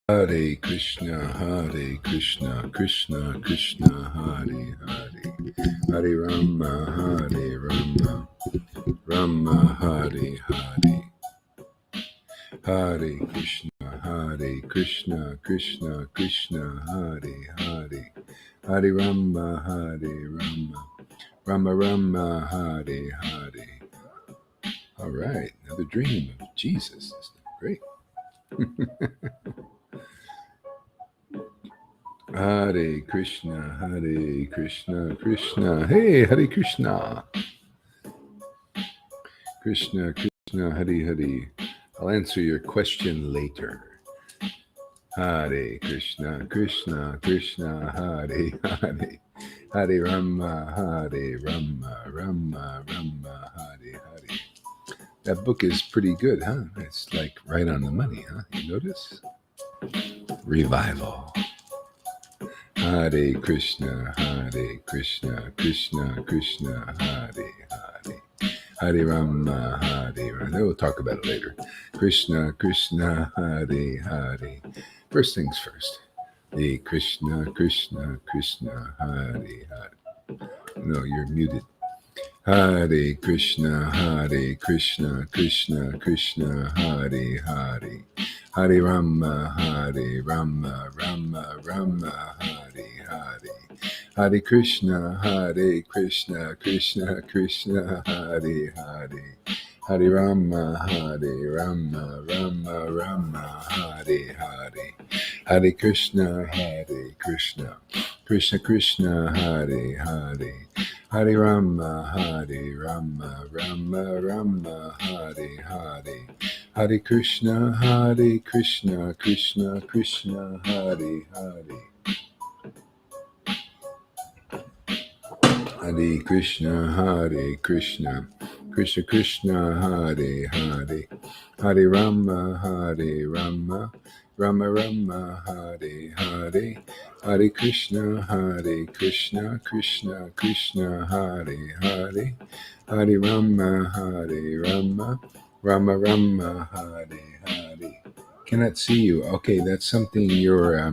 Hare Krishna, Krishna Krishna, Hare Hare, Hare Rama, Rama Hare Hare, Hare Krishna, Krishna Krishna, Hare Hare, Hare Rama, Rama Hare Hare. All right, another dream of Jesus. Great. Hare Krishna, Krishna. Hey, Hare Krishna. Krishna, Hare Hare. I'll answer your question later. Hare Krishna, Krishna Hare Hare. Hare Rama, Rama Hare Hare. That book is pretty good, huh? It's like right on the money, huh? You notice? Revival. Hare Krishna, Krishna Hare Hare. Hare Rama, Hare Rama. We'll talk about it later. Krishna, Hare Hare. First things first. The Krishna, Hare Hare. No, you're muted. Hare Krishna, Krishna Hare Hare. Hare Rama, Rama Hare Hare. Hare Krishna, Krishna Hare Hare. Hare Rama, Rama Hare Hare. Hare Krishna, Krishna Hare Hare. Hare Rama, Rama Hare Hare. Hare Krishna, Krishna Hare Hare. Hare Krishna, Krishna Hare Hare. Hare Rama, Rama Hare Hare. Hare Krishna, Krishna Hare Hare. Hare Rama, Rama Hare Hare. Cannot see you. Okay, that's something you're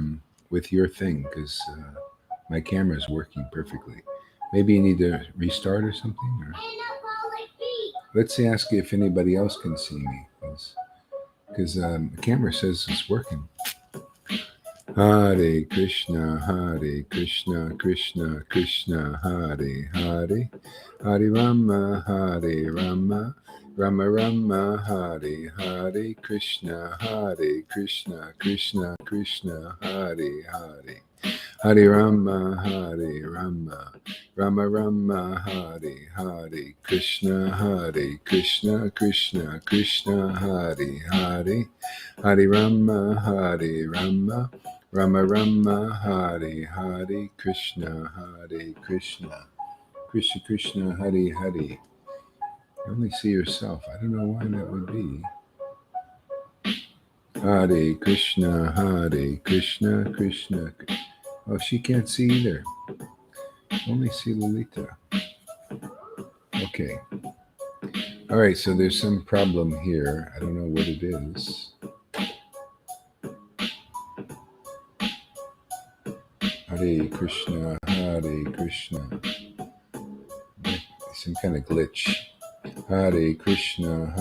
with your thing, because my camera is working perfectly. Maybe you need to restart or something. Or... Let's ask if anybody else can see me, because the camera says it's working. Hare Krishna, Krishna Hare Hare. Hare Rama, Rama Hare Hare. Krishna, Krishna Hare Hare. Hare Rama, Rama Hare Hare. Krishna, Krishna Hare Hare. Hare Rama, Rama Hare Hare. Krishna, Krishna Hare Hare. You only see yourself. I don't know why that would be. Hare Krishna, Krishna. Oh, she can't see either. Only see Lolita. Okay. All right, so there's some problem here. I don't know what it is. Hare Krishna, some kind of glitch. Hare Krishna,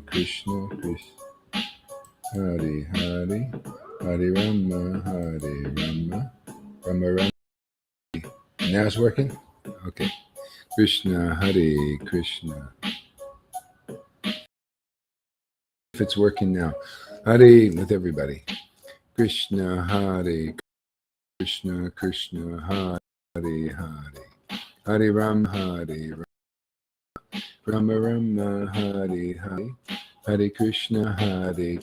Krishna Hare Hare. Hare Rama, Rama. Now it's working? Okay. Krishna, Hare Krishna. If it's working now. Hare with everybody. Krishna, Hare Krishna, Hare Hare. Hare Rama, Rama Hare Hare. Hare Krishna, Hare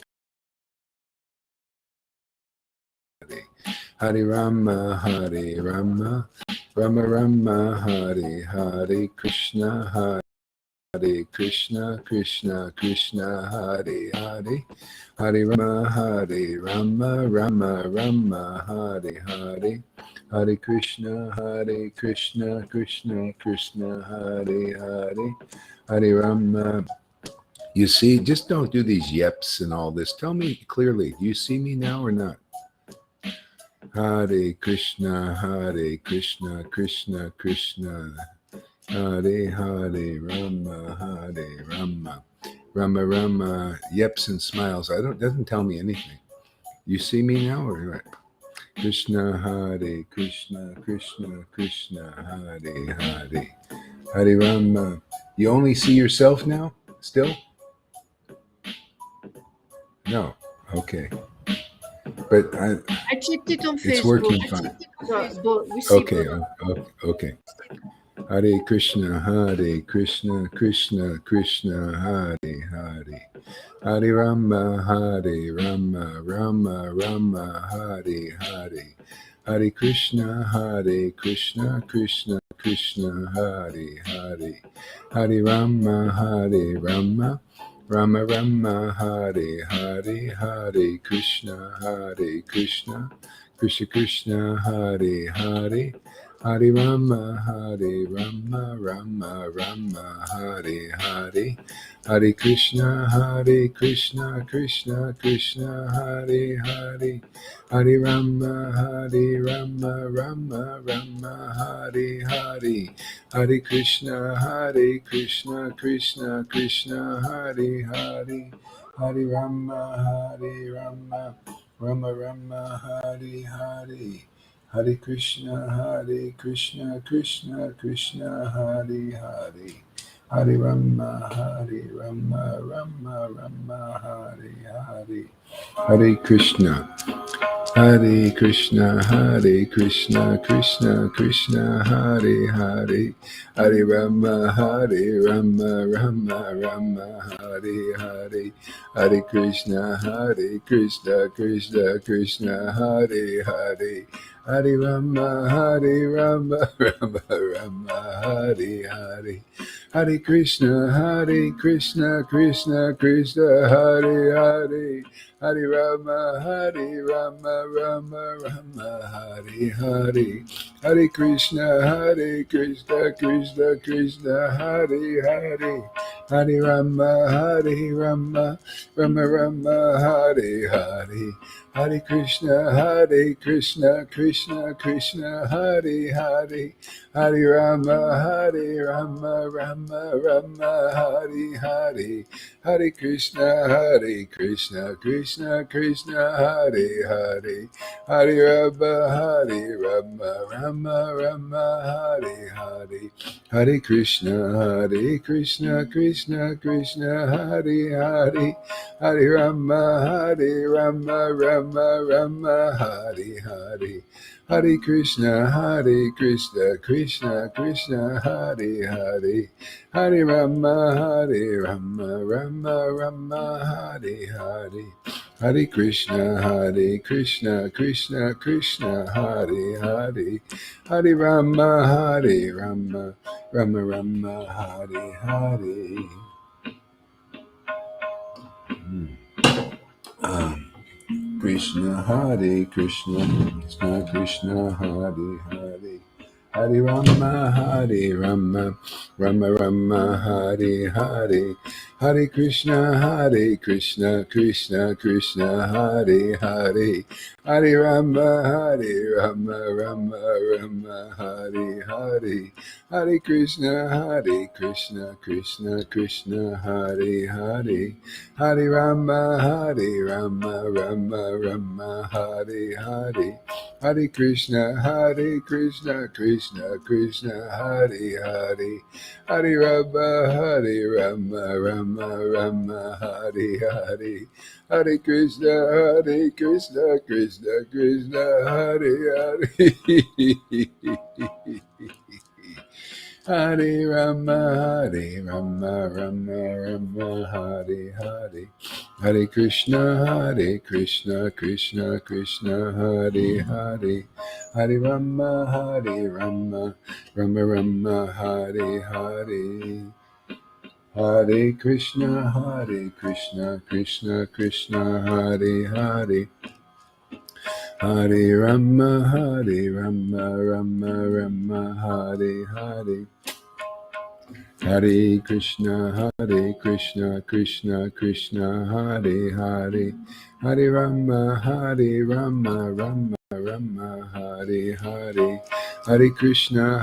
Hare Rama, Rama Hare Hare. Krishna, Hare Krishna, Krishna Hare Hare. Hare Rama, Rama Hare Hare. Hare Krishna, Krishna Hare Hare. Hare Rama. You see, just don't do these yeps and all this. Tell me clearly, do you see me now or not? Hare Krishna, Krishna Krishna, Hare Hare, Rama Hare Rama, Rama Rama, yeps and smiles. Doesn't tell me anything. You see me now or what? Krishna Hare Krishna, Krishna Krishna, Hare Hare, Hare Rama. You only see yourself now? Still? No. Okay. But I checked it on Facebook. It's working fine. Okay. Okay. Hare Krishna, Krishna Krishna, Hare Hare, Hare Rama, Rama Rama, Hare Hare, Hare Krishna, Krishna Krishna, Hare Hare, Hare Rama, Rama Rama, Hare Hare, Hare Krishna, Krishna Krishna, Hare Hare, Hare Rama, Rama Rama, Hare Hare, Hare Krishna, Krishna Krishna, Hare Hare, Hare Rama, Rama Rama, Hare Hare, Hare Krishna, Krishna Krishna, Hare Hare, Hare Rama, Rama Rama, Hare Hare, Hare Krishna, Krishna Krishna, Hare Hare, Hare Rama, Rama Rama, Hare Hare, Hare Krishna, Krishna Krishna, Hare Hare, Hare Rama, Rama Rama, Hare Hare, Hare Krishna, Krishna, Hare Hare, Hare Rama, Rama Rama, Hare Hare, Hare Krishna, Krishna Krishna, Hare Hare, Hare Rama, Rama Rama, Hare Hare, Hare Krishna, Krishna, Hare Hare, Hare Rama, Rama Rama, Hare Hare, Hare Krishna, Krishna, Hare Hare, Hare Rama, Rama Rama, Hare Hare, Hare Krishna, Krishna, Hare Hare, Hare Rama, Rama Rama, Hare Hare, Hare Krishna, Krishna, Hare Hare, Hare Rama, Rama Rama, Hare Hare, Hare Krishna, Krishna, Hare Hare, Hare Rama, Rama Rama, Hare Hare, Hare Krishna, Krishna, Hare Hare, Hare Rama, Rama Rama, Hare Hare. Krishna, Hare Krishna, Krishna Krishna, Hare Hare, Hare Rama, Rama Rama, Hare Hare, Hare Krishna, Krishna Krishna, Hare Hare, Hare Rama, Rama Rama, Hare Hare, Hare Krishna, Krishna, Hare Hare, Hare Rama, Rama Rama, Hare Hare, Hare Krishna, Krishna, Hare Hare, Hare Rama, Rama Rama, Hare Hare, Hare Krishna, Krishna, Hare Hare. Hare Rama, Rama Rama, Hare Hare, Hare Krishna, Krishna Krishna, Hare Hare, Hare Rama, Rama Rama, Hare Hare, Hare Krishna, Krishna Krishna, Hare Hare, Hare Rama, Rama Rama, Hare Hare, Hare Krishna, Krishna Krishna, Hare Hare, Hare Rama, Rama Rama, Hare Hare, Hare Krishna,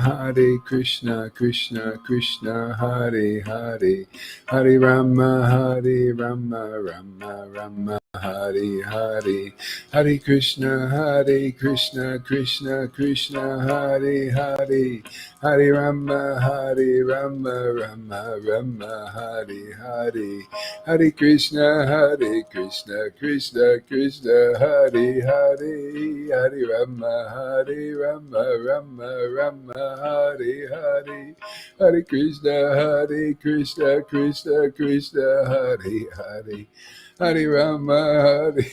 Krishna Krishna, Hare Hare, Hare Rama, Rama Rama, Hare Hare, Hare Krishna, Krishna Krishna, Hare Hare, Hare Rama, Rama Rama, Hare Hare, Hare Krishna, Krishna Krishna, Hare Hare, Hare Rama, Rama Rama, Hare Hare, Hare Krishna, Krishna Krishna, Hare Hare, Hare Rama, Hare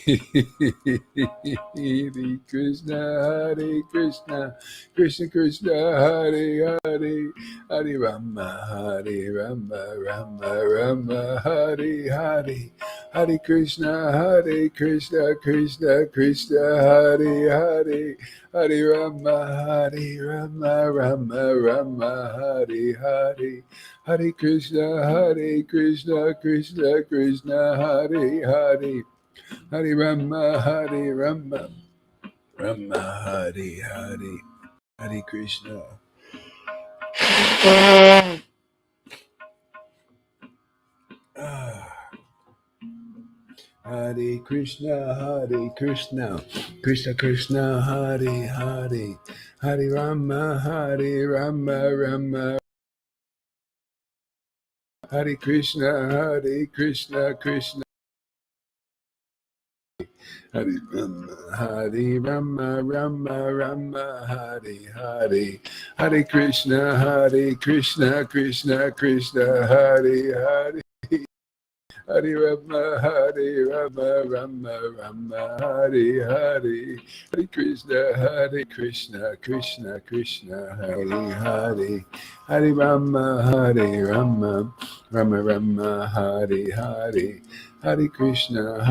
Krishna, Krishna Krishna, Hare Hare, Hare Rama, Rama Rama, Hare Hare, Hare Krishna, Krishna Krishna, Hare Hare, Hare Rama, Rama Rama, Hare Hare, Hare Krishna, Krishna Krishna, Hare Hare, Hare Rama, Rama, Hare Hare, Hare Krishna. Hare Krishna, Krishna Krishna, Hare Hare, Hare Rama, Rama, Hare Krishna, Krishna, Hare Rama, Rama, Hare Hare, Hare Krishna, Krishna Krishna, Hare Hare, Hare Rama, Rama, Hare Hare, Hare Krishna, Krishna, Hare Hare, Hare Rama, Rama, Hare Hare, Hare Krishna,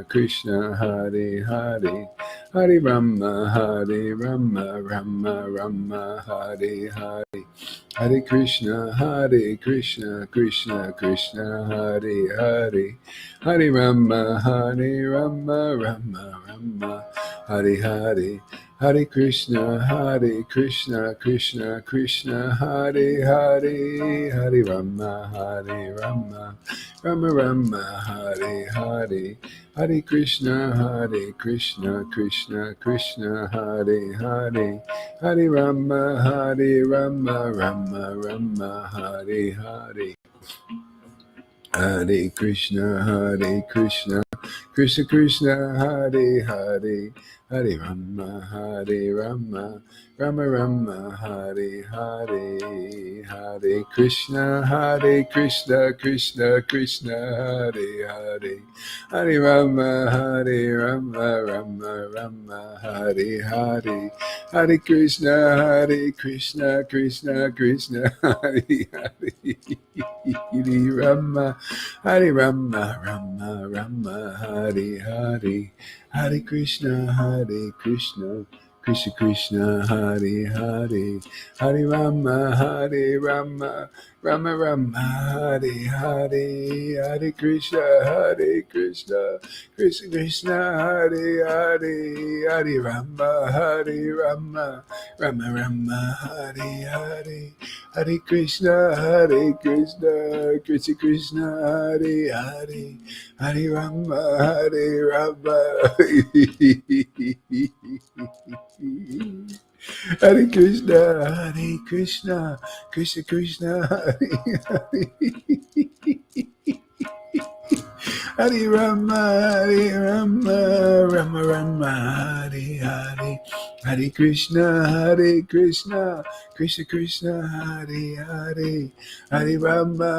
Krishna, Hare Hare, Hare Rama, Rama, Hare Hare, Hare Krishna, Krishna, Hare Hare, Hare Rama, Rama, Hare Hare, Hare Krishna, Krishna, Hare Hare, Hare Rama, Rama, Hare Hare, Hare Krishna, Krishna, Hare Hare, Hare Rama, Rama, Hare Hare, Hare Krishna, Krishna, Hare Hare, Hare Rama, Rama, Hare Hare, Hare Krishna, Krishna, Hare Hare, Hare Rama, Rama, Hare Hare, Hare Krishna, Krishna, Hare Hare, Hare Rama, Rama, Hare Hare, Hare Krishna, Krishna, Hare Hare, Hare Rama, Rama, Hare Hare, Hare Krishna, Krishna, Hare Hare, Hare Rama, Rama, Hare Hare, Hare Krishna, Krishna, Hare Hare, Hare Rama, Hare Krishna, Krishna, Hare Hare, Hare Rama, Rama, Hare Hare, Hare Krishna, Krishna, Hare Hare, Hare Rama,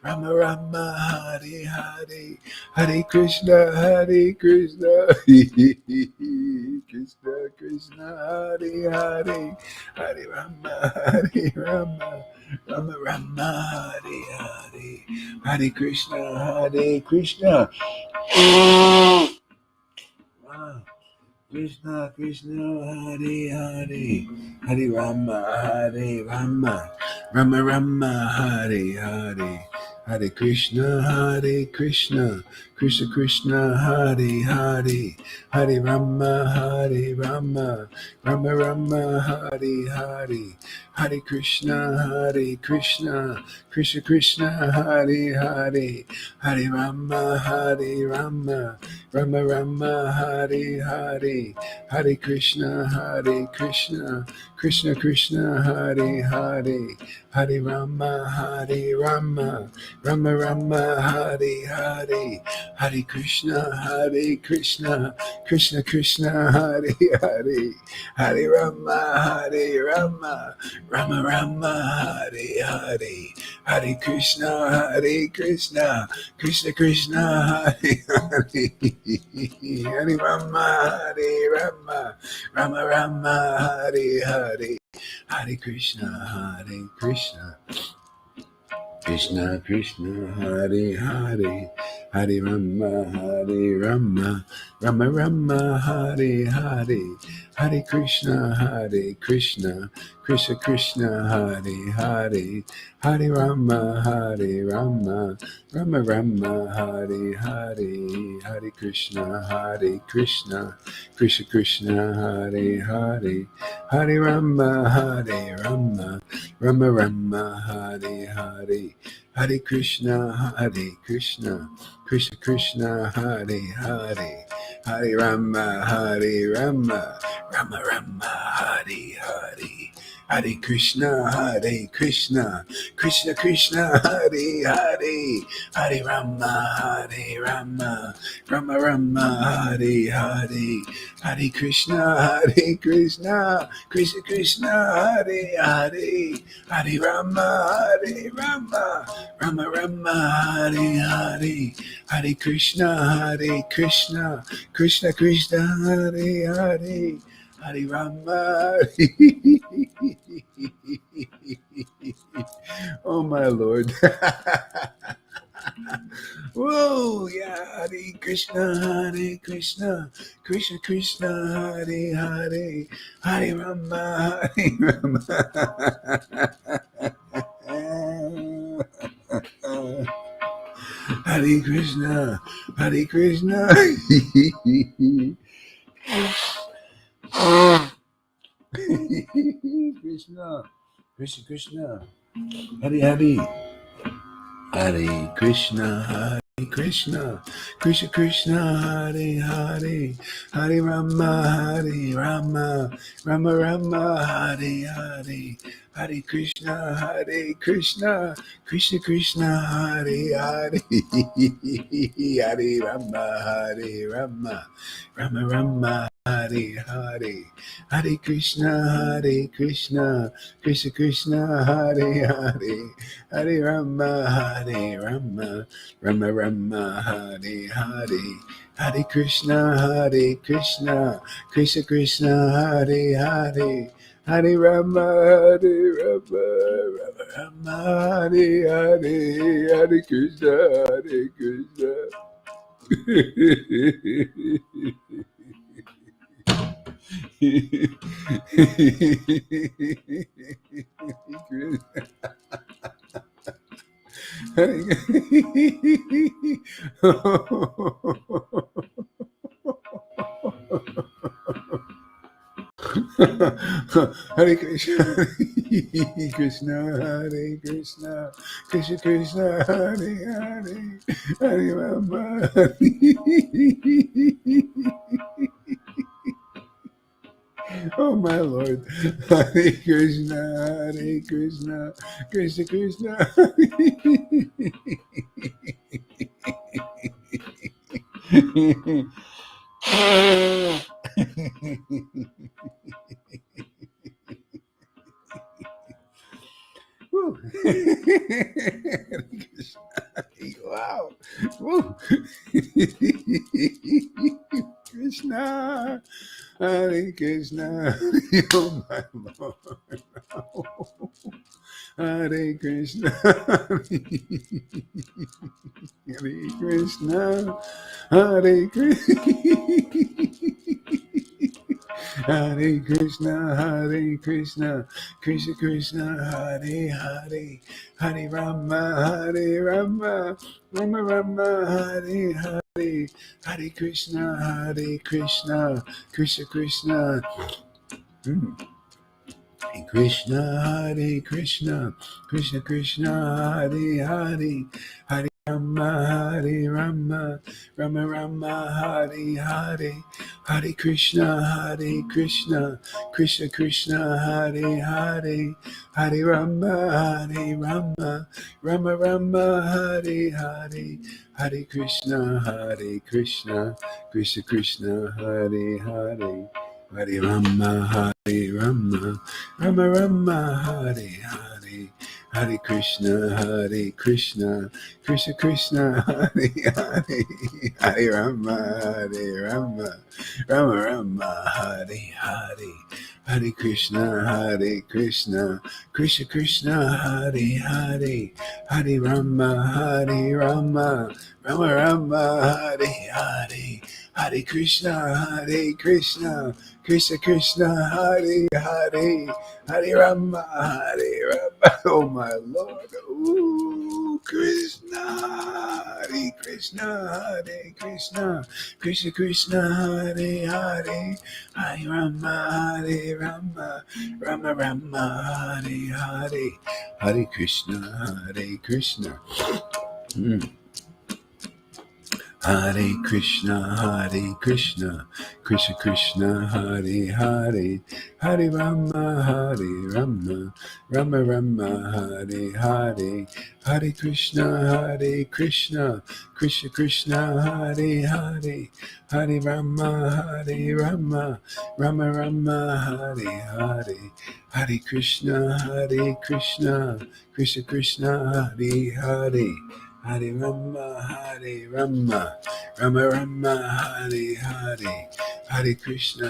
Rama, Hare Hare, Hare Krishna, Krishna, Hare Hare, Hare Rama, Rama, Hare Hare, Hare Krishna, Krishna, Hare Hare, Hare Rama, Rama, Hare Hare, Hare Krishna, Krishna Krishna, Hare Hare, Hare Rama, Rama Rama, Hare Hare, Hare Krishna, Krishna Krishna, Hare Hare, Hare Rama, Rama Rama, Hare Hare, Hare Krishna, Krishna Krishna, Hare Hare, Hare Rama, Rama Rama, Hare Hare, Hare Krishna, Krishna Krishna, Hare Hare, Hare Rama, Rama Rama, Hare Hare, Hare Krishna, Krishna Krishna, Hare Hare, Hare Rama, Rama Rama, Hare Hare, Hare Krishna, Krishna Krishna, Hare Hare, Hare Rama, Rama Rama, Hare Hare, Hare Krishna, Krishna Krishna, Hare Hare, Hare Rama, Rama Rama, Hare Hare, Hare Krishna, Krishna Krishna, Hare Hare, Hare Rama, Rama Rama, Hare Hare, Hare Krishna, Krishna Krishna, Hare Hare, Hare Rama, Rama Rama, Hare Hare, Hare Krishna, Krishna Krishna, Hare Hare, Hare Rama, Rama Rama, Hare Hare, Hare Krishna, Krishna Krishna, Hare Hare, Hare Rama, Rama Rama, Hare Hare, Hare Krishna, Krishna Krishna, Hare Hare, Hare Rama. Oh my Lord. Whoa, yeah, Hare Krishna, Krishna Krishna, Hare Hare, Hare Rama, Hare Krishna, Krishna Krishna, Hare Hare, Hare Krishna, Krishna Krishna, Hare Hare, Hare Rama, Rama Rama, Hare Hare, Hare Krishna, Krishna Krishna, Hare Hare, Hare Rama, Rama Rama, Hare Hare, Hare Krishna, Krishna Krishna, Hare Hare, Hare Rama, Rama Rama, Hare Hare, Hare Krishna, Krishna Krishna, Hare Hare, Hare Rama, Rama, Hare Hare, Hare Krishna, Hare Krishna, Hare Krishna, Krishna, Hare Hare, Hare Rama. Oh my Lord, Hare Krishna, Krishna Krishna. Woo. Wow. Woo. Krishna. Hare Krishna. Oh my Lord. Hare Krishna. Hare Krishna. Hare Krishna. Hare Krishna, Hare Krishna, Krishna Krishna, Hare Hare, Hare Rama, Hare Rama, Rama Rama, Hare Hare, Hare Krishna, Hare Krishna, Krishna Krishna. Hare Krishna, Hare Krishna, Krishna Krishna, Hare Hare, Hare Rama, Hare Rama, Rama Rama, Hare Hare, Hare Krishna, Hare Krishna, Krishna Krishna, Hare Hare, Hare Rama, Hare Rama, Rama Rama, Hare Hare, Hare Krishna, Hare Krishna, Krishna Krishna, Hare Hare, Hare Rama, Hare Rama, Rama Rama, Hare Hare, Hare Krishna, Hare Krishna, Krishna Krishna, Hare Hare, Hare Rama, Hare Rama, Rama Rama, Hare Hare, Hare Krishna, Hare Krishna, Krishna Krishna, Hare Hare, Hare Rama, Hare Rama, Rama Rama, Hare Hare, Hare Krishna, Hare Krishna, Krishna Krishna, Hare Hare, Hare Rama, Hare Rama. Oh my Lord, ooh, Krishna, Hare Krishna, Hare Krishna, Krishna Krishna, Hare Hare, Hare Rama, Hare Rama, Rama Rama, Hare Hare, Hare Krishna, Hare Krishna. Hare Krishna, Krishna Krishna, Hare Hare, Hare Rama, Rama Rama, Hare Hare, Hare Krishna, Krishna Krishna, Hare Hare, Hare Rama, Rama Rama, Hare Hare, Hare Krishna, Krishna Krishna, Hare Hare, Hare Rama, Rama Rama, Hare Hare, Hare Krishna,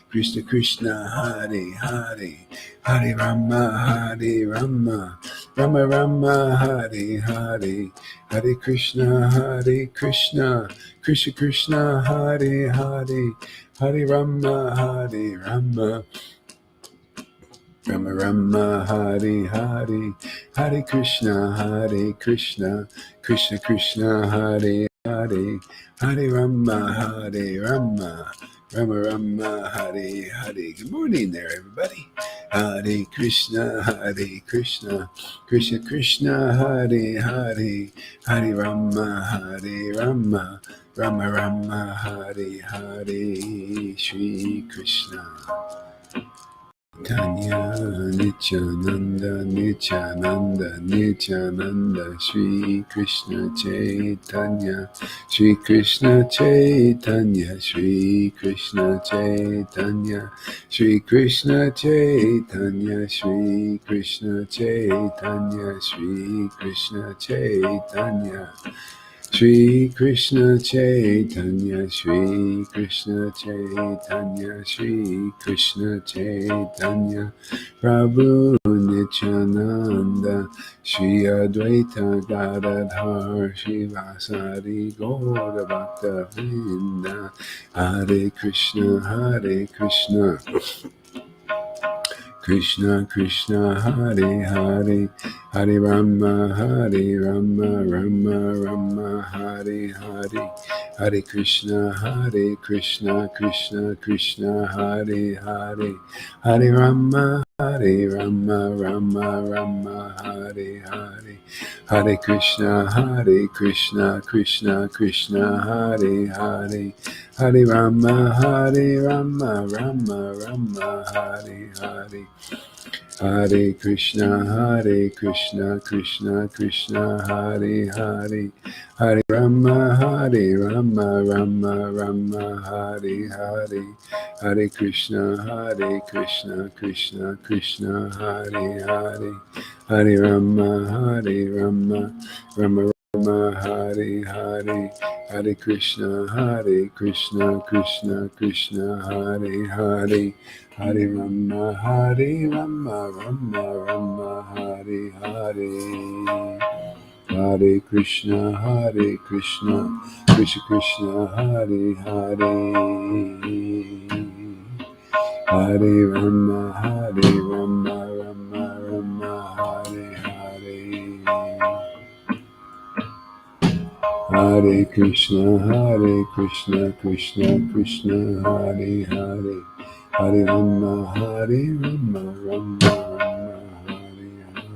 Krishna Krishna, Hare Hare, Hare Rama, Rama Rama, Hare Hare, Hare Krishna, Krishna Krishna, Hare Hare, Hare Rama, Rama Rama, Hare Hare, Hare Krishna, Krishna Krishna, Hare Hare, Hare Rama, Rama Rama, Hare Hare. Good morning there, everybody. Hare Krishna, Krishna Krishna, Hare Hare, Hare Rama, Rama Rama, Hare Hare, Shri Krishna. Tanya Nityananda, Shri Krishna Chaitanya, Shri Krishna Chaitanya, Shri Krishna Chaitanya, Shri Krishna Chaitanya, Shri Krishna Chaitanya, Shri Krishna Chaitanya. Shri Krishna Chaitanya, Shri Krishna Chaitanya, Shri Krishna Chaitanya, Prabhu Nityananda, Shri Advaita Gadadhar, Shivasari Gaura Bhakta Vrinda, Hare Krishna, Hare Krishna, Krishna Krishna, Hare Hare, Hare Rama, Rama Rama, Hare Hare, Hare Krishna, Krishna Krishna, Hare Hare, Hare Rama, Rama Rama, Hare Hare, Hare Krishna, Krishna Krishna, Hare Hare, Hare Rama, Rama Rama, Hare Hare, Hare Krishna, Krishna Krishna, Hare Hare, Hare Rama, Rama Rama, Hare Hare, Hare Krishna, Krishna Krishna, Hare Hare, Hare Rama, Rama Rama, Hare Hare, Hare Krishna, Krishna Krishna, Hare Hare, Hare Rama, Rama Rama, Hare Hare, Hare Krishna, Krishna Krishna, Hare Hare. Hare Rama, Rama Rama, Hare Hare. Hare Krishna, Krishna Krishna, Hare Hare. Hare Rama, Rama Rama, Hare Hare.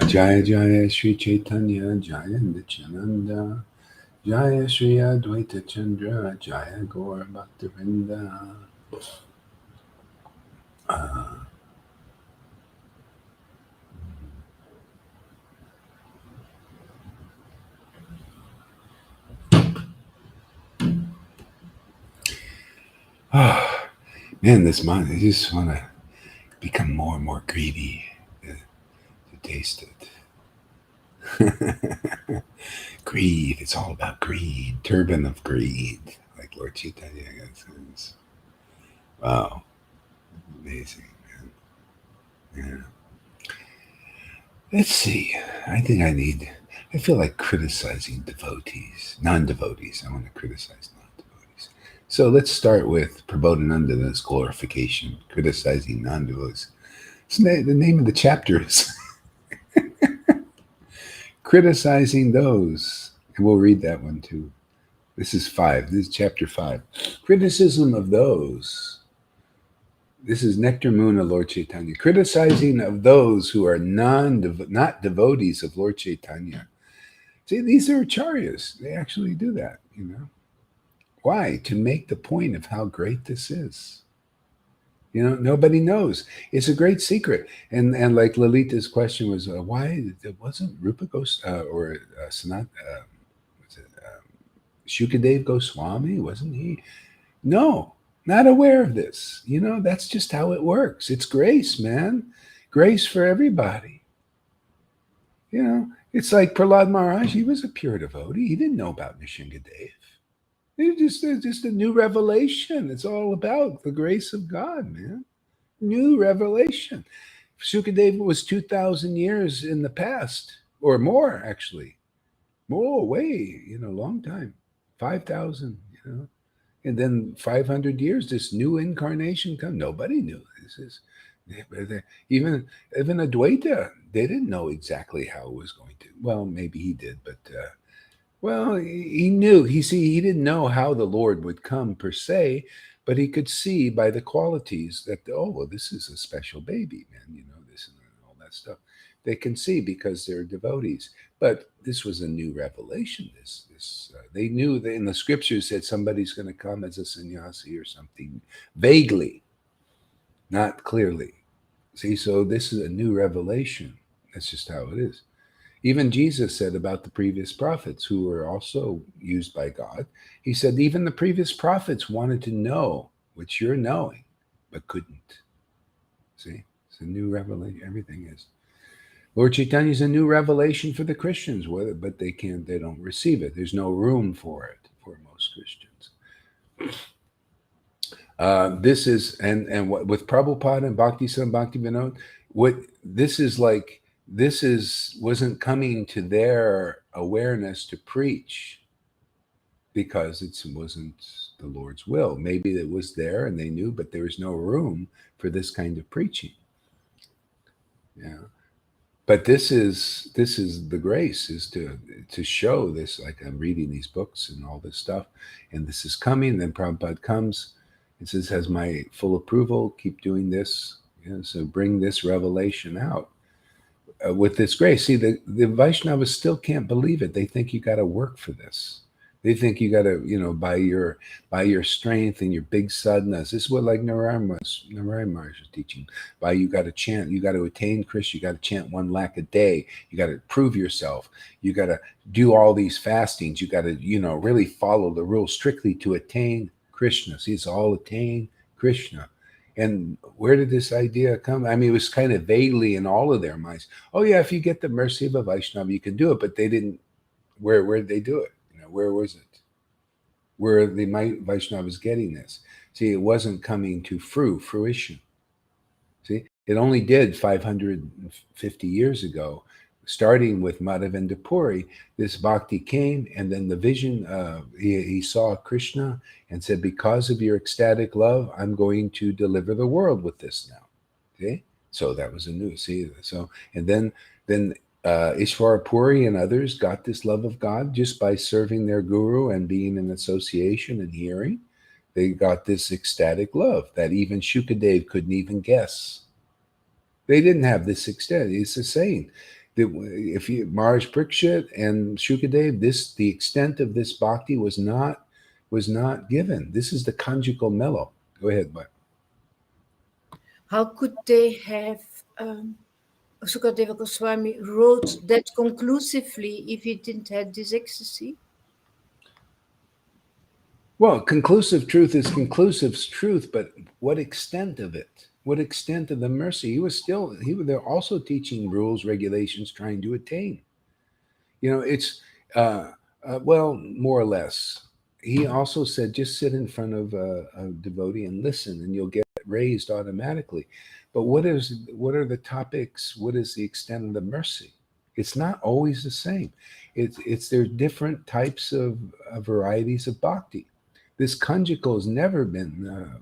Jaya Jaya Sri Chaitanya, Jaya Nityananda, Jaya Sri Advaita Chandra, Jaya Gaur Bhaktivinoda. Man, this mind, I just want to become more and more greedy to taste it. Greed, it's all about greed, turban of greed, like Lord Chaitanya says. Wow, amazing, man. Yeah. Let's see. I feel like criticizing devotees, non-devotees. I want to criticize non-devotees. So let's start with Prabodhananda's glorification, criticizing non-devotees. The name of the chapter is criticizing those. And we'll read that one too. This is 5. This is chapter 5. Criticism of those. This is Nectar Muna, Lord Chaitanya. Criticizing of those who are not devotees of Lord Chaitanya. See, these are acharyas. They actually do that, Why? To make the point of how great this is. Nobody knows. It's a great secret. And like Lalita's question was, why it wasn't Rupa or Sanat, Shukadev Goswami? Wasn't he? No, not aware of this. That's just how it works. It's grace, man. Grace for everybody. It's like Prahlad Maharaj. He was a pure devotee. He didn't know about Nishingadev. It's just a new revelation. It's all about the grace of God, man. New revelation. Sukadeva was 2,000 years in the past, or more, actually. More, way, long time. 5,000, And then 500 years, this new incarnation come. Nobody knew. This is even Advaita. They didn't know exactly how it was going to. Well, maybe he did, but he knew. He didn't know how the Lord would come per se, but he could see by the qualities that this is a special baby, man. This and all that stuff. They can see because they're devotees. But this was a new revelation. They knew that in the scriptures that somebody's going to come as a sannyasi or something, vaguely, not clearly. See, so this is a new revelation. That's just how it is. Even Jesus said about the previous prophets who were also used by God. He said even the previous prophets wanted to know what you're knowing, but couldn't. See, it's a new revelation. Everything is. Lord Chaitanya is a new revelation for the Christians, but they don't receive it. There's no room for it for most Christians. This is, and what with Prabhupada and Bhakti Vinod, wasn't coming to their awareness to preach because it wasn't the Lord's will. Maybe it was there and they knew, but there was no room for this kind of preaching. Yeah. But this is the grace, is to show this, like I'm reading these books and all this stuff, and this is coming. Then Prabhupada comes and says, has my full approval, keep doing this. So bring this revelation out with this grace. See, the Vaishnavas still can't believe it. They think you got to work for this. They think you got to, by your strength and your big sadhanas. This is what like Narayana Maharaj was teaching. You got to chant, you got to attain Krishna, you got to chant 1 lakh a day. You got to prove yourself. You got to do all these fastings. You got to, really follow the rules strictly to attain Krishna. See, it's all attain Krishna. And where did this idea come? I mean, it was kind of vaguely in all of their minds. Oh yeah, if you get the mercy of a Vaishnava, you can do it. But they didn't. Where did they do it? Where was it? where the Vaishnava is getting this. See, it wasn't coming to fruition. See, it only did 550 years ago, starting with Madhavendra Puri. This bhakti came, and then the vision, he saw Krishna and said, because of your ecstatic love, I'm going to deliver the world with this now. Okay, so that was a new. See, so and then Ishvara Puri and others got this love of God just by serving their guru and being in association and hearing. They got this ecstatic love that even Shukadev couldn't even guess. They didn't have this extent. It's the saying that if you Maharaj Parikshit and Shukadev, the extent of this bhakti was not given. This is the conjugal mellow. Go ahead, Mike. How could they have Sukadeva Goswami wrote that conclusively if he didn't have this ecstasy? Well, conclusive truth is conclusive truth, but what extent of it? What extent of the mercy? They're also teaching rules, regulations, trying to attain. It's well, more or less. He also said, just sit in front of a devotee and listen, and you'll get raised automatically. But what are the topics? What is the extent of the mercy? It's not always the same. There are different types of varieties of bhakti. This conjugal has never been,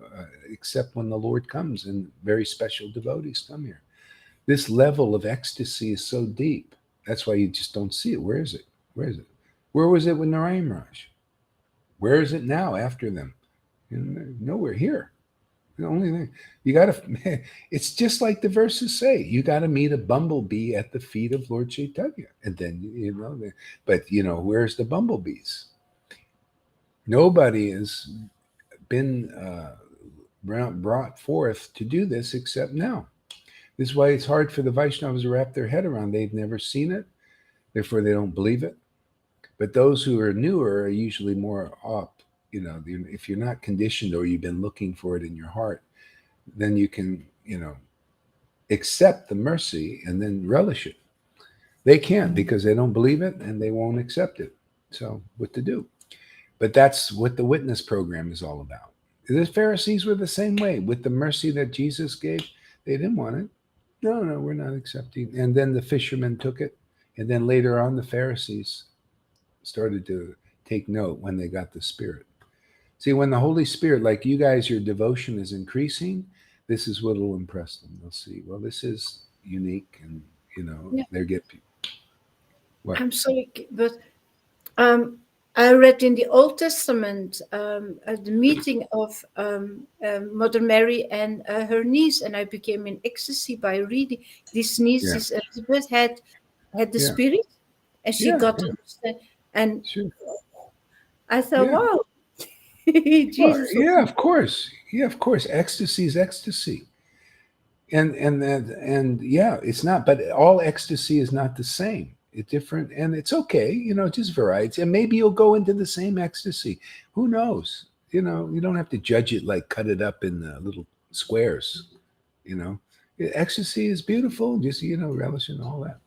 except when the Lord comes and very special devotees come here. This level of ecstasy is so deep. That's why you just don't see it. Where is it? Where is it? Where was it with Narayan Raj? Where is it now after them? Nowhere here. The only thing you got to, it's just like the verses say, you got to meet a bumblebee at the feet of Lord Chaitanya. And then, but where's the bumblebees? Nobody has been brought forth to do this except now. This is why it's hard for the Vaishnavas to wrap their head around. They've never seen it, therefore they don't believe it. But those who are newer are usually more up. If you're not conditioned or you've been looking for it in your heart, then you can, accept the mercy and then relish it. They can't because they don't believe it and they won't accept it. So what to do? But that's what the witness program is all about. The Pharisees were the same way. With the mercy that Jesus gave, they didn't want it. No, we're not accepting. And then the fishermen took it. And then later on, the Pharisees started to take note when they got the Spirit. See, when the Holy Spirit, like you guys, your devotion is increasing, this is what will impress them. They'll see, well, this is unique, and, they get people. What? I'm sorry, but I read in the Old Testament at the meeting of Mother Mary and her niece, and I became in ecstasy by reading. This niece, Elizabeth, had the Spirit, and she got to understand. And I thought, wow, Jesus. Well, of course. Yeah, of course. Ecstasy is ecstasy. And it's not, but all ecstasy is not the same. It's different, and it's okay, just variety. And maybe you'll go into the same ecstasy. Who knows? You don't have to judge it, like cut it up in little squares. Ecstasy is beautiful, just relish in all that.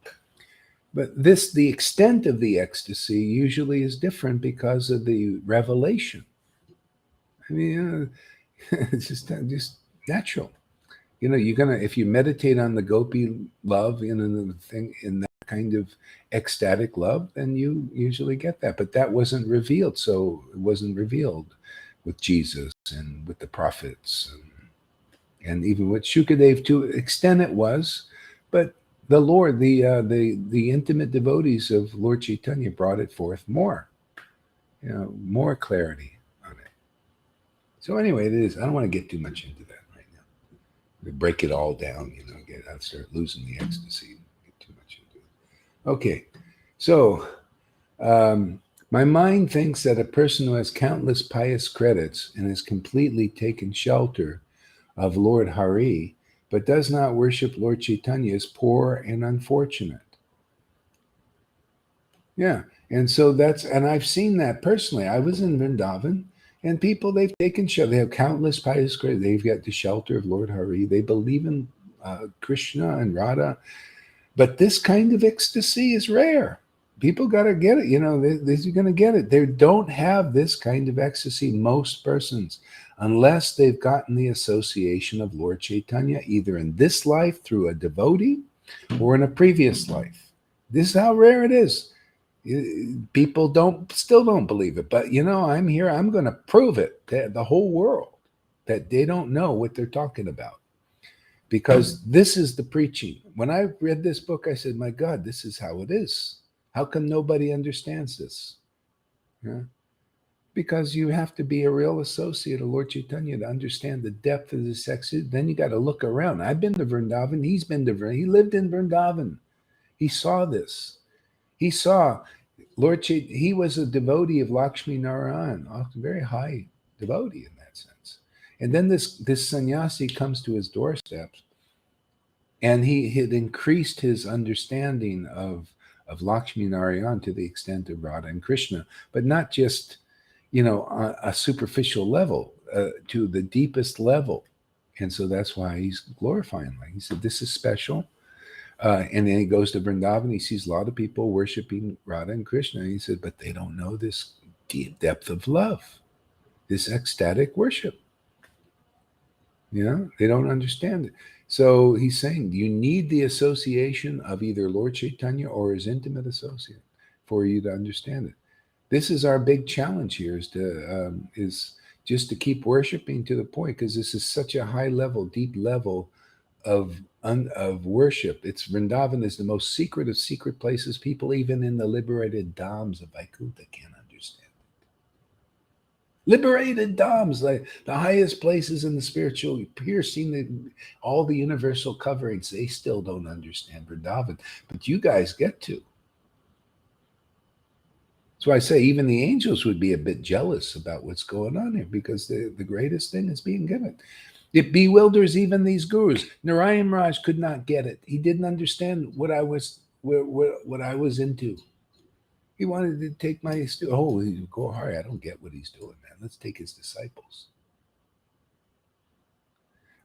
But the extent of the ecstasy usually is different because of the revelation. I mean, it's just natural. You're gonna, if you meditate on the gopi love the thing in that kind of ecstatic love, then you usually get that. But that wasn't revealed. So it wasn't revealed with Jesus and with the prophets and even with Shukadev to extent it was. But the Lord, the intimate devotees of Lord Chaitanya brought it forth more, more clarity on it. So anyway, it is. I don't want to get too much into that right now. We break it all down, I'd start losing the ecstasy. Get too much into it. Okay, so my mind thinks that a person who has countless pious credits and has completely taken shelter of Lord Hari, but does not worship Lord Chaitanya, is poor and unfortunate. Yeah, and so and I've seen that personally. I was in Vrindavan, and people, they've taken shelter. They have countless pious credits. They've got the shelter of Lord Hari. They believe in Krishna and Radha, but this kind of ecstasy is rare. People got to get it. They're going to get it. They don't have this kind of ecstasy, most persons, unless they've gotten the association of Lord Chaitanya, either in this life through a devotee or in a previous life. This is how rare it is. People still don't believe it, but I'm here. I'm going to prove it to the whole world that they don't know what they're talking about, because this is the preaching. When I read this book, I said, my God, this is how it is. How come nobody understands this? Yeah. Because you have to be a real associate of Lord Chaitanya to understand the depth of this ecstasy. Then you got to look around. I've been to Vrindavan. He's been to Vrindavan. He lived in Vrindavan. He saw this. He saw Lord Chaitanya. He was a devotee of Lakshmi Narayan, a very high devotee in that sense. And then this sannyasi comes to his doorsteps, and he had increased his understanding of Lakshmi Narayan to the extent of Radha and Krishna, but not just on a superficial level, to the deepest level. And so that's why he's glorifying. Like he said, this is special. And then he goes to Vrindavan. He sees a lot of people worshiping Radha and Krishna. And he said, but they don't know this deep depth of love, this ecstatic worship. They don't understand it. So he's saying you need the association of either Lord Chaitanya or his intimate associate for you to understand it. This is our big challenge here, is just to keep worshiping to the point, because this is such a high level, deep level of worship. It's Vrindavan is the most secret of secret places. People even in the liberated dhams of Vaikuntha can't understand. Liberated dhams, like the highest places in the spiritual, piercing all the universal coverings, they still don't understand Vrindavan. But you guys get to. So I say even the angels would be a bit jealous about what's going on here, because the greatest thing is being given. It bewilders even these gurus. Narayan Raj could not get it. He didn't understand what I was into. He wanted to take my go hard. I don't get what he's doing, man. Let's take his disciples.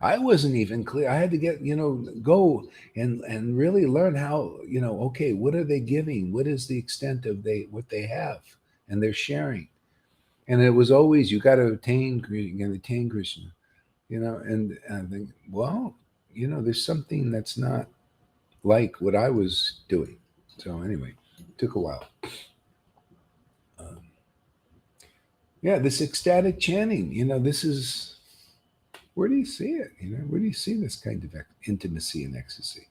I wasn't even clear. I had to get, go and really learn how, okay, what are they giving? What is the extent of what they have and they're sharing? And it was always, you got to attain Krishna, and I think, well, there's something that's not like what I was doing. So anyway, it took a while. This ecstatic chanting, this is, where do you see it? Where do you see this kind of intimacy and ecstasy?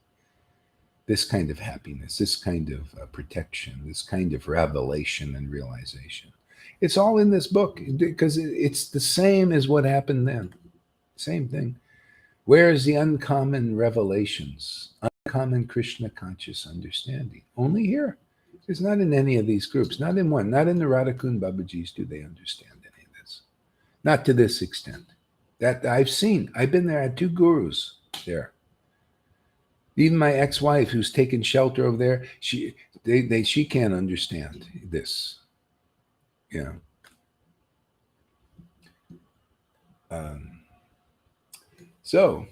This kind of happiness, this kind of protection, this kind of revelation and realization. It's all in this book, because it's the same as what happened then. Same thing. Where is the uncommon revelations, uncommon Krishna conscious understanding? Only here. It's not in any of these groups, not in one, not in the Radhakund Babaji's do they understand any of this. Not to this extent. That I've seen. I've been there. I had 2 gurus there. Even my ex-wife, who's taken shelter over there, she can't understand this. So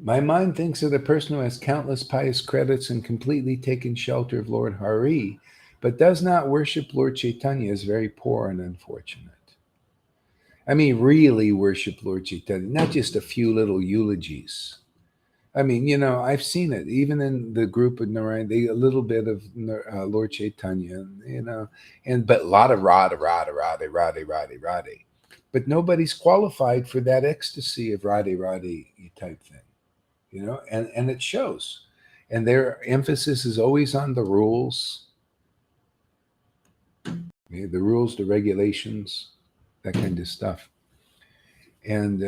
my mind thinks of the person who has countless pious credits and completely taken shelter of Lord Hari, but does not worship Lord Chaitanya is very poor and unfortunate. I mean, really worship Lord Chaitanya, not just a few little eulogies. I mean, I've seen it even in the group of Narayan, a little bit of Lord Chaitanya, but a lot of Radha. But nobody's qualified for that ecstasy of Radha type thing, and it shows. And their emphasis is always on the rules, the rules, the regulations, that kind of stuff. And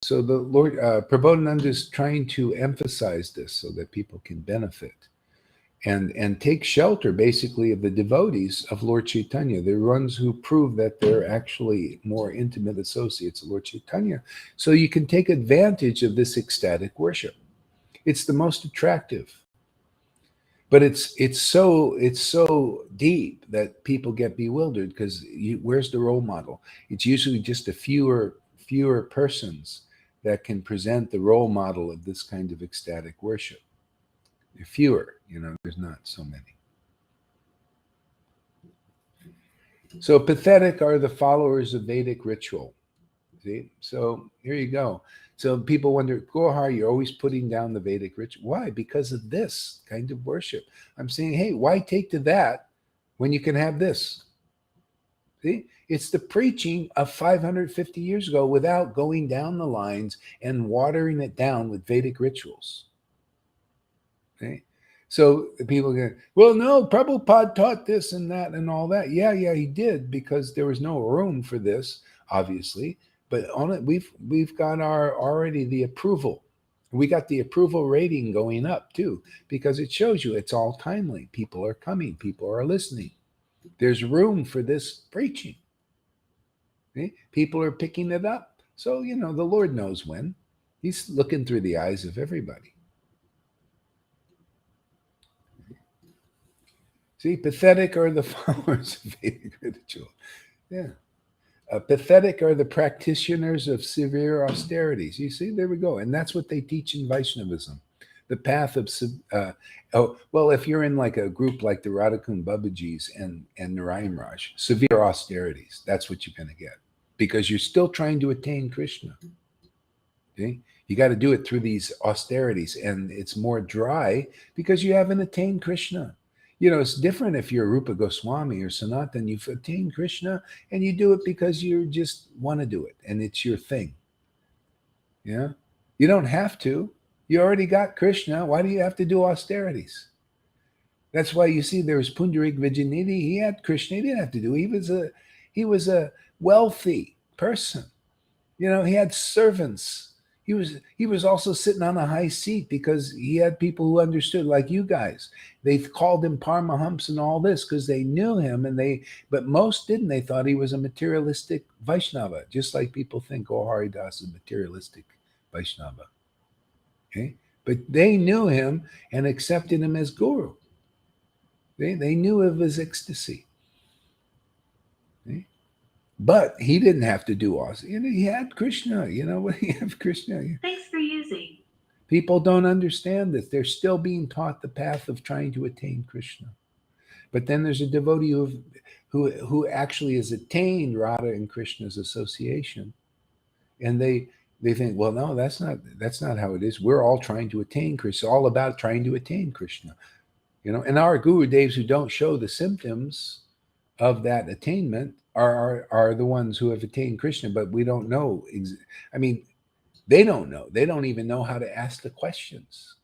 so the Lord Prabodhananda is trying to emphasize this so that people can benefit and take shelter basically of the devotees of Lord Chaitanya, the ones who prove that they're actually more intimate associates of Lord Chaitanya. So you can take advantage of this ecstatic worship. It's the most attractive. But it's so deep that people get bewildered, because where's the role model? It's usually just a fewer persons that can present the role model of this kind of ecstatic worship. Fewer, there's not so many. So pathetic are the followers of Vedic ritual. See? So here you go. So people wonder, Gohar, you're always putting down the Vedic ritual. Why? Because of this kind of worship. I'm saying, hey, why take to that when you can have this? See? It's the preaching of 550 years ago without going down the lines and watering it down with Vedic rituals. Okay? So people go, well, no, Prabhupada taught this and that and all that. Yeah, he did, because there was no room for this, obviously. But on it, we've got already the approval. We got the approval rating going up too, because it shows you it's all timely. People are coming, people are listening. There's room for this preaching. Okay? People are picking it up. So, the Lord knows when. He's looking through the eyes of everybody. See, pathetic are the followers of Vedic ritual. Yeah. Pathetic are the practitioners of severe austerities. You see, there we go. And that's what they teach in Vaishnavism. The path of, if you're in like a group like the Radhakund Babajis and Narayan Raj, severe austerities, that's what you're going to get. Because you're still trying to attain Krishna. Okay? You got to do it through these austerities. And it's more dry because you haven't attained Krishna. It's different if you're Rupa Goswami or Sanatan. You've attained Krishna and you do it because you just want to do it and it's your thing. Yeah. You don't have to. You already got Krishna. Why do you have to do austerities? That's why you see there's Pundarik Vijayanidhi. He had Krishna. He didn't have to do. He was a wealthy person. He had servants. He was also sitting on a high seat because he had people who understood, like you guys. They called him Paramahamsa and all this because they knew him, but most didn't. They thought he was a materialistic Vaishnava, just like people think Haridas is a materialistic Vaishnava. Okay, but they knew him and accepted him as guru. They knew of his ecstasy. Okay? But he didn't have to do all. He had Krishna. What he have Krishna. Thanks for using. People don't understand this. They're still being taught the path of trying to attain Krishna. But then there's a devotee who actually has attained Radha and Krishna's association, and they think, well, no, that's not how it is. We're all trying to attain Krishna. It's all about trying to attain Krishna. And our Guru Devs who don't show the symptoms of that attainment are the ones who have attained Krishna, but we don't know. They don't know. They don't even know how to ask the questions.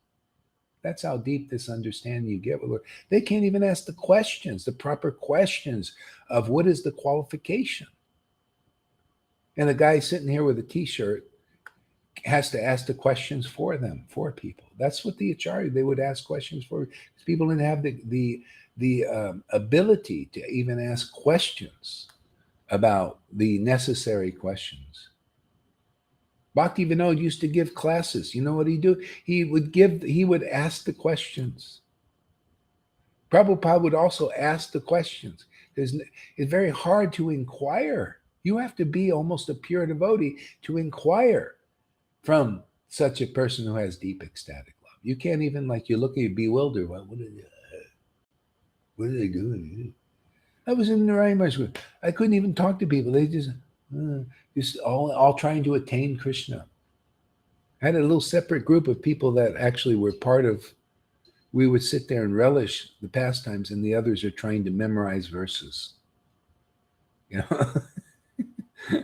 That's how deep this understanding you get with Lord. They can't even ask the questions, the proper questions of what is the qualification. And the guy sitting here with a t-shirt has to ask the questions for them, for people. That's what the Acharya, they would ask questions for. People didn't have the ability to even ask questions about the necessary questions. Bhakti Vinod used to give classes. You know what he'd do? He would ask the questions. Prabhupada would also ask the questions. It's very hard to inquire. You have to be almost a pure devotee to inquire from such a person who has deep ecstatic love. You can't even, you look at you bewildered. What are they doing? I was in Narayan Maharaj. I couldn't even talk to people. They just all trying to attain Krishna. I had a little separate group of people that actually were part of, we would sit there and relish the pastimes, and the others are trying to memorize verses.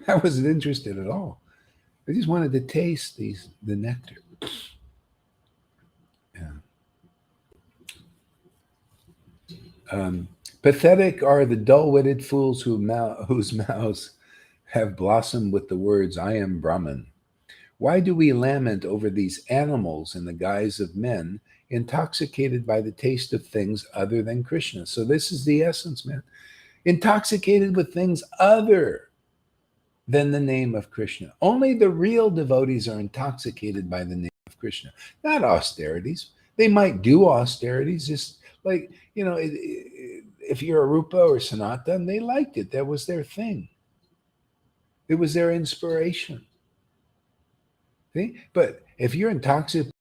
I wasn't interested at all. I just wanted to taste the nectar. Yeah. Pathetic are the dull-witted fools whose mouths have blossomed with the words, I am Brahman. Why do we lament over these animals in the guise of men, intoxicated by the taste of things other than Krishna? So this is the essence, man. Intoxicated with things other than the name of Krishna. Only the real devotees are intoxicated by the name of Krishna, not austerities. They might do austerities, just like, if you're a Rupa or Sanatan, they liked it. That was their thing. It was their inspiration. See? But if you're intoxicated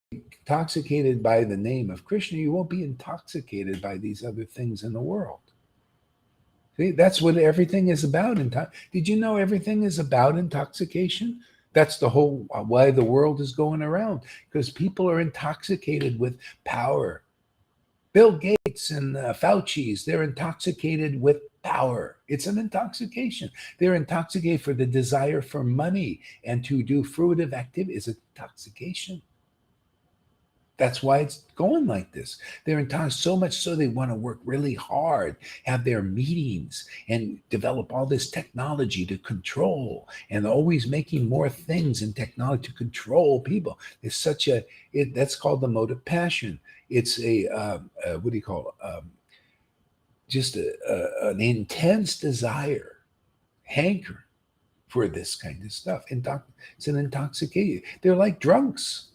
intoxicated by the name of Krishna, you won't be intoxicated by these other things in the world. See, that's what everything is about. Did you know everything is about intoxication? That's the whole why the world is going around, because people are intoxicated with power. Bill Gates and Fauci's, they're intoxicated with power. It's an intoxication. They're intoxicated for the desire for money and to do fruitive activity is intoxication. That's why it's going like this. They're intoxicated so much so they want to work really hard, have their meetings, and develop all this technology to control, and always making more things in technology to control people. It's such that's called the mode of passion. It's what do you call it? Just an intense desire, hanker for this kind of stuff. It's an intoxication. They're like drunks.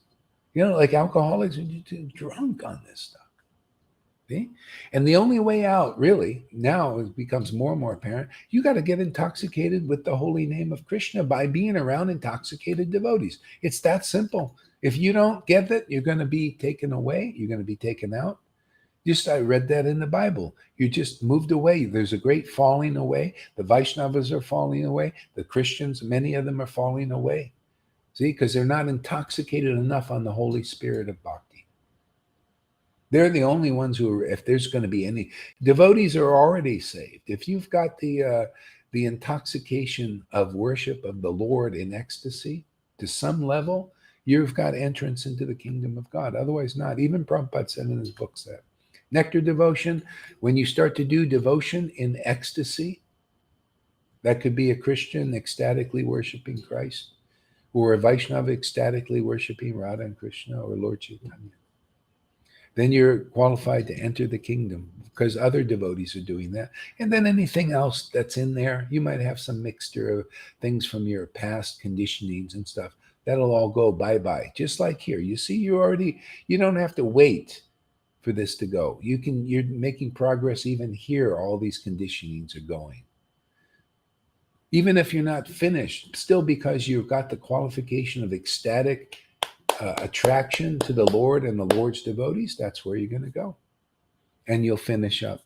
Like alcoholics are drunk on this stuff. See? And the only way out, really, now it becomes more and more apparent, you got to get intoxicated with the holy name of Krishna by being around intoxicated devotees. It's that simple. If you don't get it, you're going to be taken away. You're going to be taken out. I read that in the Bible. You just moved away. There's a great falling away. The Vaishnavas are falling away. The Christians, many of them are falling away. See, because they're not intoxicated enough on the Holy Spirit of Bhakti. They're the only ones who are, if there's going to be any, devotees are already saved. If you've got the intoxication of worship of the Lord in ecstasy to some level, you've got entrance into the kingdom of God. Otherwise not. Even Prabhupada said in his books that. Nectar devotion, when you start to do devotion in ecstasy, that could be a Christian ecstatically worshiping Christ, or a Vaishnava ecstatically worshiping Radha and Krishna or Lord Chaitanya. Then you're qualified to enter the kingdom because other devotees are doing that. And then anything else that's in there, you might have some mixture of things from your past conditionings and stuff. That'll all go bye-bye. Just like here. You see, you don't have to wait for this to go. You're making progress even here. All these conditionings are going. Even if you're not finished, still because you've got the qualification of ecstatic attraction to the Lord and the Lord's devotees, that's where you're going to go. And you'll finish up.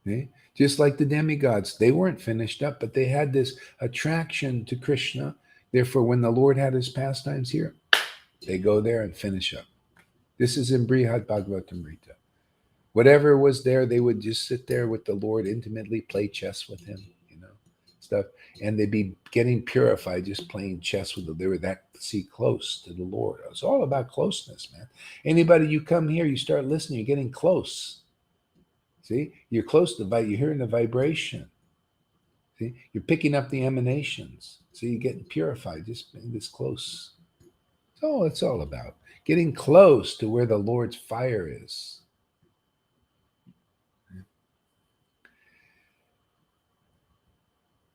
Okay? Just like the demigods, they weren't finished up, but they had this attraction to Krishna. Therefore, when the Lord had his pastimes here, they go there and finish up. This is in Brihad Bhagavatamrita. Whatever was there, they would just sit there with the Lord intimately, play chess with him, stuff, and they'd be getting purified just playing chess with them. They were that close to the Lord. It's all about closeness, man. Anybody, you come here, you start listening, you're getting close. See, you're close to you're hearing the vibration. See, you're picking up the emanations. So you're getting purified, just being this close. That's all it's all about. Getting close to where the Lord's fire is.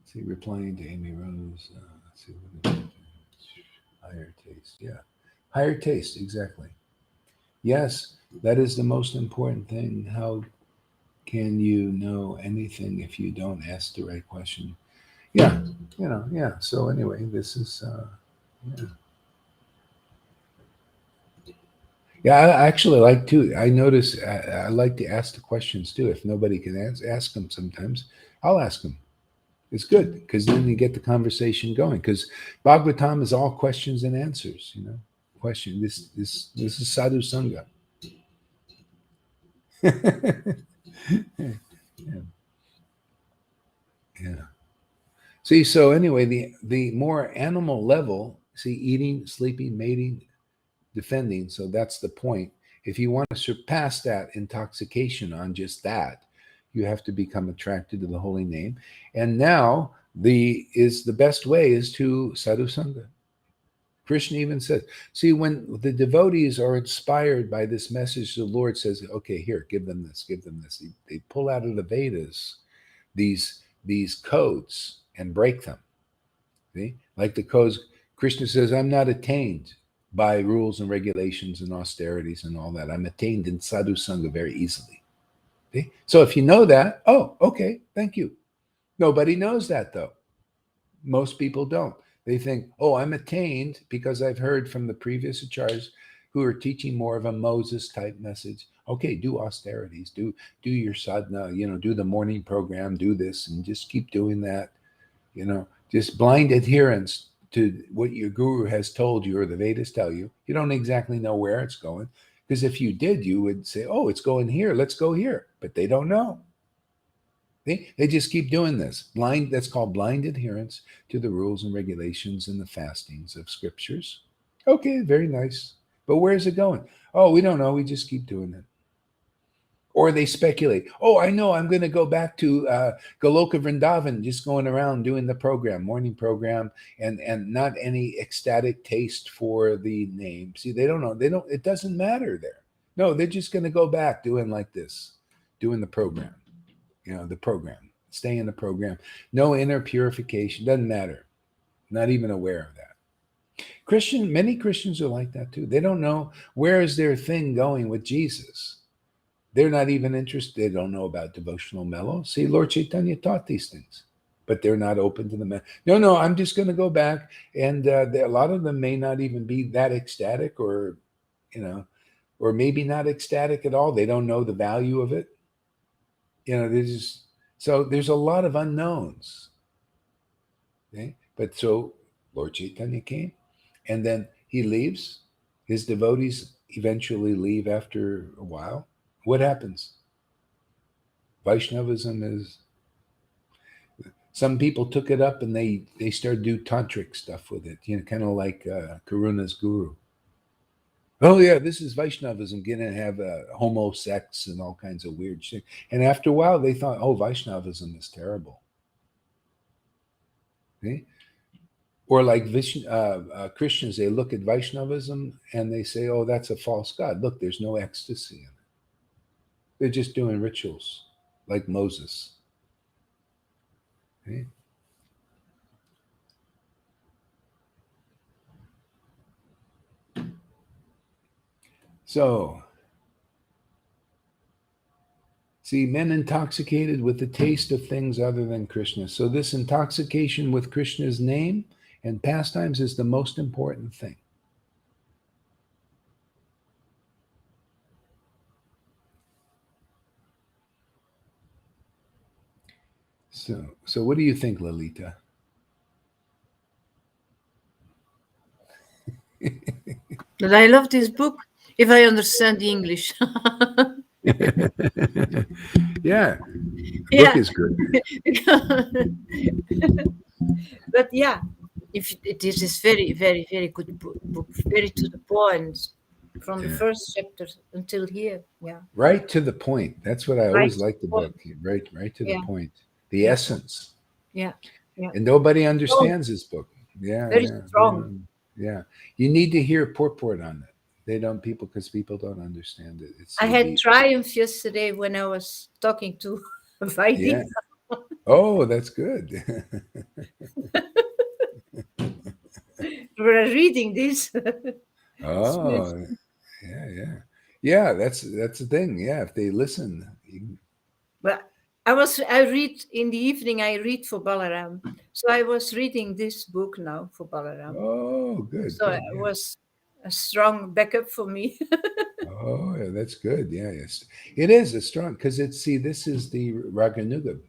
See, replying to Amy Rose. Let's see what it is. Higher taste. Yeah. Higher taste, exactly. Yes, that is the most important thing. How can you know anything if you don't ask the right question? Yeah, yeah. So anyway, this is, yeah. Yeah, I actually like to. I notice I like to ask the questions too. If nobody can ask them sometimes, I'll ask them. It's good because then you get the conversation going. Because Bhagavatam is all questions and answers. Question. This is sadhu sangha. Yeah. See, so anyway, the more animal level, see, eating, sleeping, mating, defending. So that's the point. If you want to surpass that intoxication on just that, you have to become attracted to the holy name. And now the best way is to sadhu sangha. Krishna even says, see, when the devotees are inspired by this message, the Lord says, okay, here, give them this, give them this. They pull out of the Vedas these codes and break them. See? Like the codes, Krishna says, I'm not attained by rules and regulations and austerities and all that. I'm attained in sadhu sangha very easily. See? So if you know that, oh, okay, thank you. Nobody knows that though. Most people don't. They think, oh, I'm attained because I've heard from the previous acharyas who are teaching more of a Moses type message. Okay, do austerities, do your sadhana, do the morning program, do this, and just keep doing that. Just blind adherence to what your guru has told you or the Vedas tell you. You don't exactly know where it's going, because if you did, you would say, oh, it's going here, let's go here. But they don't know. They just keep doing this. That's called blind adherence to the rules and regulations and the fastings of scriptures. Okay, very nice. But where's it going? Oh, we don't know. We just keep doing it. Or they speculate. Oh, I know. I'm going to go back to Goloka Vrindavan, just going around doing the program, morning program, and not any ecstatic taste for the name. See, they don't know. It doesn't matter there. No, they're just going to go back doing like this, doing the program. The program. Stay in the program. No inner purification. Doesn't matter. Not even aware of that. Many Christians are like that too. They don't know where is their thing going with Jesus. They're not even interested. They don't know about devotional mellow. See, Lord Chaitanya taught these things, but they're not open to them. No, I'm just going to go back. And a lot of them may not even be that ecstatic or maybe not ecstatic at all. They don't know the value of it. So there's a lot of unknowns. Okay? But so Lord Chaitanya came, and then he leaves. His devotees eventually leave after a while. What happens? Vaishnavism is. Some people took it up and they started to do tantric stuff with it. Kind of like Karuna's guru. Oh yeah, this is Vaishnavism. Gonna have homo sex and all kinds of weird shit. And after a while, they thought, oh, Vaishnavism is terrible. Okay? Or like Christians, they look at Vaishnavism and they say, oh, that's a false god. Look, there's no ecstasy in it. They're just doing rituals like Moses. Okay? So, see, men intoxicated with the taste of things other than Krishna. So this intoxication with Krishna's name and pastimes is the most important thing. So what do you think, Lalita? But I love this book if I understand the English. Yeah, the book is good. But yeah, this is very, very, very good book, very to the point, from the first chapter until here. Yeah, right to the point. That's what I always liked about it. Right to the point. The essence. Yeah. And nobody understands this book. Yeah, very strong. Yeah. You need to hear purport on it. Because people don't understand it. It's so I had deep. triumph yesterday when I was talking to Vaidi. Yeah. Oh, that's good. We're reading this. Oh, yeah. That's the thing. Yeah, if they listen. But I read in the evening. I read for Balaram, so I was reading this book now for Balaram. Oh, good. So it was a strong backup for me. Oh, yeah, that's good. Yeah, yes, it is a strong because this is the Raganuga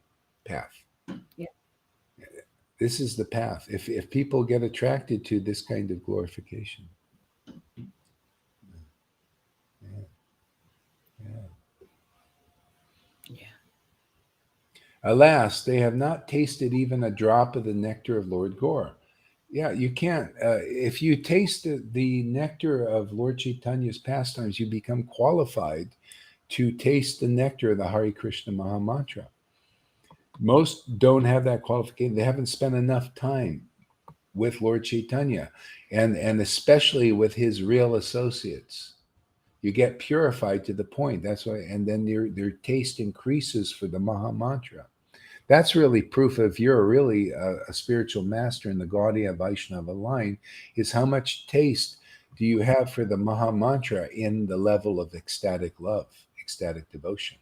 path. Yeah. This is the path. If people get attracted to this kind of glorification. Yeah. Alas, they have not tasted even a drop of the nectar of Lord Gaur. Yeah, you can't. If you taste the nectar of Lord Chaitanya's pastimes, you become qualified to taste the nectar of the Hare Krishna Maha Mantra. Most don't have that qualification. They haven't spent enough time with Lord Chaitanya, and especially with his real associates. You get purified to the point. That's why, and then their taste increases for the Maha Mantra. That's really proof if you're really a spiritual master in the Gaudiya Vaishnava line, is how much taste do you have for the Maha Mantra in the level of ecstatic love, ecstatic devotion.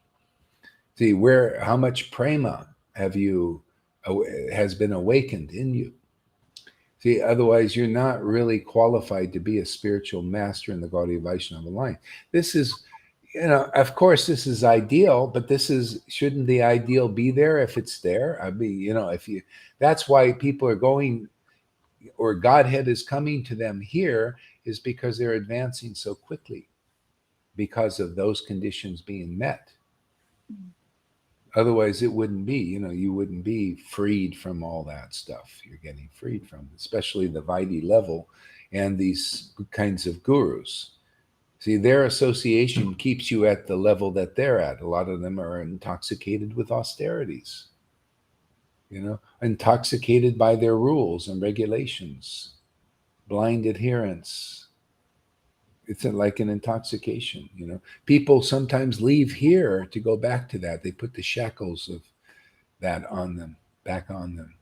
See, how much prema has been awakened in you. See, otherwise you're not really qualified to be a spiritual master in the Gaudiya Vaishnava line. This is, of course, this is ideal, but shouldn't the ideal be there if it's there? I mean, that's why people are going, or Godhead is coming to them here, is because they're advancing so quickly because of those conditions being met. Otherwise, it wouldn't be, you wouldn't be freed from all that stuff you're getting freed from, especially the Vaidhi level and these kinds of gurus. See, their association keeps you at the level that they're at. A lot of them are intoxicated with austerities, intoxicated by their rules and regulations, blind adherence. It's like an intoxication. People sometimes leave here to go back to that. They put the shackles of that on them, back on them.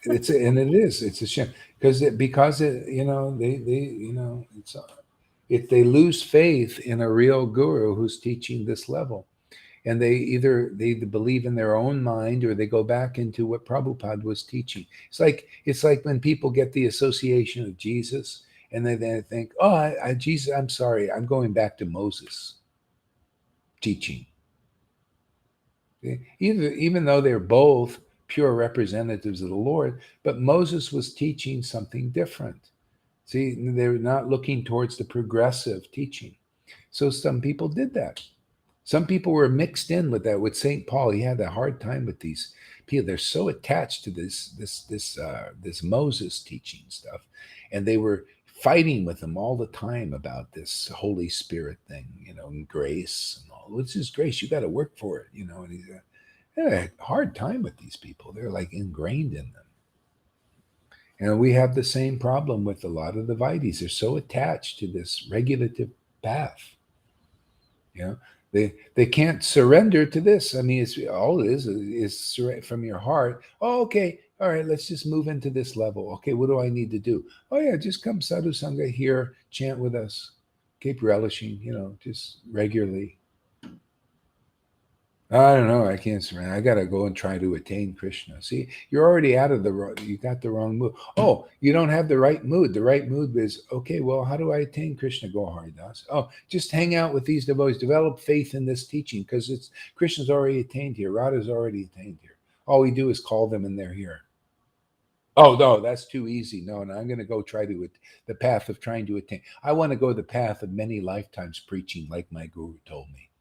It's a shame because it's if they lose faith in a real guru who's teaching this level, and they either believe in their own mind or they go back into what Prabhupada was teaching. It's like when people get the association of Jesus and they think, oh, Jesus, I'm sorry, I'm going back to Moses teaching. Even though they're both pure representatives of the Lord, but Moses was teaching something different. See, they're not looking towards the progressive teaching. So some people did that. Some people were mixed in with that. With St. Paul, he had a hard time with these people. They're so attached to this Moses teaching stuff, and they were fighting with him all the time about this Holy Spirit thing, and grace and all. This is grace. You got to work for it, And he had a hard time with these people. They're like ingrained in them. And we have the same problem with a lot of the Vaidhis. They're so attached to this regulative path. They can't surrender to this. I mean, it's all it is from your heart. Oh, okay, all right, let's just move into this level. Okay, what do I need to do? Oh yeah, just come sadhu sangha here, chant with us, keep relishing, just regularly. I don't know. I can't surrender. I got to go and try to attain Krishna. See, you're already out of you got the wrong mood. Oh, you don't have the right mood. The right mood is, okay, well, how do I attain Krishna? Go Haridas. Oh, just hang out with these devotees. Develop faith in this teaching because Krishna's already attained here. Radha's already attained here. All we do is call them and they're here. Oh, no, that's too easy. No, I'm going to go try the path of trying to attain. I want to go the path of many lifetimes preaching like my guru told me.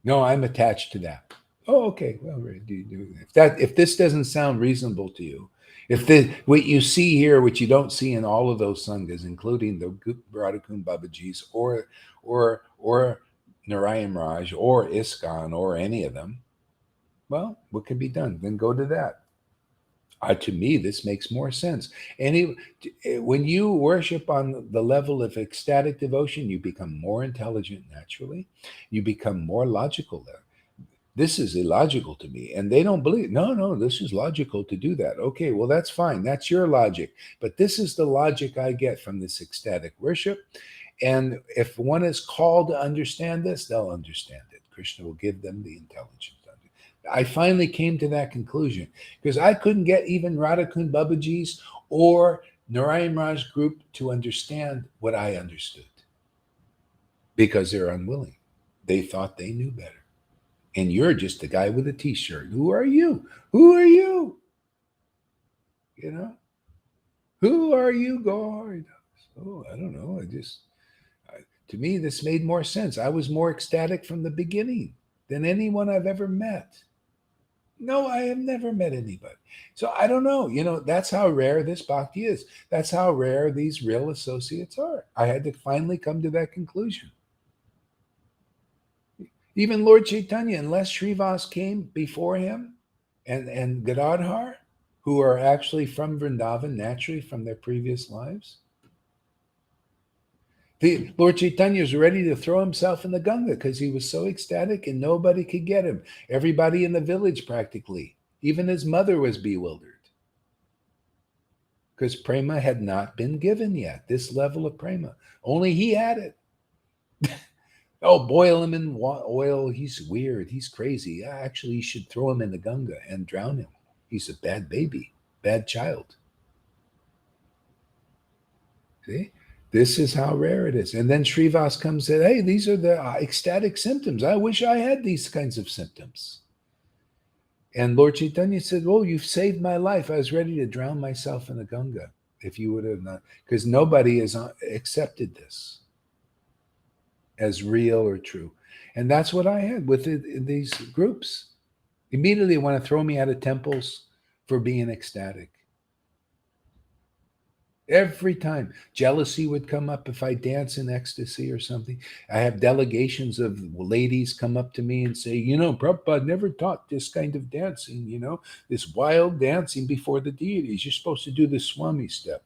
No, I'm attached to that. Oh, okay. Well, if this doesn't sound reasonable to you, what you see here, which you don't see in all of those sanghas, including the Radhakund Babaji's or Narayan Raj or ISKCON or any of them, well, what can be done? Then go to that. To me, this makes more sense. When you worship on the level of ecstatic devotion, you become more intelligent naturally. You become more logical there. This is illogical to me. And they don't believe, no, this is logical to do that. Okay, well, that's fine. That's your logic. But this is the logic I get from this ecstatic worship. And if one is called to understand this, they'll understand it. Krishna will give them the intelligence. I finally came to that conclusion because I couldn't get even Radhakund Babaji's or Narayan Raj group to understand what I understood because they're unwilling. They thought they knew better. And you're just a guy with a t-shirt. Who are you? Who are you? Who are you, God? Oh, I don't know. To me, this made more sense. I was more ecstatic from the beginning than anyone I've ever met. No, I have never met anybody. So I don't know. That's how rare this bhakti is. That's how rare these real associates are. I had to finally come to that conclusion. Even Lord Chaitanya, unless Srivas came before him and Gadadhar, who are actually from Vrindavan naturally from their previous lives, Lord Chaitanya was ready to throw himself in the Ganga because he was so ecstatic and nobody could get him. Everybody in the village practically. Even his mother was bewildered because prema had not been given yet, this level of prema. Only he had it. Oh, boil him in oil. He's weird. He's crazy. Actually, you should throw him in the Ganga and drown him. He's a bad baby, bad child. See? This is how rare it is. And then Srivas comes and said, hey, these are the ecstatic symptoms. I wish I had these kinds of symptoms. And Lord Chaitanya said, oh, you've saved my life. I was ready to drown myself in the Ganga if you would have not, because nobody has accepted this as real or true. And that's what I had with these groups. Immediately want to throw me out of temples for being ecstatic. Every time jealousy would come up if I dance in ecstasy or something. I have delegations of ladies come up to me and say, Prabhupada never taught this kind of dancing, this wild dancing before the deities. You're supposed to do the Swami step.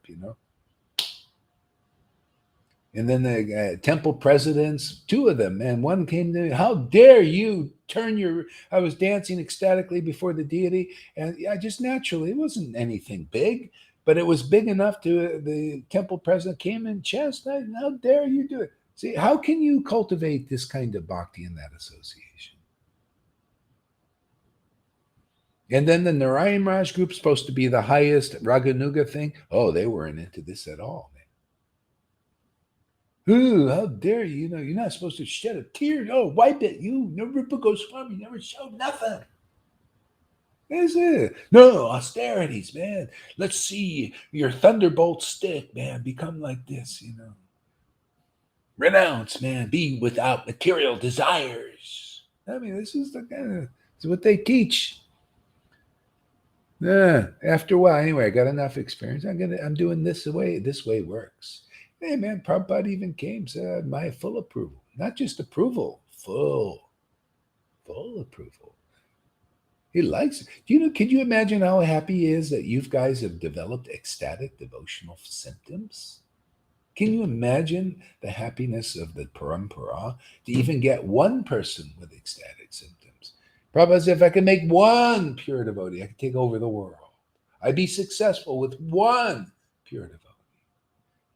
And then the temple presidents, two of them, and one came to me, how dare you I was dancing ecstatically before the deity, and I just naturally, it wasn't anything big, but it was big enough to, the temple president came in chest, how dare you do it? See, how can you cultivate this kind of bhakti in that association? And then the Narayan Raj group, supposed to be the highest Raganuga thing, oh, they weren't into this at all. Ooh, how dare you? You're not supposed to shed a tear. Oh, wipe it. You never Goswami never showed nothing. Is it? No, austerities, man. Let's see your thunderbolt stick, man. Become like this, Renounce, man. Be without material desires. I mean, this is this is what they teach. After a while, anyway, I got enough experience. I'm doing this way. This way works. Hey, man, Prabhupada even came, said, my full approval. Not just approval, full approval. He likes it. Can you imagine how happy he is that you guys have developed ecstatic devotional symptoms? Can you imagine the happiness of the parampara to even get one person with ecstatic symptoms? Prabhupada said, if I could make one pure devotee, I could take over the world. I'd be successful with one pure devotee.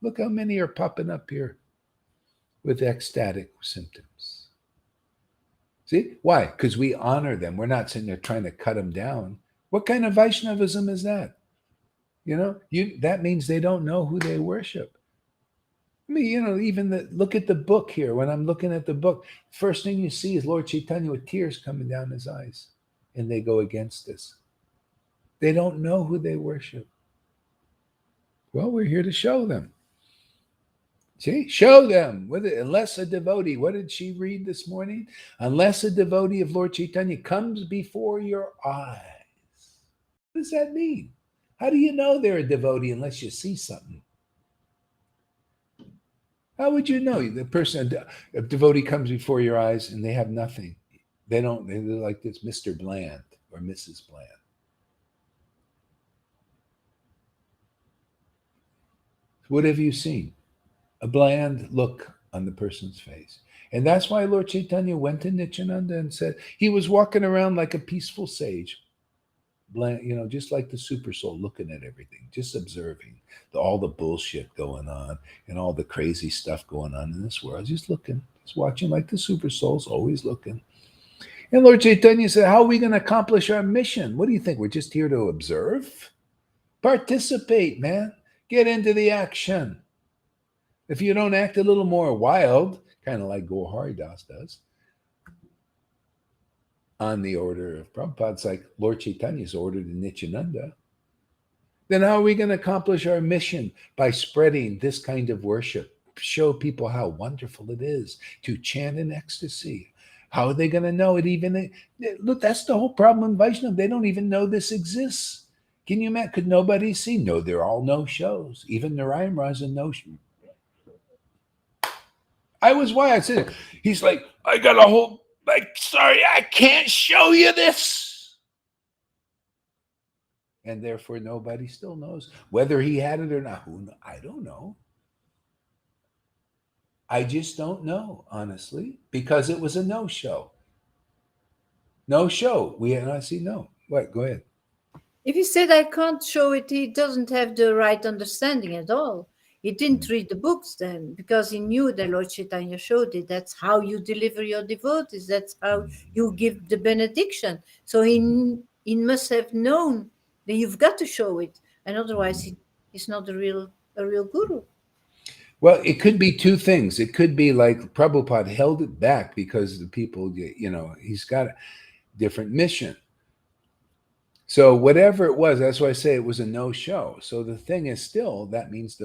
Look how many are popping up here with ecstatic symptoms. See? Why? Because we honor them. We're not sitting there trying to cut them down. What kind of Vaishnavism is that? That means they don't know who they worship. I mean, even look at the book here. When I'm looking at the book, first thing you see is Lord Chaitanya with tears coming down his eyes. And they go against this. They don't know who they worship. Well, we're here to show them. See, show them. Unless a devotee, what did she read this morning? Unless a devotee of Lord Chaitanya comes before your eyes. What does that mean? How do you know they're a devotee unless you see something? How would you know a devotee comes before your eyes and they have nothing? They're like this Mr. Bland or Mrs. Bland. What have you seen? A bland look on the person's face. And that's why Lord Chaitanya went to Nityananda and said, he was walking around like a peaceful sage, bland, just like the super soul, looking at everything, just observing all the bullshit going on and all the crazy stuff going on in this world, just looking, just watching like the super soul's always looking. And Lord Chaitanya said, how are we going to accomplish our mission? What do you think? We're just here to observe? Participate, man. Get into the action. If you don't act a little more wild, kind of like Gaur Das does, on the order of Prabhupada, it's like Lord Chaitanya's order to Nityananda, then how are we going to accomplish our mission? By spreading this kind of worship, show people how wonderful it is to chant in ecstasy. How are they going to know it even? Look, that's the whole problem in Vaishnava. They don't even know this exists. Can you imagine? Could nobody see? No, they're all no-shows. Even Narayan Raj is a no-show. I said, he's like, I got a whole, sorry, I can't show you this. And therefore, nobody still knows whether he had it or not. I don't know. I just don't know, honestly, because it was a no-show. No-show. I see no. What? Go ahead. If he said I can't show it, he doesn't have the right understanding at all. He didn't read the books then because he knew that Lord Chaitanya showed it. That's how you deliver your devotees. That's how you give the benediction. So he must have known that you've got to show it, and otherwise he's not a real guru. Well, it could be two things. It could be like Prabhupada held it back because the people, he's got a different mission. So whatever it was, that's why I say it was a no-show. So the thing is still, that means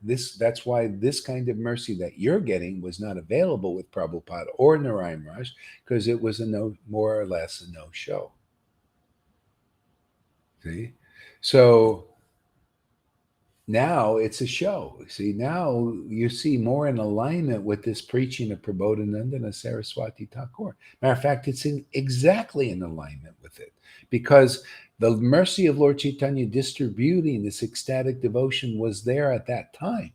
that's why this kind of mercy that you're getting was not available with Prabhupada or Narayan Raj, because it was more or less a no-show. See? So now it's a show. See, now you see more in alignment with this preaching of Prabodhananda and Saraswati Thakur. Matter of fact, it's exactly in alignment with it, because the mercy of Lord Chaitanya distributing this ecstatic devotion was there at that time.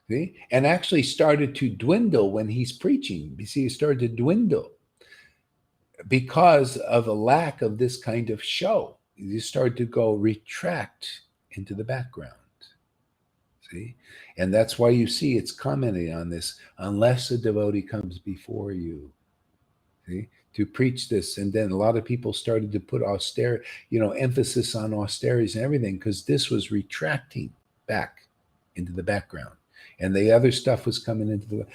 See? And actually started to dwindle when he's preaching. You see, it started to dwindle because of a lack of this kind of show. You started to retract into the background. See? And that's why you see it's commenting on this, unless a devotee comes before you. See? To preach this. And then a lot of people started to put emphasis on austerities and everything, because this was retracting back into the background. And the other stuff was coming into the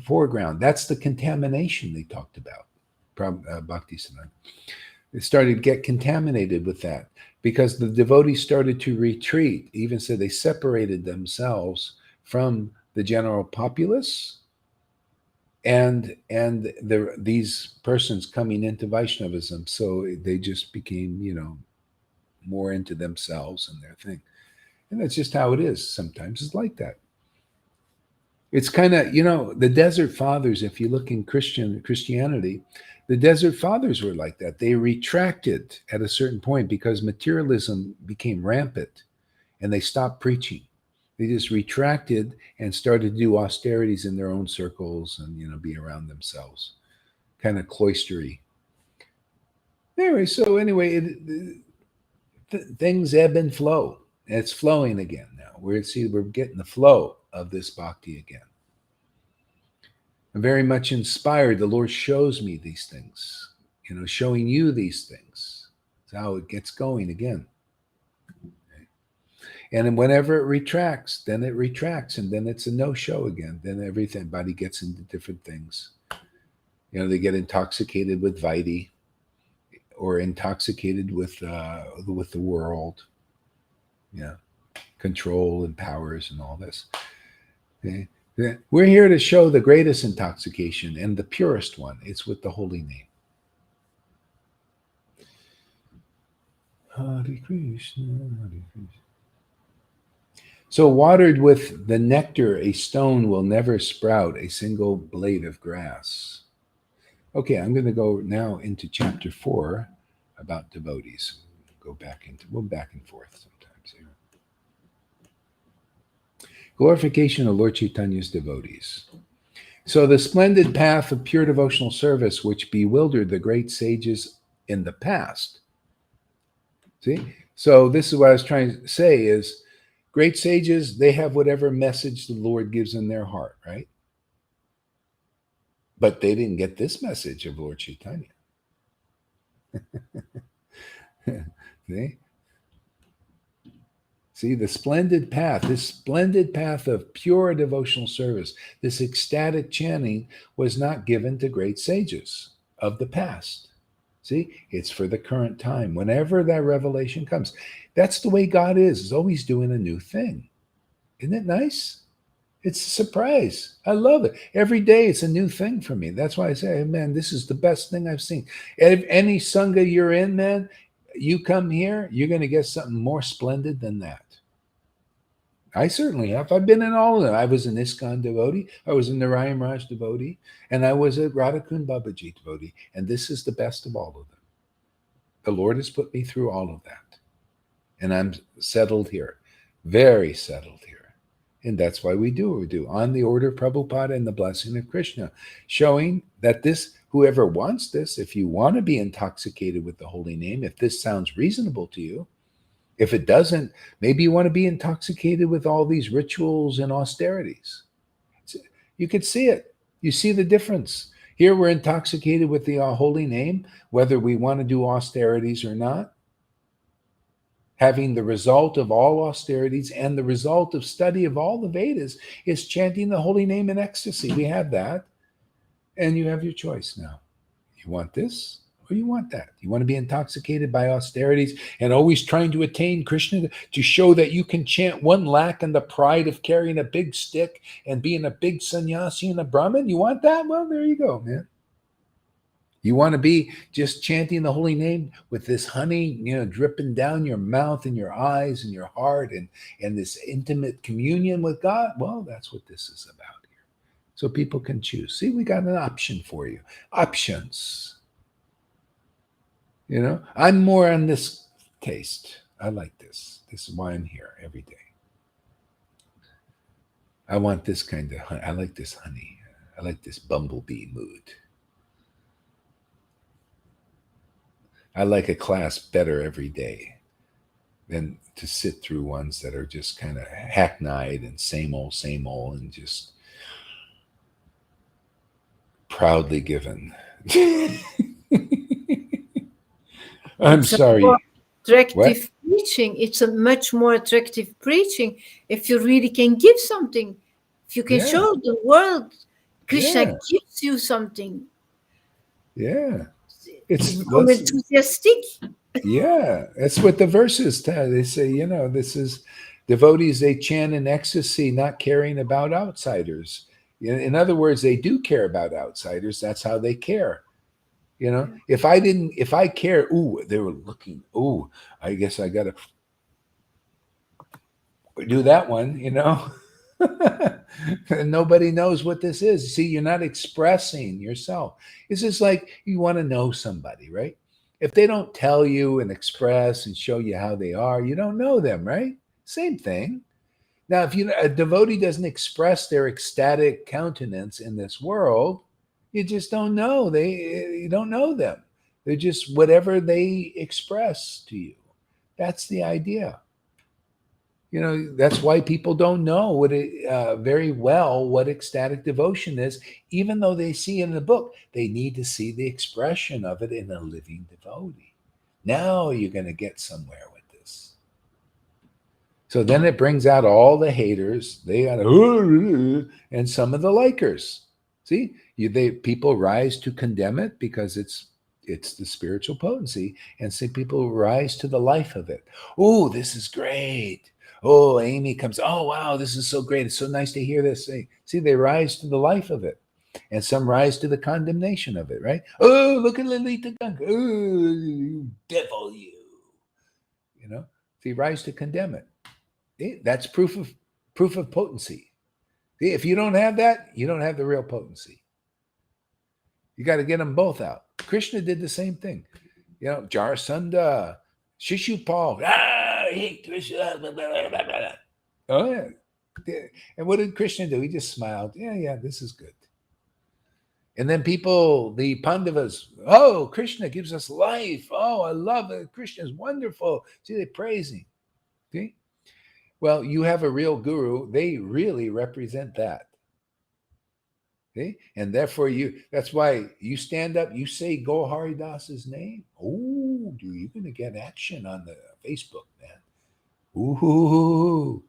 foreground. That's the contamination they talked about. Bhakti Siddhanta. It started to get contaminated with that, because the devotees started to retreat. Even said they separated themselves from the general populace and these persons coming into Vaishnavism. So they just became, more into themselves and their thing. And that's just how it is. Sometimes it's like that. It's kind of, the Desert Fathers, if you look in Christianity, the Desert Fathers were like that. They retracted at a certain point because materialism became rampant and they stopped preaching. They just retracted and started to do austerities in their own circles and, be around themselves. Kind of cloistery. Anyway, things ebb and flow. And it's flowing again now. We're getting the flow of this bhakti again. I'm very much inspired. The Lord shows me these things, showing you these things. That's how it gets going again. Okay. And whenever it retracts, then it retracts, and then it's a no-show again. Then everybody gets into different things. They get intoxicated with Vaidhi, or intoxicated with the world. Control and powers and all this. Okay. We're here to show the greatest intoxication and the purest one. It's with the holy name. Hare Krishna, Hare Krishna. So watered with the nectar, a stone will never sprout a single blade of grass. Okay, I'm going to go now into chapter 4 about devotees. We'll back and forth sometimes here. Glorification of Lord Chaitanya's devotees. So the splendid path of pure devotional service, which bewildered the great sages in the past. See? So this is what I was trying to say is, great sages, they have whatever message the Lord gives in their heart, right? But they didn't get this message of Lord Chaitanya. See, the splendid path, this splendid path of pure devotional service, this ecstatic chanting was not given to great sages of the past. See, it's for the current time. Whenever that revelation comes, that's the way God is always doing a new thing. Isn't it nice? It's a surprise. I love it. Every day it's a new thing for me. That's why I say, man, this is the best thing I've seen. If any Sangha you're in, man, you come here, you're going to get something more splendid than that. I certainly have. I've been in all of them. I was an ISKCON devotee. I was a Narayan Raj devotee. And I was a Radhakund Babaji devotee. And this is the best of all of them. The Lord has put me through all of that. And I'm settled here. Very settled here. And that's why we do what we do. On the order of Prabhupada and the blessing of Krishna. Showing that whoever wants this, if you want to be intoxicated with the holy name, if this sounds reasonable to you, If it doesn't, maybe you want to be intoxicated with all these rituals and austerities. You could see it. You see the difference. Here we're intoxicated with the holy name, whether we want to do austerities or not, having the result of all austerities and the result of study of all the Vedas is chanting the holy name in ecstasy. We have that. And you have your choice now. You want this or you want that? You want to be intoxicated by austerities and always trying to attain Krishna to show that you can chant one lakh and the pride of carrying a big stick and being a big sannyasi and a Brahmin? You want that? Well, there you go, man. You want to be just chanting the holy name with this honey, dripping down your mouth and your eyes and your heart and this intimate communion with God? Well, that's what this is about here. So people can choose. See, we got an option for you. Options. I'm more on this taste. I like this. This is why I'm here every day. I want this kind of honey. I like this honey. I like this bumblebee mood. I like a class better every day than to sit through ones that are just kind of hackneyed and same old, and just proudly given. I'm sorry. Attractive preaching. It's a much more attractive preaching if you really can give something. If you can show the world, Krishna gives you something. Yeah. It's more enthusiastic. Yeah, that's what the verses tell. They say, this is devotees, they chant in ecstasy, not caring about outsiders. In other words, they do care about outsiders. That's how they care. If I care, they were looking, I guess I got to do that one, And nobody knows what this is. See, you're not expressing yourself. It's just like you want to know somebody, right? If they don't tell you and express and show you how they are, you don't know them, right? Same thing. Now, if a devotee doesn't express their ecstatic countenance in this world, you just don't know. You don't know them. They're just whatever they express to you. That's the idea. That's why people don't know very well what ecstatic devotion is, even though they see it in the book. They need to see the expression of it in a living devotee. Now you're going to get somewhere with this. So then it brings out all the haters. They got and some of the likers. See, people rise to condemn it because it's the spiritual potency, and some people rise to the life of it. Oh, this is great. Oh, Amy comes. Oh, wow, this is so great. It's so nice to hear this. See, they rise to the life of it. And some rise to the condemnation of it, right? Oh, look at Lalita Ganga. Oh, you devil, you. See, rise to condemn it. See, that's proof of potency. See, if you don't have that, you don't have the real potency. You got to get them both out. Krishna did the same thing. Jarasandha, Shishupal. Oh, yeah. And what did Krishna do? He just smiled. Yeah, this is good. And then the Pandavas, oh, Krishna gives us life. Oh, I love it. Krishna is wonderful. See, they praise him. See? Well, you have a real guru. They really represent that. See? And therefore, that's why you stand up, you say Gaur Hari Das's name. Oh, dude, you're going to get action on the Facebook, man. Ooh.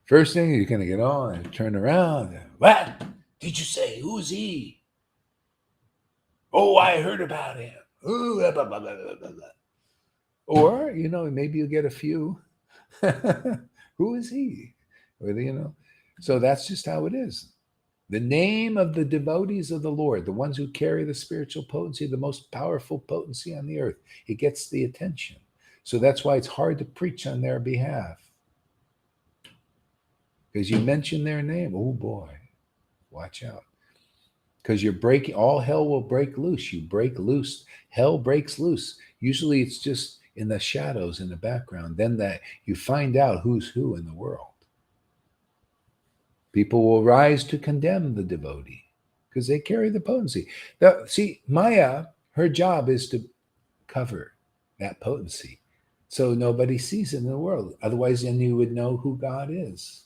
First thing, you're going to get on and turn around. What did you say? Who's he? Oh, I heard about him. Ooh, blah, blah, blah, blah, blah, blah. Or, maybe you'll get a few. Who is he? So that's just how it is. The name of the devotees of the Lord, the ones who carry the spiritual potency, the most powerful potency on the earth, it gets the attention. So that's why it's hard to preach on their behalf. Because you mention their name. Oh boy, watch out. Because you're breaking, all hell will break loose. You break loose. Hell breaks loose. Usually it's just in the shadows in the background. Then that you find out who's who in the world. People will rise to condemn the devotee because they carry the potency. See, Maya, her job is to cover that potency. so nobody sees it in the world. Otherwise, then you would know who God is.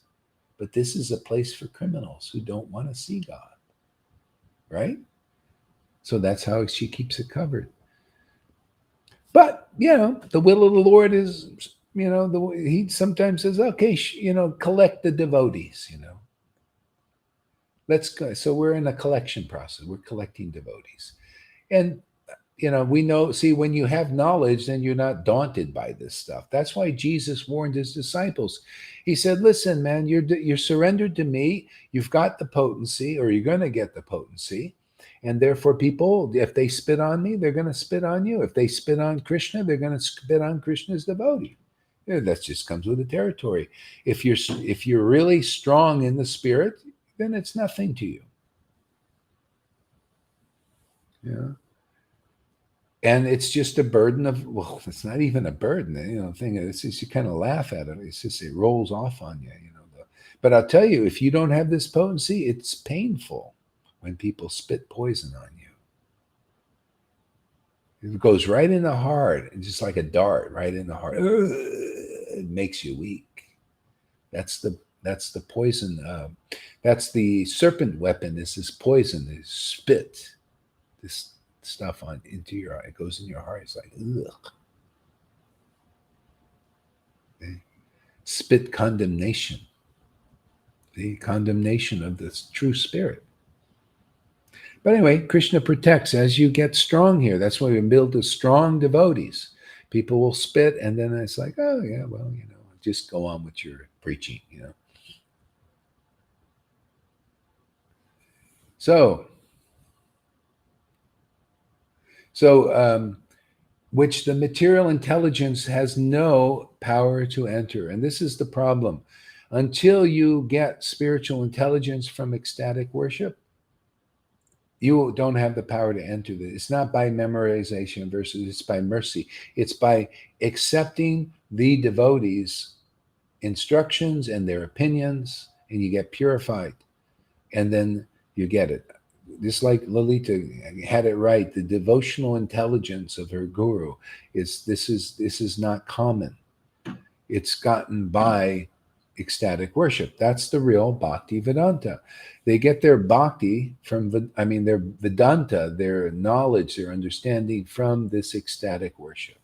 But this is a place for criminals who don't want to see God, right? So that's how she keeps it covered. But the will of the Lord is, he sometimes says, okay, collect the devotees. Let's go. So we're in a collection process. We're collecting devotees, and we know. See, when you have knowledge, then you're not daunted by this stuff. That's why Jesus warned his disciples. He said, "Listen, man, you're surrendered to me. You've got the potency, or you're going to get the potency." And therefore, people, if they spit on me, they're going to spit on you. If they spit on Krishna, they're going to spit on Krishna's devotee. That just comes with the territory. If you're really strong in the spirit, then it's nothing to you. Yeah. And it's just a burden of, well, it's not even a burden, thing. It's just, you kind of laugh at it. It's just, it rolls off on you, But I'll tell you, if you don't have this potency, it's painful when people spit poison on you. It goes right in the heart, just like a dart, right in the heart. It makes you weak. That's the poison. That's the serpent weapon. Is this poison? Is spit. This stuff into your eye. It goes in your heart. It's like, ugh. Okay. Spit condemnation. The condemnation of this true spirit. But anyway, Krishna protects as you get strong here. That's why we build the strong devotees. People will spit, and then it's like, oh yeah, well, just go on with your preaching, So, which the material intelligence has no power to enter. And this is the problem. Until you get spiritual intelligence from ecstatic worship, you don't have the power to enter this. It's not by memorization of verses, it's by mercy. It's by accepting the devotees' instructions and their opinions, and you get purified. And then you get it. Just like Lalita had it right, the devotional intelligence of her guru this is not common. It's gotten by ecstatic worship. That's the real Bhakti Vedanta. They get their bhakti from their Vedanta, their knowledge, their understanding from this ecstatic worship.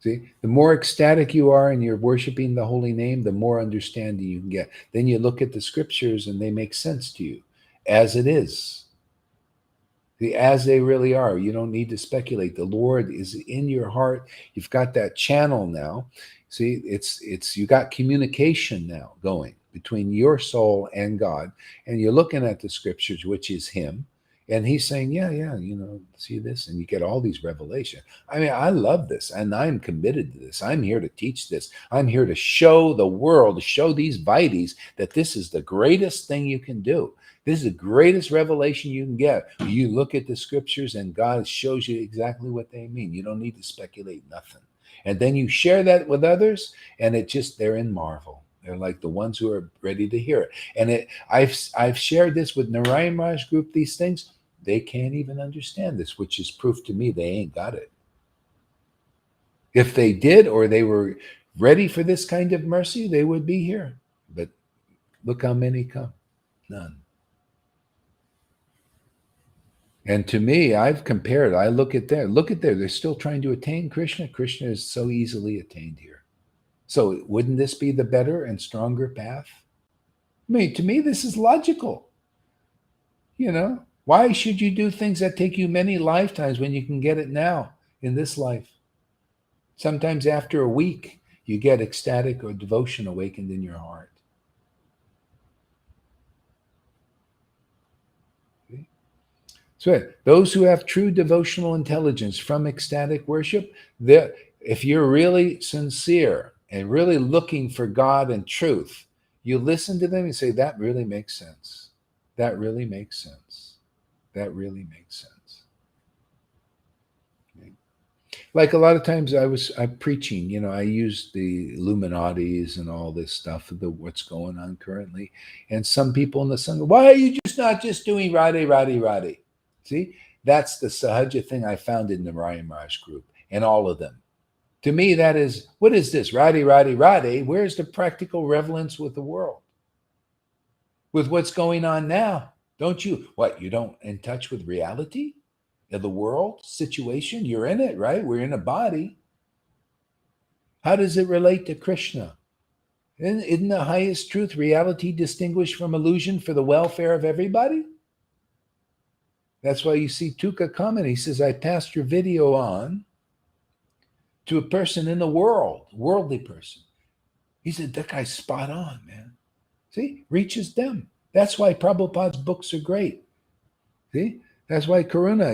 See, the more ecstatic you are and you're worshiping the holy name, the more understanding you can get. Then you look at the scriptures and they make sense to you as it is. As they really are. You don't need to speculate. The Lord is in your heart. You've got that channel now. See, it's you got communication now going between your soul and God, and you're looking at the scriptures, which is Him, and He's saying, yeah, see this, and you get all these revelations. I love this, and I'm committed to this. I'm here to teach this. I'm here to show the world, to show these Vaides that this is the greatest thing you can do. This is the greatest revelation you can get. You look at the scriptures and God shows you exactly what they mean. You don't need to speculate nothing. And then you share that with others, and they're in marvel. They're like the ones who are ready to hear it. And I've shared this with Narayan Maharaj group, these things. They can't even understand this, which is proof to me they ain't got it. If they did, or they were ready for this kind of mercy, they would be here. But look how many come. None. And to me, I've compared. I look at there. They're still trying to attain Krishna. Krishna is so easily attained here. So wouldn't this be the better and stronger path? To me, this is logical. Why should you do things that take you many lifetimes when you can get it now in this life? Sometimes after a week, you get ecstatic or devotion awakened in your heart. So those who have true devotional intelligence from ecstatic worship, if you're really sincere and really looking for God and truth, you listen to them and say, that really makes sense. That really makes sense. That really makes sense. Okay. Like a lot of times I'm preaching, I use the Illuminatis and all this stuff, what's going on currently. And some people in the Sangha, why are you not just doing Radhe? See, that's the Sahaja thing I found in the Narayan Maharaj group and all of them. To me, that is, what is this? Radhe, Radhe, Radhe. Where's the practical relevance with the world? With what's going on now? Don't you, what, you don't in touch with reality of the world situation? You're in it, right? We're in a body. How does it relate to Krishna? Isn't the highest truth reality distinguished from illusion for the welfare of everybody? That's why you see Tuka comment. He says, I passed your video on to a person in the world, worldly person. He said, that guy's spot on, man. See, reaches them. That's why Prabhupada's books are great. See, that's why Karuna,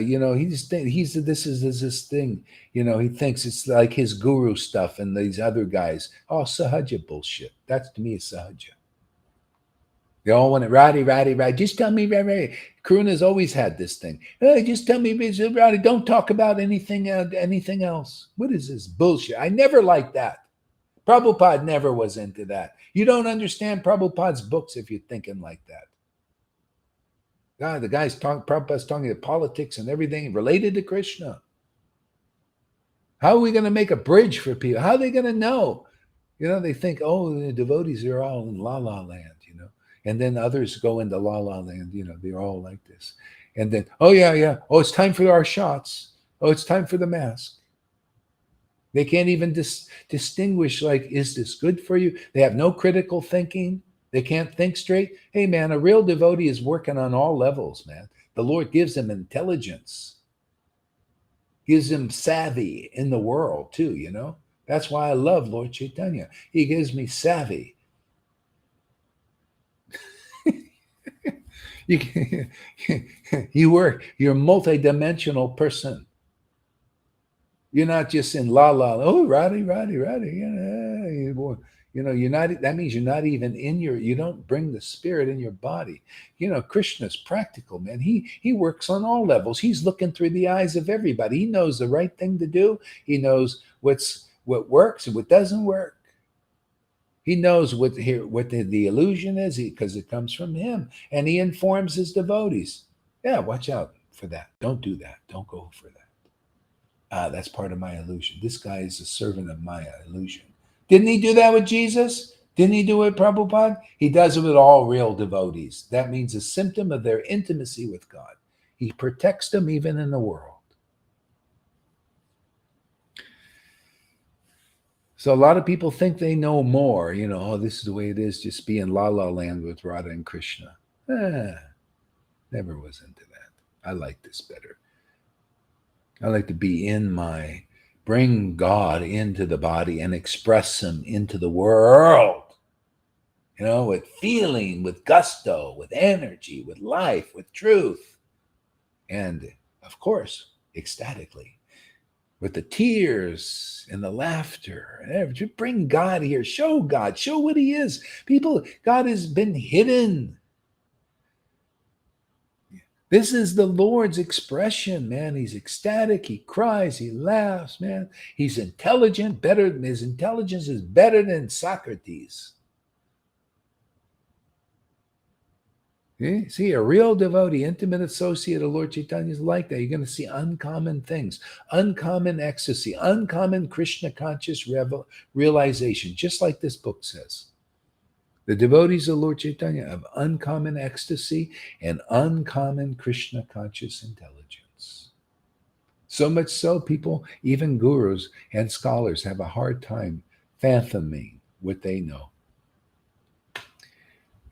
this is this thing, he thinks it's like his guru stuff and these other guys. Oh, Sahaja bullshit. That's to me is Sahaja. They all want it, Radhi. Just tell me, Radhi. Karuna's always had this thing. Hey, just tell me, Radhi, don't talk about anything else. What is this bullshit? I never liked that. Prabhupada never was into that. You don't understand Prabhupada's books if you're thinking like that. God, the guy's Prabhupada's talking about politics and everything related to Krishna. How are we going to make a bridge for people? How are they going to know? They think, oh, the devotees are all in La La Land, and then others go into La La Land, they're all like this. And then, oh, yeah. Oh, it's time for our shots. Oh, it's time for the mask. They can't even distinguish, like, is this good for you? They have no critical thinking. They can't think straight. Hey, man, a real devotee is working on all levels, man. The Lord gives them intelligence, gives them savvy in the world, too, That's why I love Lord Chaitanya. He gives me savvy. You're a multidimensional person. You're not just in la la. Oh, Radhi. You're not. That means you're not even in you don't bring the spirit in your body. Krishna's practical, man. He works on all levels. He's looking through the eyes of everybody. He knows the right thing to do. He knows what works and what doesn't work. He knows what the illusion is because it comes from him, and he informs his devotees. Yeah, watch out for that. Don't do that. Don't go for that. That's part of my illusion. This guy is a servant of my illusion. Didn't he do that with Jesus? Didn't he do it with Prabhupada? He does it with all real devotees. That means a symptom of their intimacy with God. He protects them even in the world. So a lot of people think they know more, oh, this is the way it is, just be in La La Land with Radha and Krishna. Never was into that. I like this better. I like to be bring God into the body and express him into the world, with feeling, with gusto, with energy, with life, with truth. And of course, ecstatically. With the tears and the laughter, and bring God here. Show God. Show what he is. People, God has been hidden. This is the Lord's expression, man. He's ecstatic. He cries. He laughs, man. He's intelligent. His intelligence is better than Socrates. See, a real devotee, intimate associate of Lord Chaitanya is like that. You're going to see uncommon things, uncommon ecstasy, uncommon Krishna conscious realization, just like this book says. The devotees of Lord Chaitanya have uncommon ecstasy and uncommon Krishna conscious intelligence. So much so, people, even gurus and scholars, have a hard time fathoming what they know.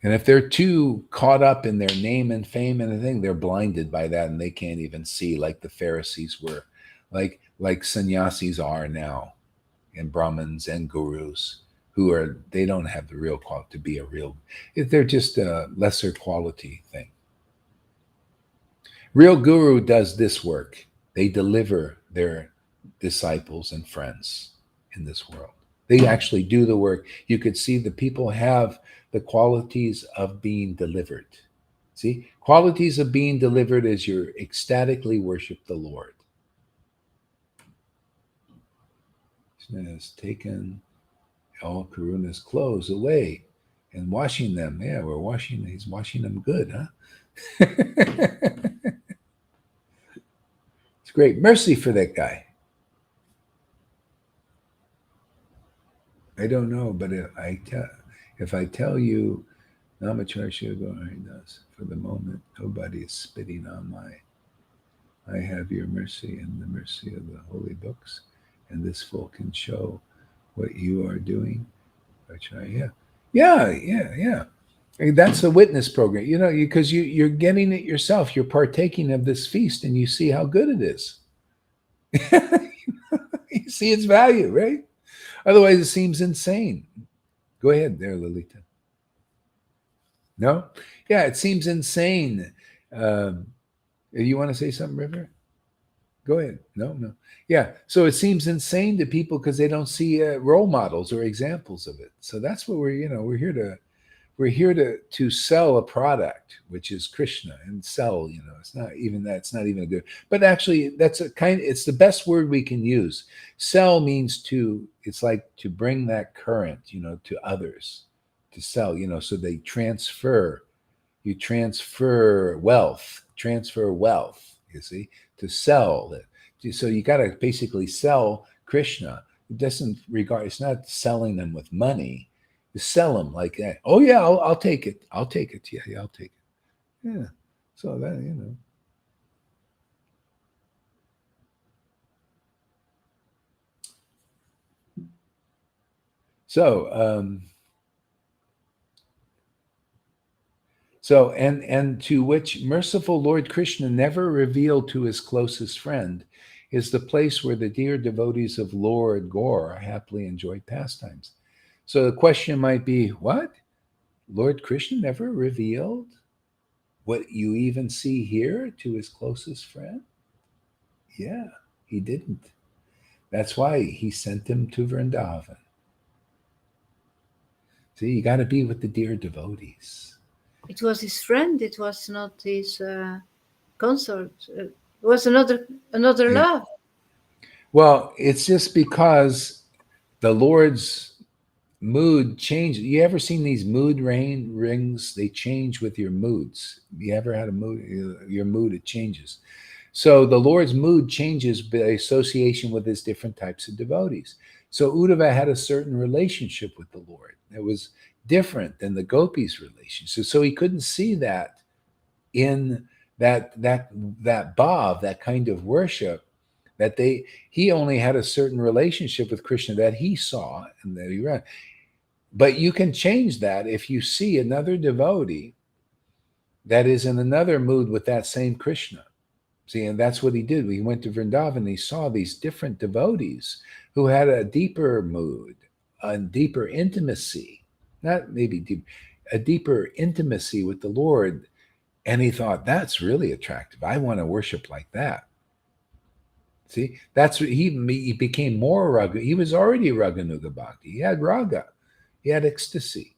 And if they're too caught up in their name and fame and everything, they're blinded by that and they can't even see, like the Pharisees were, like sannyasis are now, and Brahmins and gurus they don't have the real quality to be a real, they're just a lesser quality thing. Real guru does this work. They deliver their disciples and friends in this world. They actually do the work. You could see the people have the qualities of being delivered. See, qualities of being delivered as you ecstatically worship the Lord. Krishna has taken all Karuna's clothes away and washing them. Yeah, he's washing them good, huh? It's great. Mercy for that guy. I don't know, but if I tell you, Namacharya Goharidas, for the moment, nobody is spitting on my. I have your mercy and the mercy of the holy books, and this full can show what you are doing. Acharya. Yeah. And that's the witness program, because you're getting it yourself. You're partaking of this feast, and you see how good it is. You see its value, right? Otherwise, it seems insane. Go ahead there, Lolita. No? Yeah, it seems insane. You want to say something, River? Go ahead. No. Yeah. So it seems insane to people because they don't see role models or examples of it. So that's what we're here to. We're here to sell a product, which is Krishna, and sell. It's not even that. It's not even a good. But actually, that's it's the best word we can use. Sell means to. It's like to bring that current, to others, to sell. So they transfer. You transfer wealth. Transfer wealth. You see, to sell it. So you got to basically sell Krishna. It doesn't regard. It's not selling them with money. You sell them like that. Oh yeah, I'll take it. I'll take it. Yeah, I'll take it. Yeah. So that. So and to which merciful Lord Krishna never revealed to his closest friend is the place where the dear devotees of Lord Gaur happily enjoyed pastimes. So the question might be, what? Lord Krishna never revealed what you even see here to his closest friend? Yeah, he didn't. That's why he sent him to Vrindavan. See, you got to be with the dear devotees. It was his friend. It was not his consort. It was another love. Well, it's just because the Lord's mood changes. You ever seen these mood rings? They change with your moods. You ever had a mood? Your mood, it changes. So the Lord's mood changes by association with his different types of devotees. So Uddhava had a certain relationship with the Lord. It was different than the gopis' relationship. So he couldn't see that in that bhav, that kind of worship, that he only had a certain relationship with Krishna that he saw and that he read. But you can change that if you see another devotee that is in another mood with that same Krishna. See, and that's what he did. He went to Vrindavan, he saw these different devotees who had a deeper mood, a deeper intimacy, not maybe deep, a deeper intimacy with the Lord. And he thought, that's really attractive. I want to worship like that. See, that's what he became more raga. He was already Raganuga Bhakti. He had raga, he had ecstasy.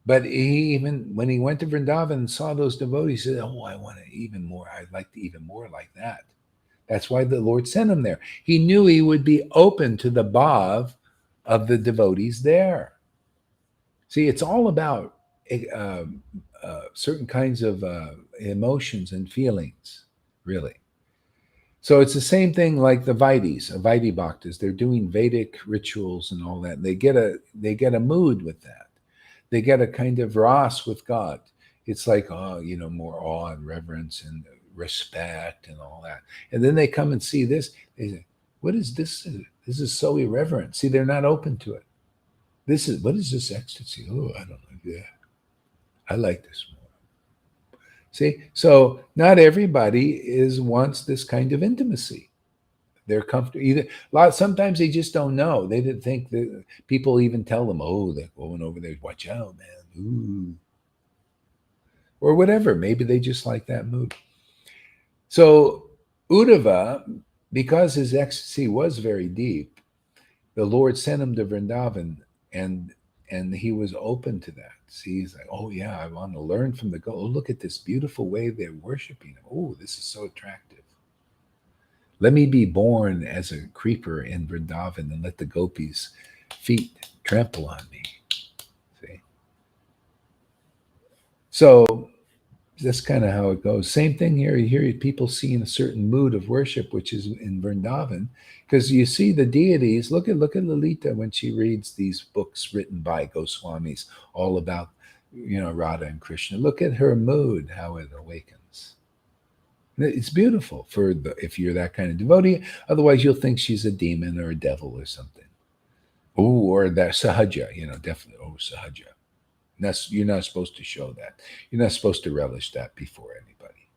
But even when he went to Vrindavan and saw those devotees, he said, oh, I want to even more. I'd like to even more like that. That's why the Lord sent him there. He knew he would be open to the bhav of the devotees there. See, it's all about certain kinds of emotions and feelings, really. So it's the same thing like the Vaidhi Bhaktas. They're doing Vedic rituals and all that. They get a mood with that. They get a kind of ras with God. It's like, more awe and reverence and respect and all that. And then they come and see this. They say, what is this? This is so irreverent. See, they're not open to it. What is this ecstasy? Oh, I don't know. Yeah, I like this more. See, so not everybody wants this kind of intimacy. They're comfortable. Sometimes they just don't know. They didn't think that people even tell them, "Oh, they're going over there. Watch out, man!" Ooh, or whatever. Maybe they just like that mood. So Uddhava, because his ecstasy was very deep, the Lord sent him to Vrindavan, and he was open to that. See, he's like, "Oh yeah, I want to learn from the go. Oh, look at this beautiful way they're worshiping him. Oh, this is so attractive. Let me be born as a creeper in Vrindavan and let the gopis' feet trample on me." See? So That's kind of how it goes. Same thing here. You hear people seeing a certain mood of worship, which is in Vrindavan, because you see the deities. Look at Lalita when she reads these books written by Goswamis, all about Radha and Krishna. Look at her mood, how it awakens. It's beautiful if you're that kind of devotee. Otherwise, you'll think she's a demon or a devil or something. Oh, or that sahaja, definitely. Oh, sahaja. You're not supposed to show that. You're not supposed to relish that before anybody.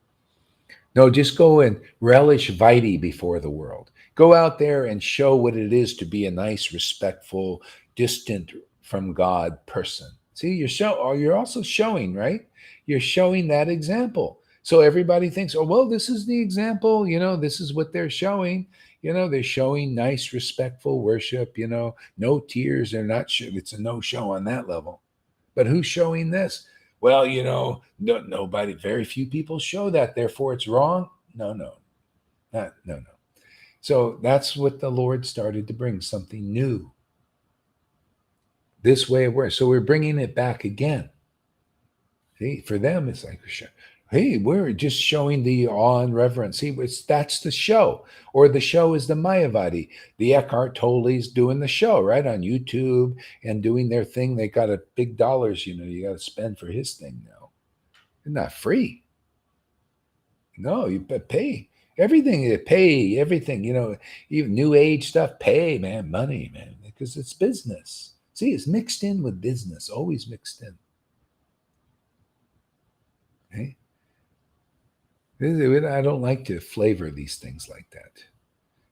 No, just go and relish Vaidhi before the world. Go out there and show what it is to be a nice, respectful, distant from God person. See, you're also showing, right? You're showing that example. So everybody thinks, oh, well, this is the example, this is what they're showing. They're showing nice, respectful worship, no tears. They're not sure. It's a no-show on that level. But who's showing this? Well, nobody, very few people show that. Therefore, it's wrong. No. So that's what the Lord started to bring, something new. This way of work. So we're bringing it back again. See, for them, it's like, hey, we're just showing the awe and reverence. See, that's the show. Or the show is the Mayavadi. The Eckhart Tolle's doing the show, right, on YouTube and doing their thing. They got big dollars, you got to spend for his thing now. It's not free. No, you pay. Everything, you pay everything, even new age stuff, pay, man, money, man, because it's business. See, it's mixed in with business, always mixed in. Okay? I don't like to flavor these things like that.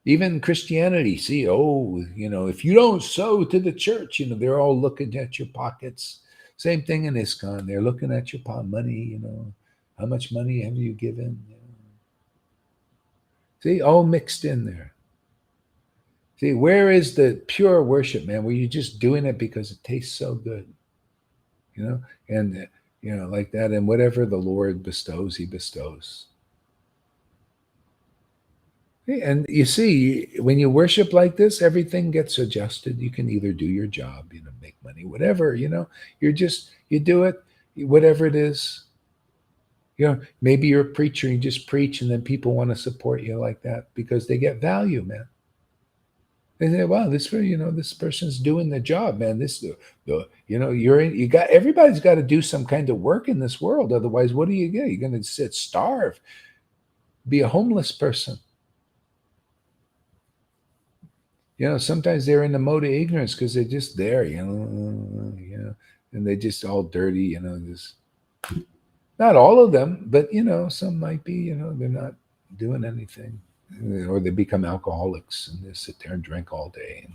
Even Christianity, see, if you don't sow to the church, they're all looking at your pockets. Same thing in ISKCON. They're looking at your money, how much money have you given? See, all mixed in there. See, where is the pure worship, man? Where you're just doing it because it tastes so good, and, like that. And whatever the Lord bestows, he bestows. And you see, when you worship like this, everything gets adjusted. You can either do your job, make money, whatever, you do it, whatever it is. Maybe you're a preacher, you just preach, and then people want to support you like that because they get value, man. They say, wow, this person's doing the job, man. Everybody's got to do some kind of work in this world. Otherwise, what do you get? You're going to starve, be a homeless person. Sometimes they're in the mode of ignorance because they're just there, and they're just all dirty, just not all of them, but some might be, they're not doing anything, or they become alcoholics and they sit there and drink all day.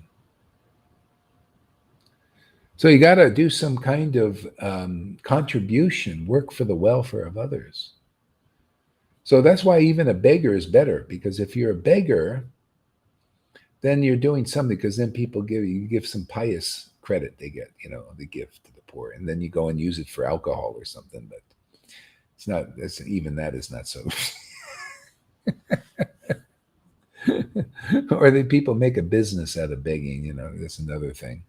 So you got to do some kind of contribution, work for the welfare of others. So that's why even a beggar is better, because if you're a beggar, then you're doing something, because then people give some pious credit they get, they give to the poor, and then you go and use it for alcohol or something. But even that is not so. Or the people make a business out of begging, that's another thing.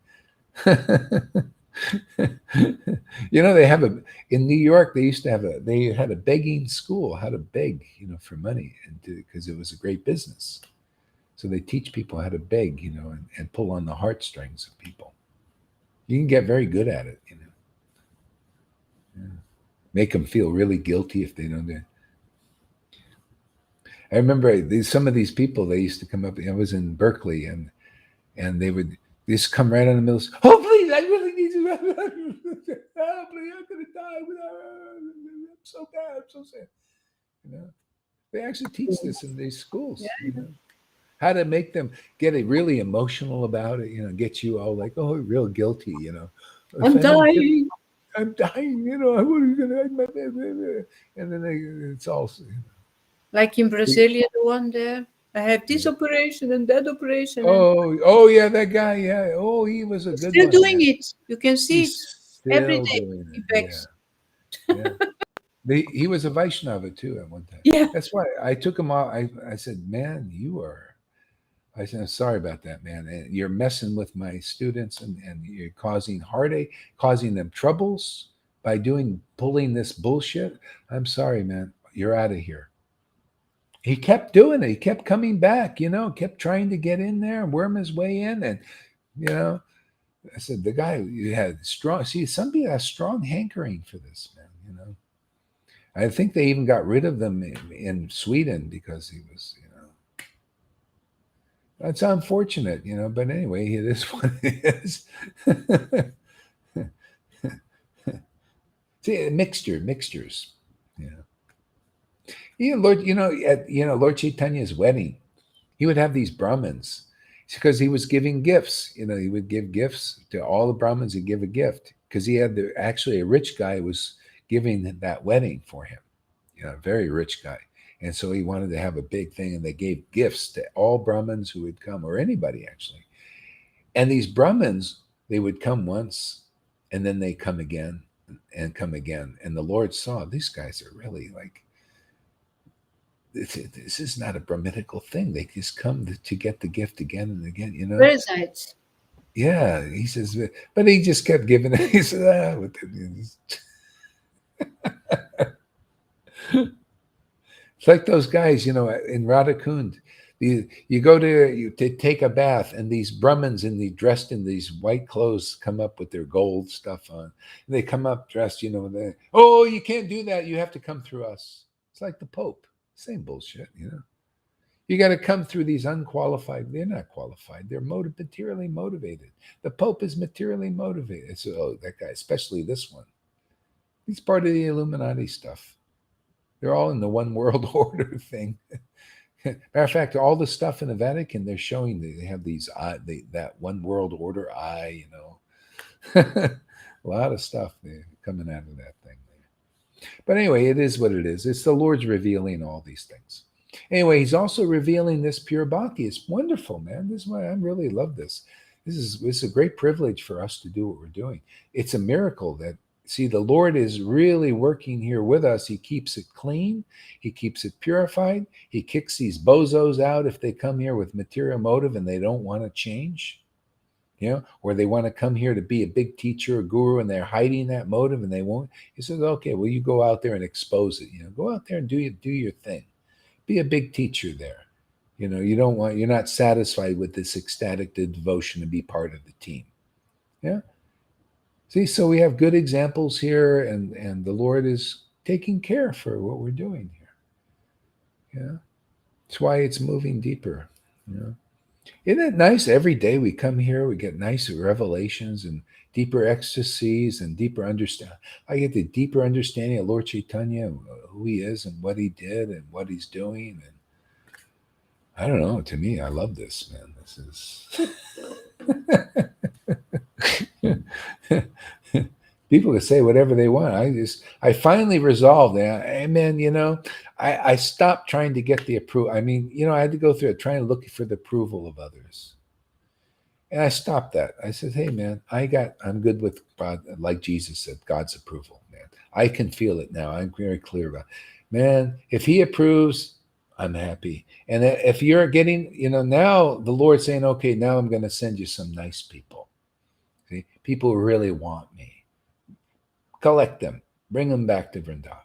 They have in New York, they had a begging school, how to beg, for money, because it was a great business. So they teach people how to beg, and pull on the heartstrings of people. You can get very good at it, Yeah. Make them feel really guilty if they don't do it. I remember some of these people, they used to come up. I was in Berkeley, and they would just come right on the middle. Oh, please, I really need you. Oh, please, I'm going to die. I'm so bad. I'm so sad. They actually teach this in these schools. How to make them get really emotional about it. Get you all like, oh, real guilty. I'm dying. I'm dying. I was going to. And then it's all. Like in Brasilia, the one there. I have this operation and that operation. Oh, yeah, that guy. Yeah. Oh, he was a good still one. Still doing it. You can see He's it every day. Doing it. Yeah. He was a Vaishnava too at one time. Yeah. That's why I took him off. I said, man, I said, I'm sorry about that, man. And you're messing with my students, and you're causing heartache, causing them troubles by pulling this bullshit, I'm sorry, man, you're out of here. He kept doing it. He kept coming back, kept trying to get in there and worm his way in. And, you know, I said, the guy you had strong, see, some people have strong hankering for this, man. I think they even got rid of them in Sweden because he was, that's unfortunate, but anyway, it is what it is. See, mixtures. Yeah. At Lord Chaitanya's wedding, he would have these Brahmins because he was giving gifts. He would give gifts to all the Brahmins. He'd give a gift because he had actually a rich guy was giving that wedding for him, a very rich guy. And so he wanted to have a big thing, and they gave gifts to all Brahmins who would come, or anybody actually. And these Brahmins, they would come once, and then they come again and come again. And the Lord saw these guys are really like, this is not a Brahminical thing. They just come to get the gift again and again, Parasites. Yeah, he says, but he just kept giving it. He said, it's like those guys, in Radhakund. You go to take a bath, and these Brahmins dressed in these white clothes come up with their gold stuff on. And they come up dressed, oh, you can't do that. You have to come through us. It's like the Pope. Same bullshit, You got to come through these unqualified. They're not qualified. They're materially motivated. The Pope is materially motivated. So that guy, especially this one, he's part of the Illuminati stuff. They're all in the one world order thing. Matter of fact, all the stuff in the Vatican, they're showing they have these that one world order eye, a lot of stuff coming out of that thing. But anyway, it is what it is. It's the Lord's revealing all these things. Anyway, he's also revealing this pure bhakti. It's wonderful, man. This is why I really love this. This is a great privilege for us to do what we're doing. It's a miracle that, see, the Lord is really working here with us. He keeps it clean. He keeps it purified. He kicks these bozos out if they come here with material motive and they don't want to change. Or they want to come here to be a big teacher or guru and they're hiding that motive and they won't. He says, okay, well, you go out there and expose it. Go out there and do your thing. Be a big teacher there. You're not satisfied with this ecstatic devotion to be part of the team. Yeah. See, so we have good examples here, and the Lord is taking care for what we're doing here. Yeah. That's why it's moving deeper. Isn't it nice? Every day we come here, we get nice revelations and deeper ecstasies and deeper understanding. I get the deeper understanding of Lord Chaitanya, who he is and what he did and what he's doing. And I don't know. To me, I love this, man. This is. People can say whatever they want. I finally resolved that. Amen. I stopped trying to get the approval. I had to go through it, trying to look for the approval of others. And I stopped that. I said, hey, man, I'm good with God, like Jesus said, God's approval, man. I can feel it now. I'm very clear about it. Man, if he approves, I'm happy. And if you're getting, now the Lord's saying, okay, now I'm going to send you some nice people. See, people who really want me. Collect them, bring them back to Vrindavan.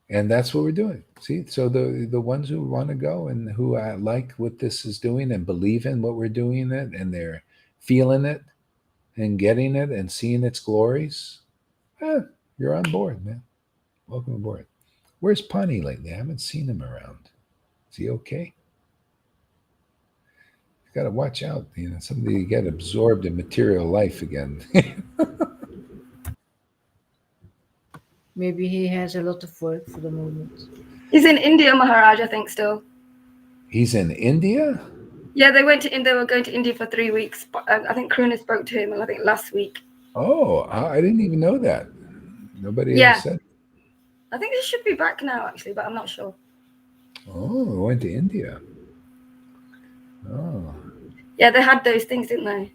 And that's what we're doing. See, so the ones who want to go and who like what this is doing and believe in what we're doing it, and they're feeling it and getting it and seeing its glories, you're on board, man. Welcome aboard. Where's Pani lately? I haven't seen him around. Is he okay? Got to watch out. Somebody get absorbed in material life again. Maybe he has a lot of work for the moment. He's in India, Maharaj, I think, still. He's in India? Yeah, they were going to India for 3 weeks. But I think Kruna spoke to him, I think, last week. Oh, I didn't even know that. Nobody ever said. I think they should be back now, actually, but I'm not sure. Oh, went to India. Oh. Yeah, they had those things, didn't they?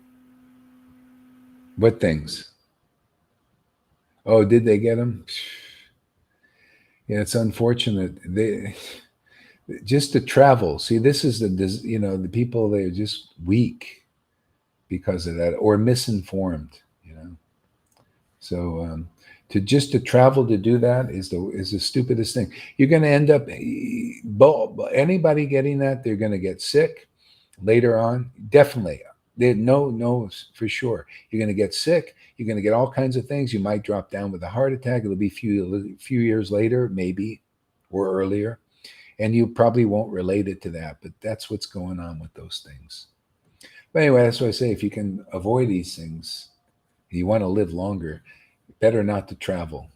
What things? Oh, did they get them? Yeah, it's unfortunate. They just to travel. See, this is the people, they're just weak because of that, or misinformed. So to travel to do that is the stupidest thing. You're going to end up anybody getting that, they're going to get sick later on. Definitely, they no for sure. You're going to get sick. You're going to get all kinds of things. You might drop down with a heart attack. It'll be few years later, maybe, or earlier, and you probably won't relate it to that. But that's what's going on with those things. But anyway, that's why I say if you can avoid these things, you want to live longer, better not to travel.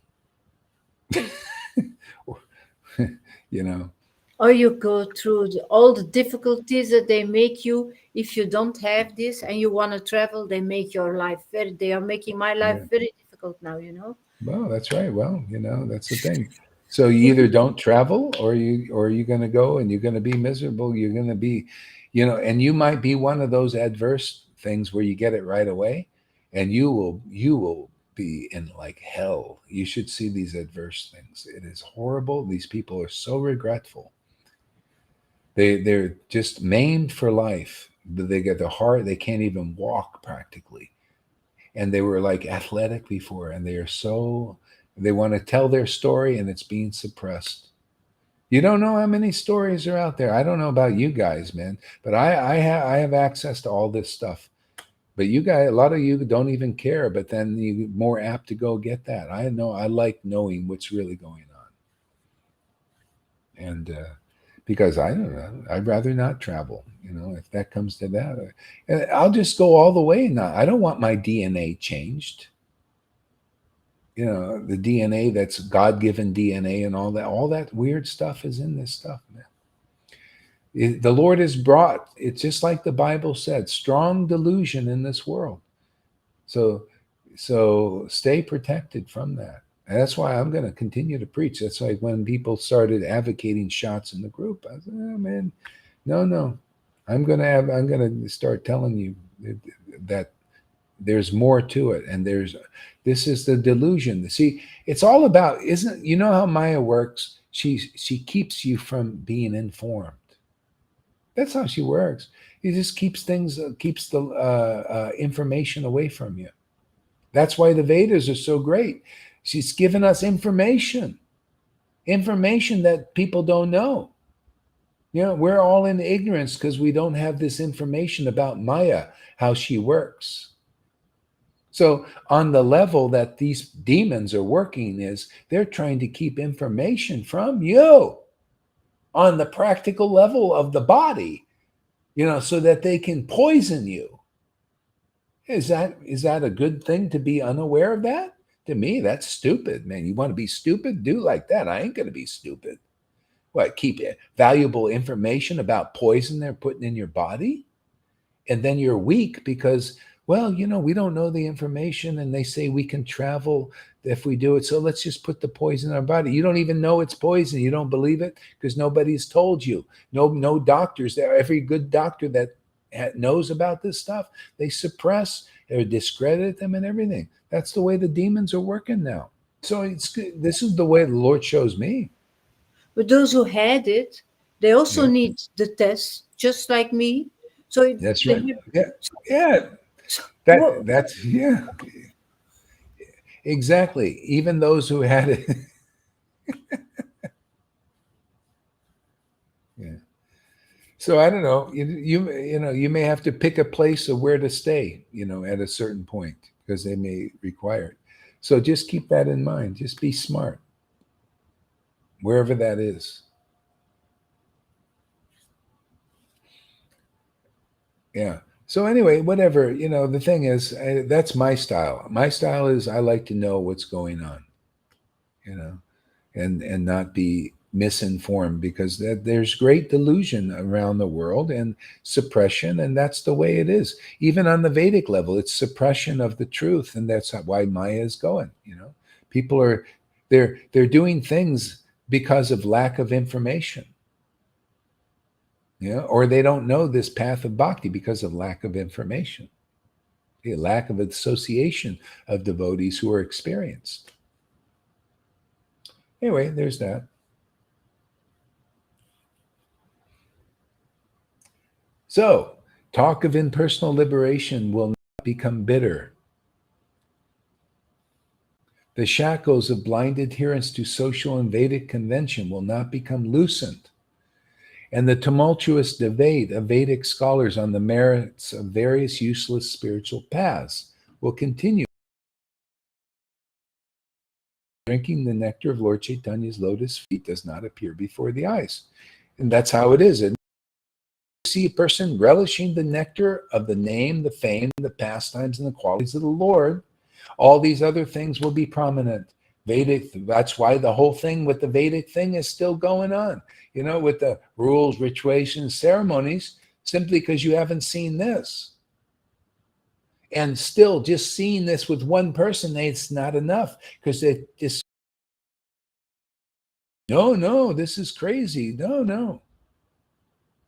You know. Or you go through all the difficulties that they make you if you don't have this and you want to travel. They make your life they are making my life Yeah. very difficult now, you know. Well, that's right. Well, that's the thing. So you either don't travel or you're going to go and you're going to be miserable. You're going to be, and you might be one of those adverse things where you get it right away and you will be in like hell. You should see these adverse things. It is horrible. These people are so regretful. They're just maimed for life. They get the heart. They can't even walk practically. And they were like athletic before, and they want to tell their story, and it's being suppressed. You don't know how many stories are out there. I don't know about you guys, man, but I have access to all this stuff. But you guys, a lot of you don't even care. But then you're more apt to go get that. I know. I like knowing what's really going on, and because I don't know, I'd rather not travel. If that comes to that, I'll just go all the way. Now, I don't want my DNA changed. The DNA that's God-given DNA and all that weird stuff is in this stuff, man. The Lord has brought, it's just like the Bible said, strong delusion in this world. So stay protected from that. And that's why I'm going to continue to preach. That's why when people started advocating shots in the group, I said, oh, man, no. I'm going to start telling you that there's more to it. And this is the delusion. See, it's all about, how Maya works? She keeps you from being informed. That's how she works. He just keeps the information away from you. That's why the Vedas are so great. She's given us information that people don't know. We're all in ignorance because we don't have this information about Maya, how she works. So on the level that these demons are working is they're trying to keep information from you on the practical level of the body, so that they can poison you. Is that a good thing to be unaware of that? To me, that's stupid, man. You want to be stupid? Do like that. I ain't going to be stupid. What, keep valuable information about poison they're putting in your body? And then you're weak because, well, we don't know the information and they say we can travel if we do it. So let's just put the poison in our body. You don't even know it's poison. You don't believe it because nobody's told you. No doctors there. Every good doctor that knows about this stuff, they suppress or discredit them and everything. That's the way the demons are working now. So this is the way the Lord shows me. But those who had it, they also Yeah. need the test, just like me. So That's they right. have, Yeah. That's yeah. Exactly. Even those who had it. Yeah. So I don't know. You may have to pick a place of where to stay. At a certain point because they may require it. So just keep that in mind. Just be smart wherever that is. Yeah. So anyway, whatever. The thing is, that's my style. My style is I like to know what's going on. And not be misinformed because there's great delusion around the world and suppression, and that's the way it is. Even on the Vedic level, it's suppression of the truth, and that's why Maya is going. People are they're doing things because of lack of information. Or they don't know this path of bhakti because of lack of information, a lack of association of devotees who are experienced. Anyway, there's that. So, talk of impersonal liberation will not become bitter. The shackles of blind adherence to social and Vedic convention will not become loosened, and the tumultuous debate of Vedic scholars on the merits of various useless spiritual paths will continue. Drinking the nectar of Lord Chaitanya's lotus feet does not appear before the eyes. And that's how it is. And you see a person relishing the nectar of the name, the fame, the pastimes, and the qualities of the Lord, all these other things will be prominent. Vedic, that's why the whole thing with the Vedic thing is still going on, with the rules, rituals, ceremonies, simply because you haven't seen this. And still, just seeing this with one person, it's not enough, because it just, no, this is crazy. No,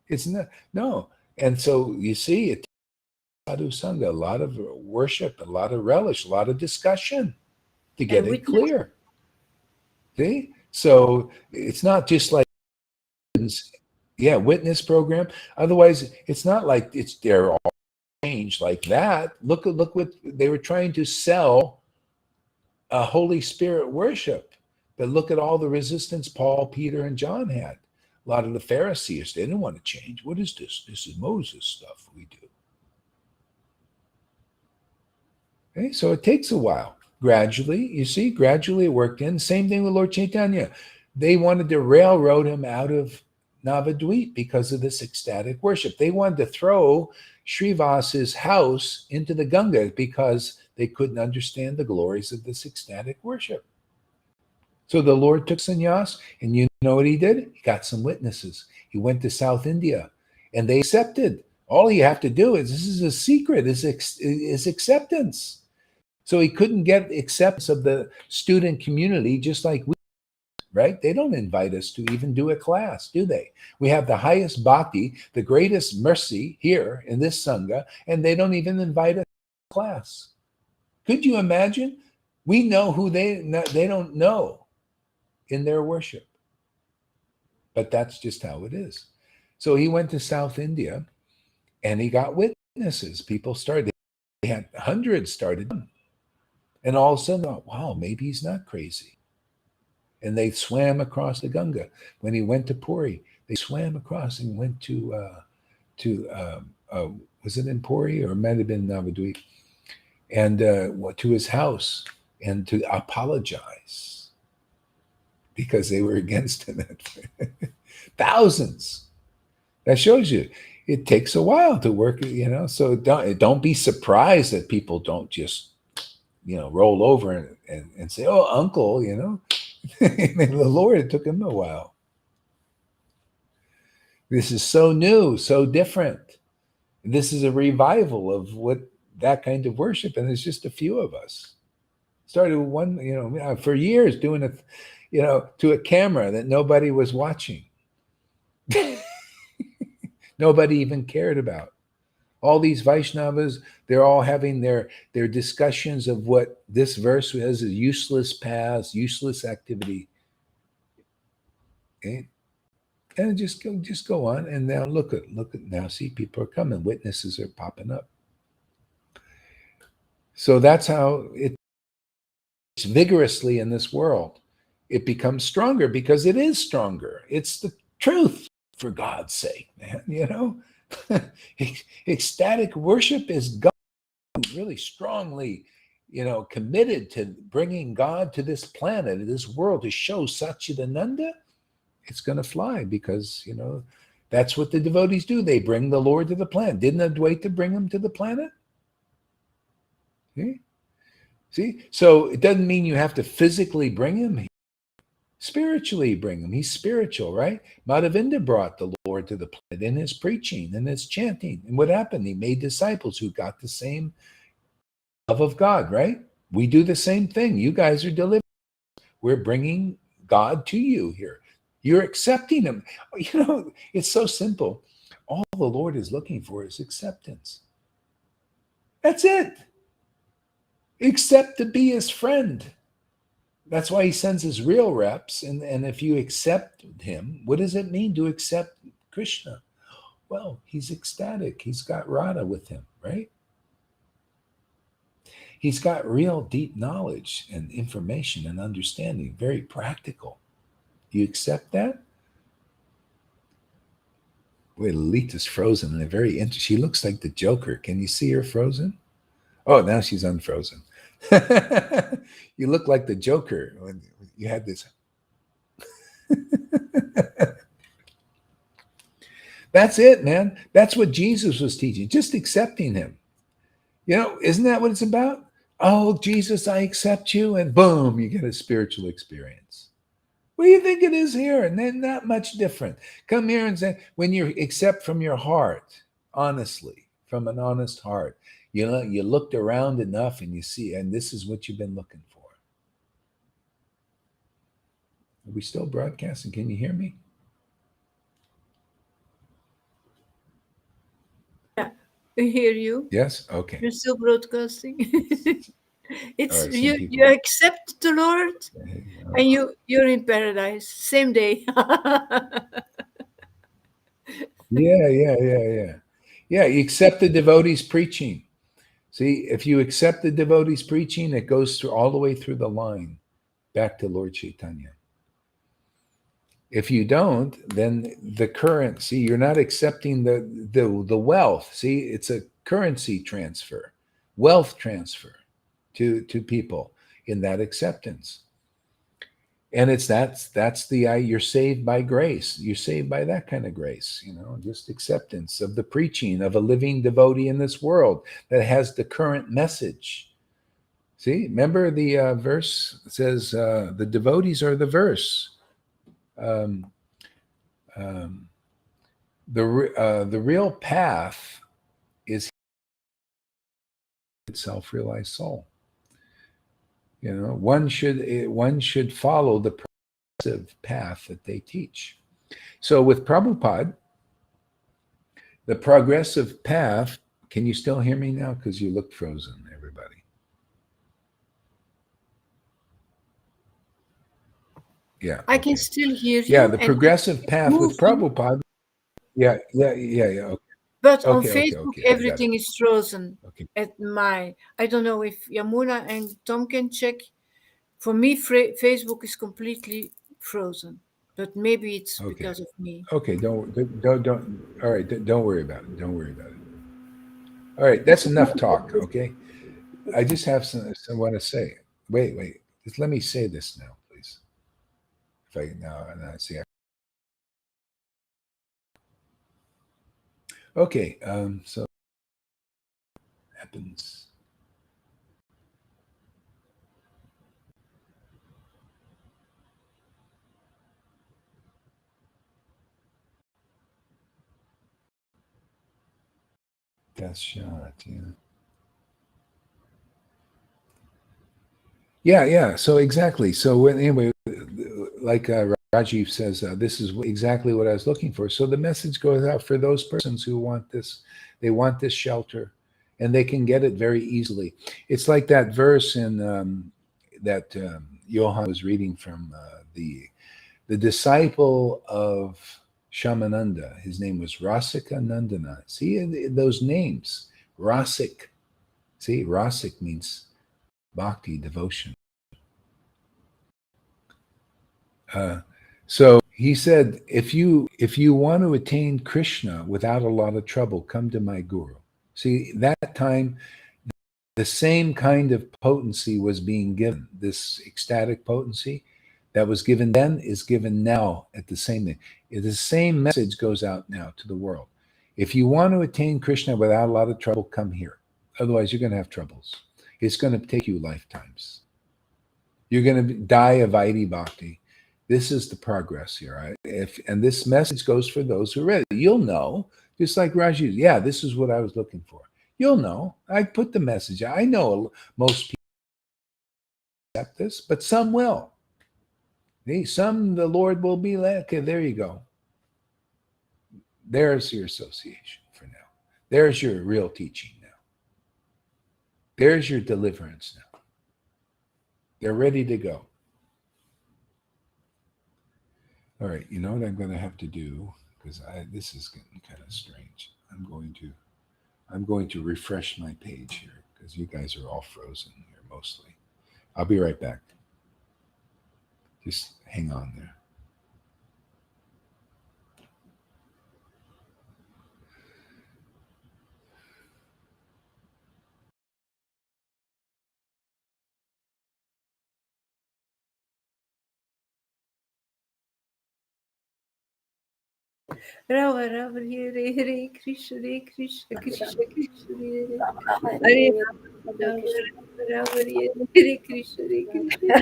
it's not, no. And so you see, it sadhu sangha, a lot of worship, a lot of relish, a lot of discussion to get it clear. See? So it's not just like, witness program. Otherwise, it's not like they're all changed like that. Look what they were trying to sell, a Holy Spirit worship. But look at all the resistance Paul, Peter, and John had. A lot of the Pharisees, they didn't want to change. What is this? This is Moses stuff we do. Okay, so it takes a while. Gradually it worked in. Same thing with Lord Chaitanya. They wanted to railroad him out of Navadvip because of this ecstatic worship. They wanted to throw Srivas's house into the Ganga because they couldn't understand the glories of this ecstatic worship. So the Lord took sannyas, and you know what he did? He got some witnesses. He went to South India, and they accepted. All you have to do is, this is a secret, is acceptance. So he couldn't get acceptance of the student community, just like we, right? They don't invite us to even do a class, do they? We have the highest bhakti, the greatest mercy here in this sangha, and they don't even invite us to class. Could you imagine? We know who they don't know in their worship. But that's just how it is. So he went to South India, and he got witnesses. People started, they had hundreds started. And all of a sudden, wow, maybe he's not crazy. And they swam across the Ganga. When he went to Puri, they swam across and went to was it in Puri, or it might have been Navadvip, and to his house, and to apologize because they were against him. Thousands. That shows you it takes a while to work, so don't be surprised that people don't just roll over and say, oh, uncle, the Lord, it took him a while. This is so new, so different. This is a revival of that kind of worship, and there's just a few of us. Started with one, for years doing it, to a camera that nobody was watching. Nobody even cared about. All these Vaishnavas, they're all having their discussions of what this verse is: a useless path, useless activity. Okay? And just go on. And now look at now, see, people are coming. Witnesses are popping up. So that's how it's vigorously in this world. It becomes stronger because it is stronger. It's the truth, for God's sake, man. Ecstatic worship is God really strongly, committed to bringing God to this planet, this world, to show Satchidananda. It's going to fly because, that's what the devotees do. They bring the Lord to the planet. Didn't Advaita bring him to the planet? See? So it doesn't mean you have to physically bring him. Spiritually bring him. He's spiritual, right? Madhavinda brought the Lord to the planet in his preaching and his chanting. And what happened? He made disciples who got the same love of God, right? We do the same thing. You guys are delivering. We're bringing God to you here. You're accepting him. It's so simple. All the Lord is looking for is acceptance. That's it. Accept to be his friend. That's why he sends his real reps. And if you accept him, what does it mean to accept Krishna? Well, he's ecstatic. He's got Radha with him, right? He's got real deep knowledge and information and understanding, very practical. You accept that? Boy, Lolita's frozen and very interesting. She looks like the Joker. Can you see her frozen? Oh, now she's unfrozen. You look like the Joker when you had this. That's it, man. That's what Jesus was teaching, just accepting him. Isn't that what it's about? Oh, Jesus, I accept you. And boom, you get a spiritual experience. What do you think it is here? And then not much different. Come here and say, when you accept from your heart, honestly, from an honest heart, you looked around enough and you see, and this is what you've been looking for. Are we still broadcasting? Can you hear me? Yeah, I hear you. Yes? Okay. You're still broadcasting. It's All right, you accept the Lord and you're in paradise same day. Yeah. Yeah, you accept the devotee's preaching. See, if you accept the devotee's preaching, it goes through all the way through the line back to Lord Chaitanya. If you don't, then the currency, you're not accepting the wealth. See, it's a currency transfer, wealth transfer to people in that acceptance. And that's the you're saved by grace. You're saved by that kind of grace, just acceptance of the preaching of a living devotee in this world that has the current message. See, remember the verse says the devotees are the verse. Um, the real path is self-realized soul. One should follow the progressive path that they teach. So with Prabhupada, the progressive path. Can you still hear me now? Because you look frozen, everybody. Yeah, I can still hear you. Yeah, the progressive path with Prabhupada. Yeah. Okay. But on Facebook, everything is frozen. Okay. I don't know if Yamuna and Tom can check. For me, Facebook is completely frozen, but maybe it's because of me. Okay, don't. All right, don't worry about it. Don't worry about it. All right, that's enough talk. Okay, I just have some to say. Wait. Just let me say this now, please. If I now see. Okay, so happens. That's shot, Yeah. So exactly. So anyway, like Rajiv says, this is exactly what I was looking for. So the message goes out for those persons who want this. They want this shelter, and they can get it very easily. It's like that verse in that Johann was reading from the disciple of Shamananda. His name was Rasika Nandana. See those names, Rasik. See, Rasik means bhakti, devotion. So he said, if you want to attain Krishna without a lot of trouble, come to my guru. See, that time, the same kind of potency was being given. This ecstatic potency that was given then is given now at the same thing. The same message goes out now to the world. If you want to attain Krishna without a lot of trouble, come here. Otherwise, you're going to have troubles. It's going to take you lifetimes. You're going to die of Vaidhi Bhakti. This is the progress here. Right? And this message goes for those who read it. You'll know, just like Rajiv. Yeah, this is what I was looking for. You'll know. I put the message. I know most people accept this, but some will. Some the Lord will be like, okay, there you go. There's your association for now. There's your real teaching now. There's your deliverance now. They're ready to go. All right, you know what I'm going to have to do, because this is getting kind of strange. I'm going to refresh my page here. because you guys are all frozen here mostly. I'll be right back. Just hang on there. Rava Rava Hare Hare Krishna Hare Krishna Krishna Krishna Hare Rava Rava Hare Hare Krishna Hare Krishna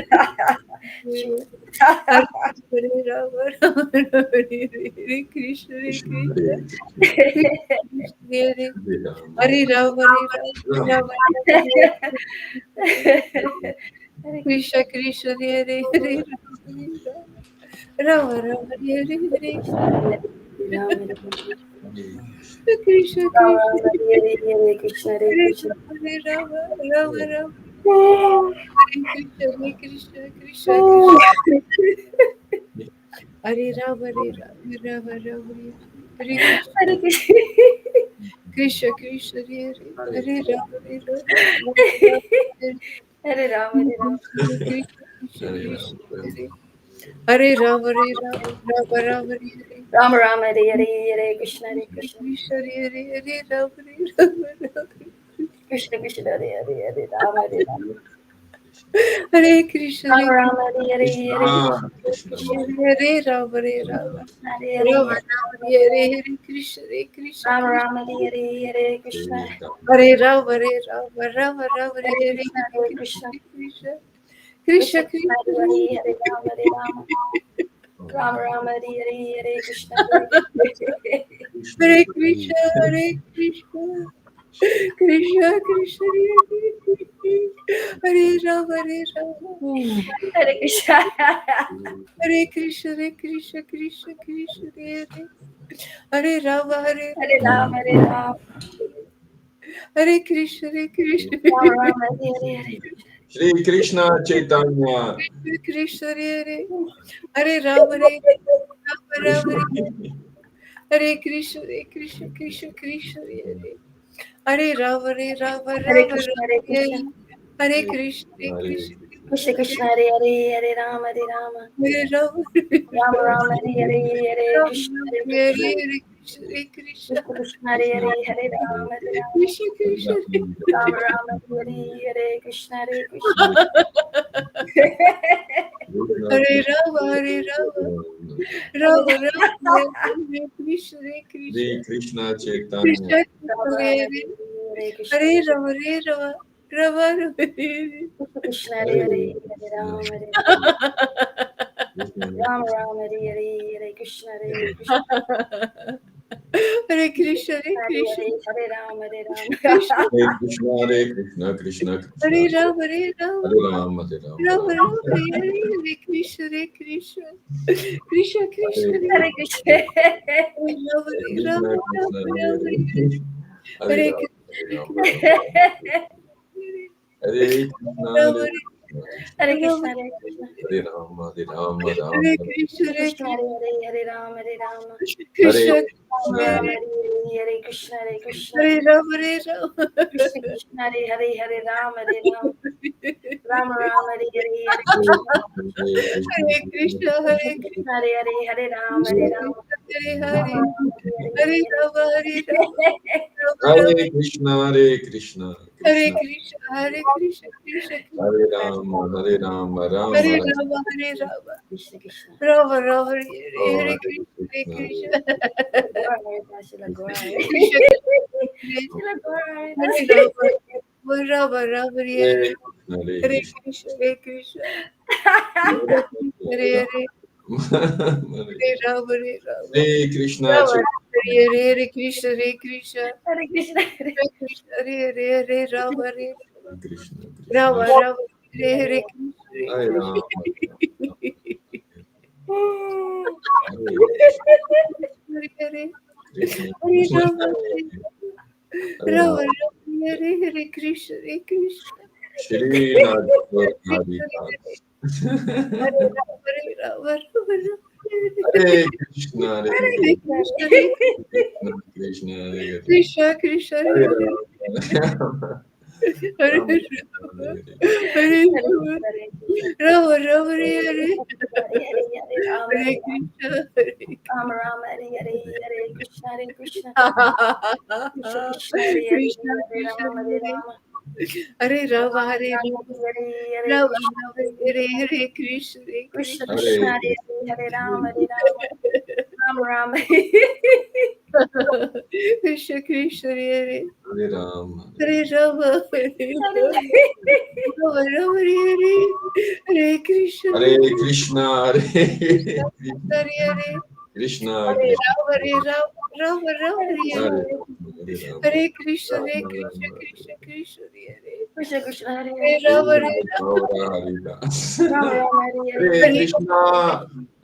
Hare Rava Rava Hare Krishna Hare Krishna Hare Hare Rava Rava Krishna Krishna Hare Hare Rava Rava Hare Hare Krishna Krishna Hare Rava Rava Rava Krishna Krishna Krishna Hare Rava Rava Rava Hare Krishna Krishna Hare Hare Rava Hare Ram, Hare Ram. Krishna Krishna Hare Rava Rava Rava Hare Ram Ram, Hare Hare, Hare Krishna, Hare Krishna. Krishna Hare Rava Krishna Krishna, Hare Hare, Hare Ram, Hare Ram. Hare Krishna Ram Ram, Hare Hare, Hare Krishna. Hare Rava Hare Rava Hare Krishna Krishna Ram Ram, Hare Hare, Hare Krishna. Hare Rava Rava Hare Krishna, Hare Krishna. Krishna Krishna Krishna Krishna, Hare Hare, Hare Ram, Hare Ram. Ram Ram, Hare Hare, Hare Krishna, Hare Krishna. Hare Krishna Krishna Krishna Hare Rava Hare Krishna. Hare Krishna Krishna Krishna Krishna Hare Rava Hare Ram, Hare Ram. Hare Krishna Ram Ram, Hare Hare, Hare Shri Krishna Chaitanya. Krishna Hare Rava Rava Hare Krishna Krishna Krishna Krishna Hare Rava Rava Hare Krishna, Hare Krishna. Hare Krishna Krishna Krishna Krishna, Hare Hare, Hare Ram, Hare Ram. Hare Rava Ram Ram, Hare Hare, Hare Krishna, Hare Krishna. Hare Krishna Krishna Krishna, Hare Hare, Hare Ram, Hare Ram. Krishna Krishna Ram Ram, Hare Hare, Hare Krishna, Hare Krishna. Hare Rava Rava Hare Krishna Shri Krishna Chaitanya. Hare Hare Rava Rava Krishna, Hare Hare, Hare Ram, Hare Ram. Ram Ram, Hare Hare, Hare Krishna, Hare Krishna. Hare Krishna Hare Hare, Hare Ram, Hare Ram. Hare Krishna, Hare Krishna, Krishna Krishna. Hare Rava Hare Ram, Hare Ram. Rava Hare Krishna Krishna Krishna Krishna Hare Krishna. Rava Hare Hare Hare Krishna, Hare Krishna. Hare Ram, Hare Ram, Ram Hare Krishna Krishna, Hare Hare, Hare Ram, Hare Ram. Krishna Ram Ram, Hare Hare, Krishna, Hare Krishna. Hare Rava Krishna Krishna, Hare Hare, Hare Ram, Hare Ram. Ram Ram, Hare Hare, Hare Hare Krishna Hare Krishna, Hare Hare, Hare Ram, Hare Ram. Hare Rava Hare Krishna, Hare Krishna, Hare Krishna Krishna Hare Krishna Krishna Hare Ram, Hare Ram, Ram Hare Hare Rava Hare Rava Krishna Krishna. Rava Rava Hare Krishna Hare Krishna Rava Rava Hare Krishna Hare Krishna Hare Hare Hare Rava Hare Rava Hare Krishna, Rava Hare Krishna Hare Krishna Hare Krishna. Krishna Hare Hare Rava Hare Krishna, Rava Krishna, Rava Hare Krishna Hare Ram, Hare Krishna, Hare Krishna, Rava Hare Rava Ram. Hare Krishna Hare Krishna Shri Nagpur Hari Hare Rava Hare Krishna, Hare Hare Krishna, Krishna Krishna Hare Hare. Krishna Krishna Hare Hare Ram, Hare Rama, Hare Rama Rama Hare Hare Hare Rama Rama Hare Hare Hare Krishna Hare Krishna Krishna Krishna Krishna Hare Hare Krishna Hare Krishna Rama Hare Rama Hare Rama Rama Hare Rama Hare Hare Rama Krishna Hare Hare Krishna Hare Krishna Hare Krishna Krishna Krishna Hare Hare Hare Rama Hare Rama Rama Rama Krishna Krishna Hare Hare Rama, Hare Rama Hare Rama Rama Hare Hare Krishna Hare Krishna, Hare Hare Hare Krishna, Hare Krishna, Rama Hare Rama Rama Rama Hare Hare Hare Rama, Hare Krishna Hare Rama, Krishna Rama, Krishna Krishna Hare Krishna Krishna Hare Hare Hare Rama Hare Hare Gaura Haridas. Rama Rama Hare Hare Hare Hare Krishna,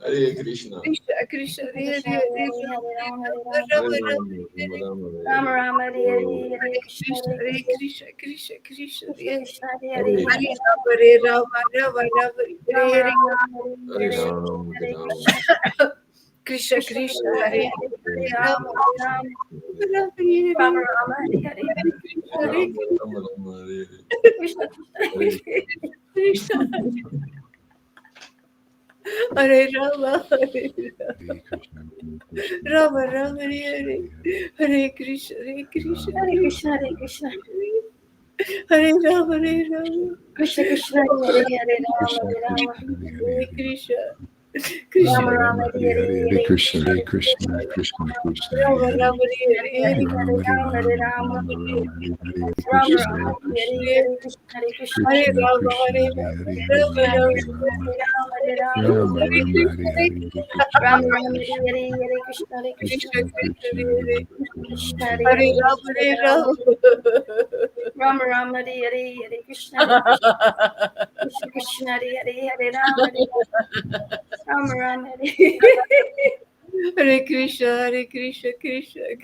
Hare Krishna, Krishna Krishna Hare Krishna Hare Hare Hare Hare Rama Hare Rama Hare Rama Rama Rama, Rama Rama, Rama Hare Rama Hare Hare Hare Krishna Krishna Hare Hare Krishna Krishna Krishna Krishna Krishna Hare Krishna Hare Hare Hare Hare Hare Rama Hare Rama Rama Rama Hare Rama Hare Rama Hare Hare Hare Rama, Hare Hare Rama, Krishna Krishna Krishna Krishna Krishna Hare Hare Hare Hare Rama Rama Hare Rama Rama Hare Rama Hare Rama Hare Hare Hare Krishna Hare Hare Rama, Rama Rama, Hare Krishna Krishna Hare Krishna Hare Rama Hare Krishna, Krishna, Rama Rama Hare Hare Hare Krishna Hare Krishna Hare Krishna Hare Krishna Hare Rama Hare Rama Krishna Krishna Hare Hare Rama Krishna, Hare Rama Hare Krishna Rama Krishna Rama Hare Hare Hare, Hare Hare Krishna, Hare Hare Krishna, Krishna, Krishna, Hare Rama Hare. Rama Hare Hare Hare Hare Rama, Hare Rama Rama, Hare Rama Rama Rama, Hare Hare, Hare Rama Krishna, Rama Hare Hare Krishna, Hare Krishna Hare Krishna Hare Krishna,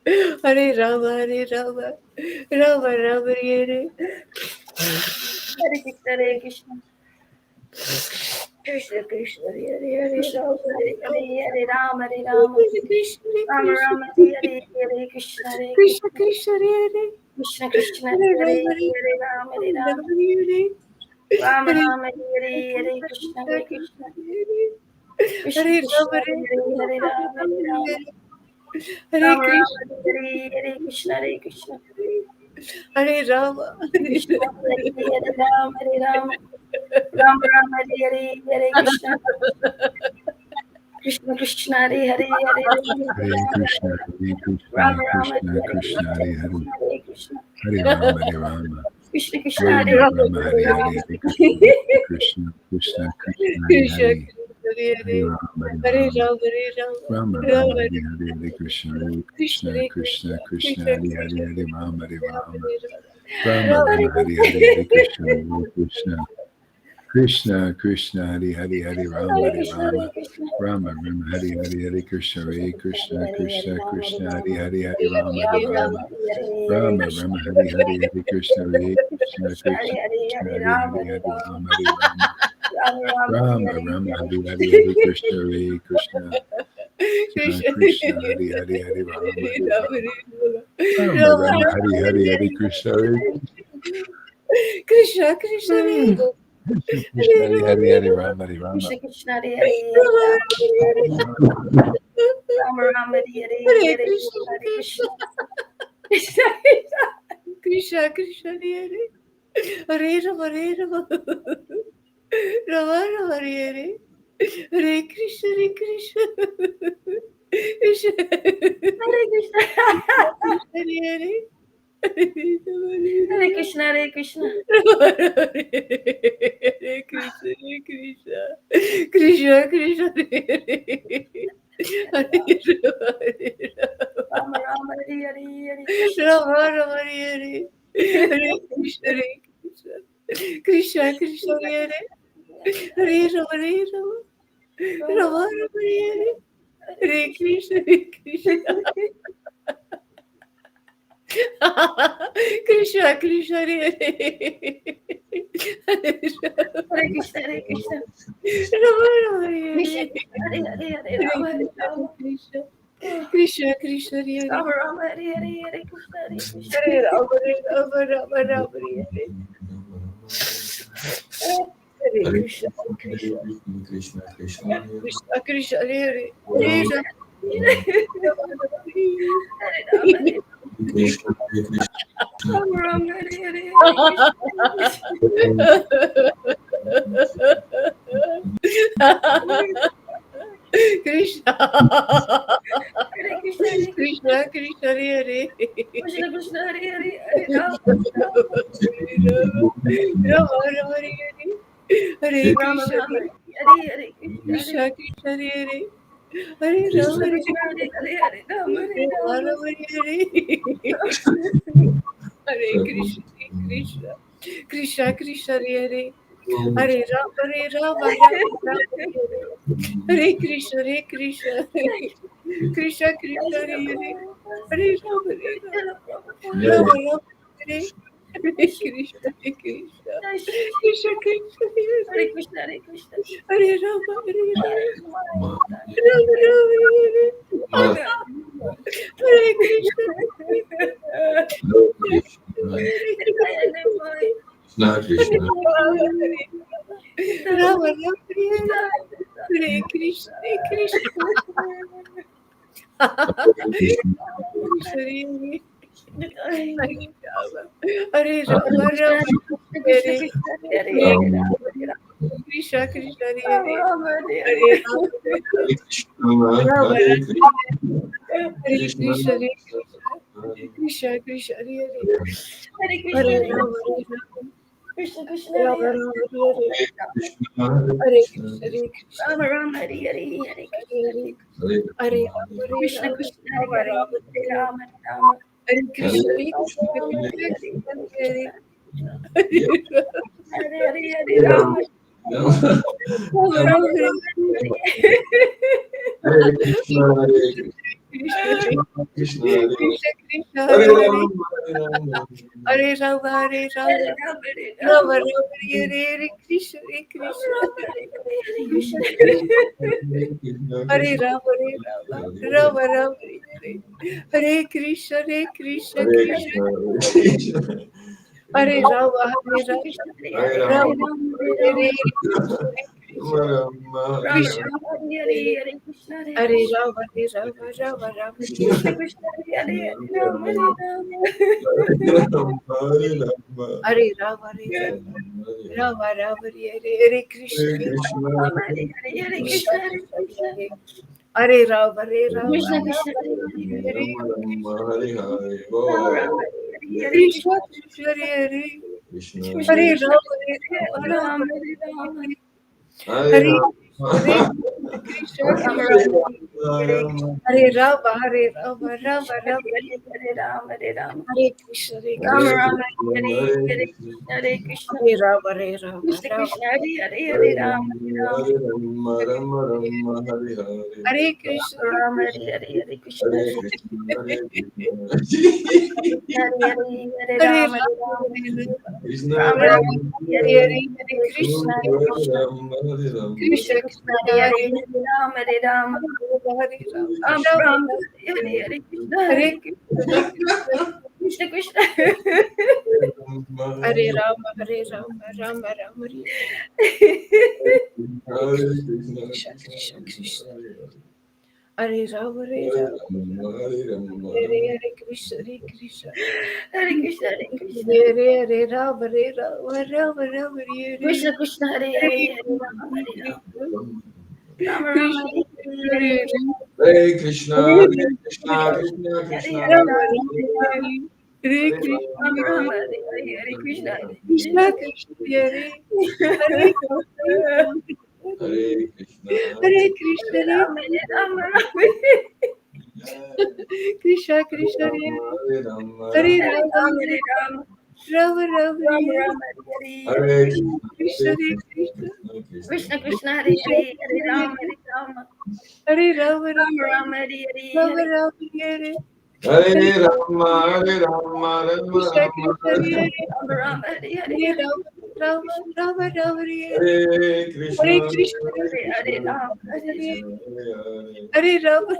Rama Krishna, Hare Hare Hare, Rama Hare Rama Rama, Hare Rama Hare Krishna Rama, Hare Rama Rama Hare Rama, Hare Krishna Hare, Hare Krishna, Rama Hare Rama Krishna, Hare Krishna Hare Krishna Krishna Krishna, Krishna Krishna, Hare Hare Krishna, Krishna Hare Hare Hare Hare Rama Hare Rama Rama Rama Hare Krishna Hare Krishna Krishna Krishna Hare Rama Rama Rama Hare Hare Krishna Krishna Krishna Hare Hare Rama Rama Rama Hare Hare Krishna Krishna Krishna Hare Krishna Rama Hare Rama Hare Rama Hare Krishna Rama Krishna Rama Hare Krishna Hare Krishna Krishna Krishna Hare Krishna Krishna Hare Hare Rama Rama Hare Rama Hare Rama Hare Rama Hare Krishna Hare Krishna Krishna Hare Krishna Rama Hare Rama Hare Rama Hare Rama Rama Krishna Hare Krishna Hare Krishna Hare Rama Krishna Hare Rama Hare Rama Rama Rama Hare Krishna Krishna Krishna Hare Hare Hare Rama Krishna, Hare Krishna, Rama Rama Krishna, Krishna, Hare Hare, Hare Krishna Hare Rama, Hare Rama, Krishna Krishna Rama Hare Rama, Hare Hare, Rama Hare Krishna, Krishna, Krishna, Krishna, Hare Krishna Hare, Hare Hare Rama, Hare Hare Rama, Rama Rama Rama Rama, Hare Hare, Hare Krishna, Hare Krishna, Krishna, Krishna, Hare Hare, Hare Rama, Hare Rama, Rama Rama, Hare Hare, Hare Krishna, Hare Krishna, Krishna, Krishna, Hare Hare, Hare Rama, Hare Hare Krishna Hare Rama, Krishna Rama Rama, Hare Hare, Hare Krishna, Hare Krishna, Krishna, Krishna, Hare Hare, Hare Rama, Hare Rama Rama, Rama Hare Rama Krishna Rama, Hare Hare, Hare Krishna, Hare Krishna, Krishna Krishna, Hare Krishna, Hare Hare Rama Hare, Hare Hare Rama Rama, Hare Rama, Rama Rama Rama Hare Rama, Hare Hare Hare, Hare Krishna, Hare Krishna, Krishna, Krishna, Hare Hare, Hare Rama, Hare Rama, Rama Rama, Rama Hare Hare, Hare Krishna, Hare Krishna Krishna Hare Krishna, Krishna, Hare Hare, Hare Rama, Hare Rama, Krishna Krishna Hare Hare Rama Rama Hare Hare Hare Krishna Hare Krishna Krishna Krishna Krishna Krishna Hare Hare Rama Rama Rama Hare Hare Krishna Krishna Krishna Hare Krishna Hare Hare Krishna Hare Krishna Hare Krishna Krishna Krishna Rama Rama Hare Hare Krishna Rama Rama Hare Hare Krishna Krishna Krishna Hare Hare Rama Rama Rama Hare Hare Krishna Krishna Krishna Krishna Hare Hare Krishna Hare Krishna Rama Rama Krishna Hare Hare Hare Hare Hare Rama Hare Krishna Rama Krishna Krishna Krishna Hare Hare. Rama Rama Hare Hare Hare Krishna Hare Krishna. Hare Rama Rama Rama Hare Hare. Hare Krishna Krishna Krishna Krishna Krishna Krishna Hare Hare. Hare Hare Rama Krishna Rama Rama Hare Hare Hare Krishna Hare Krishna Hare Krishna Krishna Hare Hare. Krishna Krishna Hare Hare Hare Rama Rama Rama Hare Hare. Hare Rama Krishna Rama Hare Hare Krishna Krishna Hare Hare. Hare Krishna Rama Krishna Hare Hare Hare Rama Hare Rama Hare Hare. Hare Krishna Krishna Krishna Krishna Hare Hare. Hare Rama Rama Rama Hare. Hare Krishna Krishna Krishna Krishna Hare Hare. Hare Rama Rama Rama Hare. Hare Krishna Krishna Krishna Krishna Hare Krishna Hare Krishna Hare Rama Hare Rama Hare Rama Rama Hare Hare Krishna Krishna Rama Rama Hare Krishna Krishna Hare Rama Rama Hare Krishna Krishna Hare Hare Rama Hare Krishna Hare Krishna Krishna Hare Hare Hare Rama Krishna Krishna Rama Hare Rama Hare Krishna Hare Krishna Hare Krishna Rama Rama Hare Hare Hare Hare Rama Krishna Rama Krishna Rama Hare Rama Hare Rama Rama Hare Krishna Hare Rama Krishna Hare Hare Hare Hare Rama Rama Rama Hare Hare Krishna Hare Krishna Krishna Hare Krishna Krishna Hare Hare Hare Rama Hare Rama Hare Rama Rama Rama Hare Hare Krishna Krishna Hare Rama Rama Rama Hare Hare Krishna Krishna Hare Krishna Krishna Hare Rama Hare Rama Rama Hare Krishna Hare Rama Rama Rama Rama Hare Rama Rama Rama Hare Krishna Hare Rama Krishna Krishna Hare Hare Krishna Krishna Hare Krishna Hare Rama Rama Hare Krishna Krishna Hare Rama Rama Rama Hare Krishna Rama Rama Hare Hare Krishna Hare Krishna Hare Rama Rama Krishna Rama Krishna Hare Hare Hare Rama Hare Krishna Rama Hare Hare Hare Krishna Hare Hare Krishna Hare Hare Hare Hare Rama Hare Rama Rama Krishna Rama Hare Rama Hare Hare Hare Krishna Hare Krishna Krishna Krishna Krishna Krishna Hare Hare Hare Hare Rama Hare Rama Hare Rama Rama Rama Hare Hare Krishna Hare Hare Krishna Krishna Hare Rama Rama Rama Hare Krishna Krishna Krishna Hare Rama Hare Krishna Krishna Hare Krishna Hare Krishna Hare Rama Rama Rama Hare Krishna Krishna Hare Hare Hare Rama Hare Rama Rama Rama Hare Hare Hare Krishna, Hare Krishna, Krishna Hare Krishna, Hare Hare Rama Hare, Hare Rama Hare Hare Krishna Rama Rama, Rama Hare Hare Krishna Hare Krishna Krishna Hare Hare Hare Krishna, Hare Krishna Hare Rama Hare Rama Rama Krishna Krishna Hare Hare Rama, Hare Hare Rama Rama Hare Rama Rama Rama Rama Hare Rama Hare Hare Hare Krishna Krishna, Krishna Krishna Krishna Hare Hare Hare Rama Hare Rama Hare Rama Rama Rama Hare Hare Rama Hare Rama Hare Hare Rama, Hare Rama, Rama Krishna Rama, Krishna Hare Rama Rama Hare Hare Hare Hare Rama Rama Rama Hare Hare Krishna, Hare Hare Krishna Hare Krishna, Rama Hare Krishna Hare Hare, Hare Rama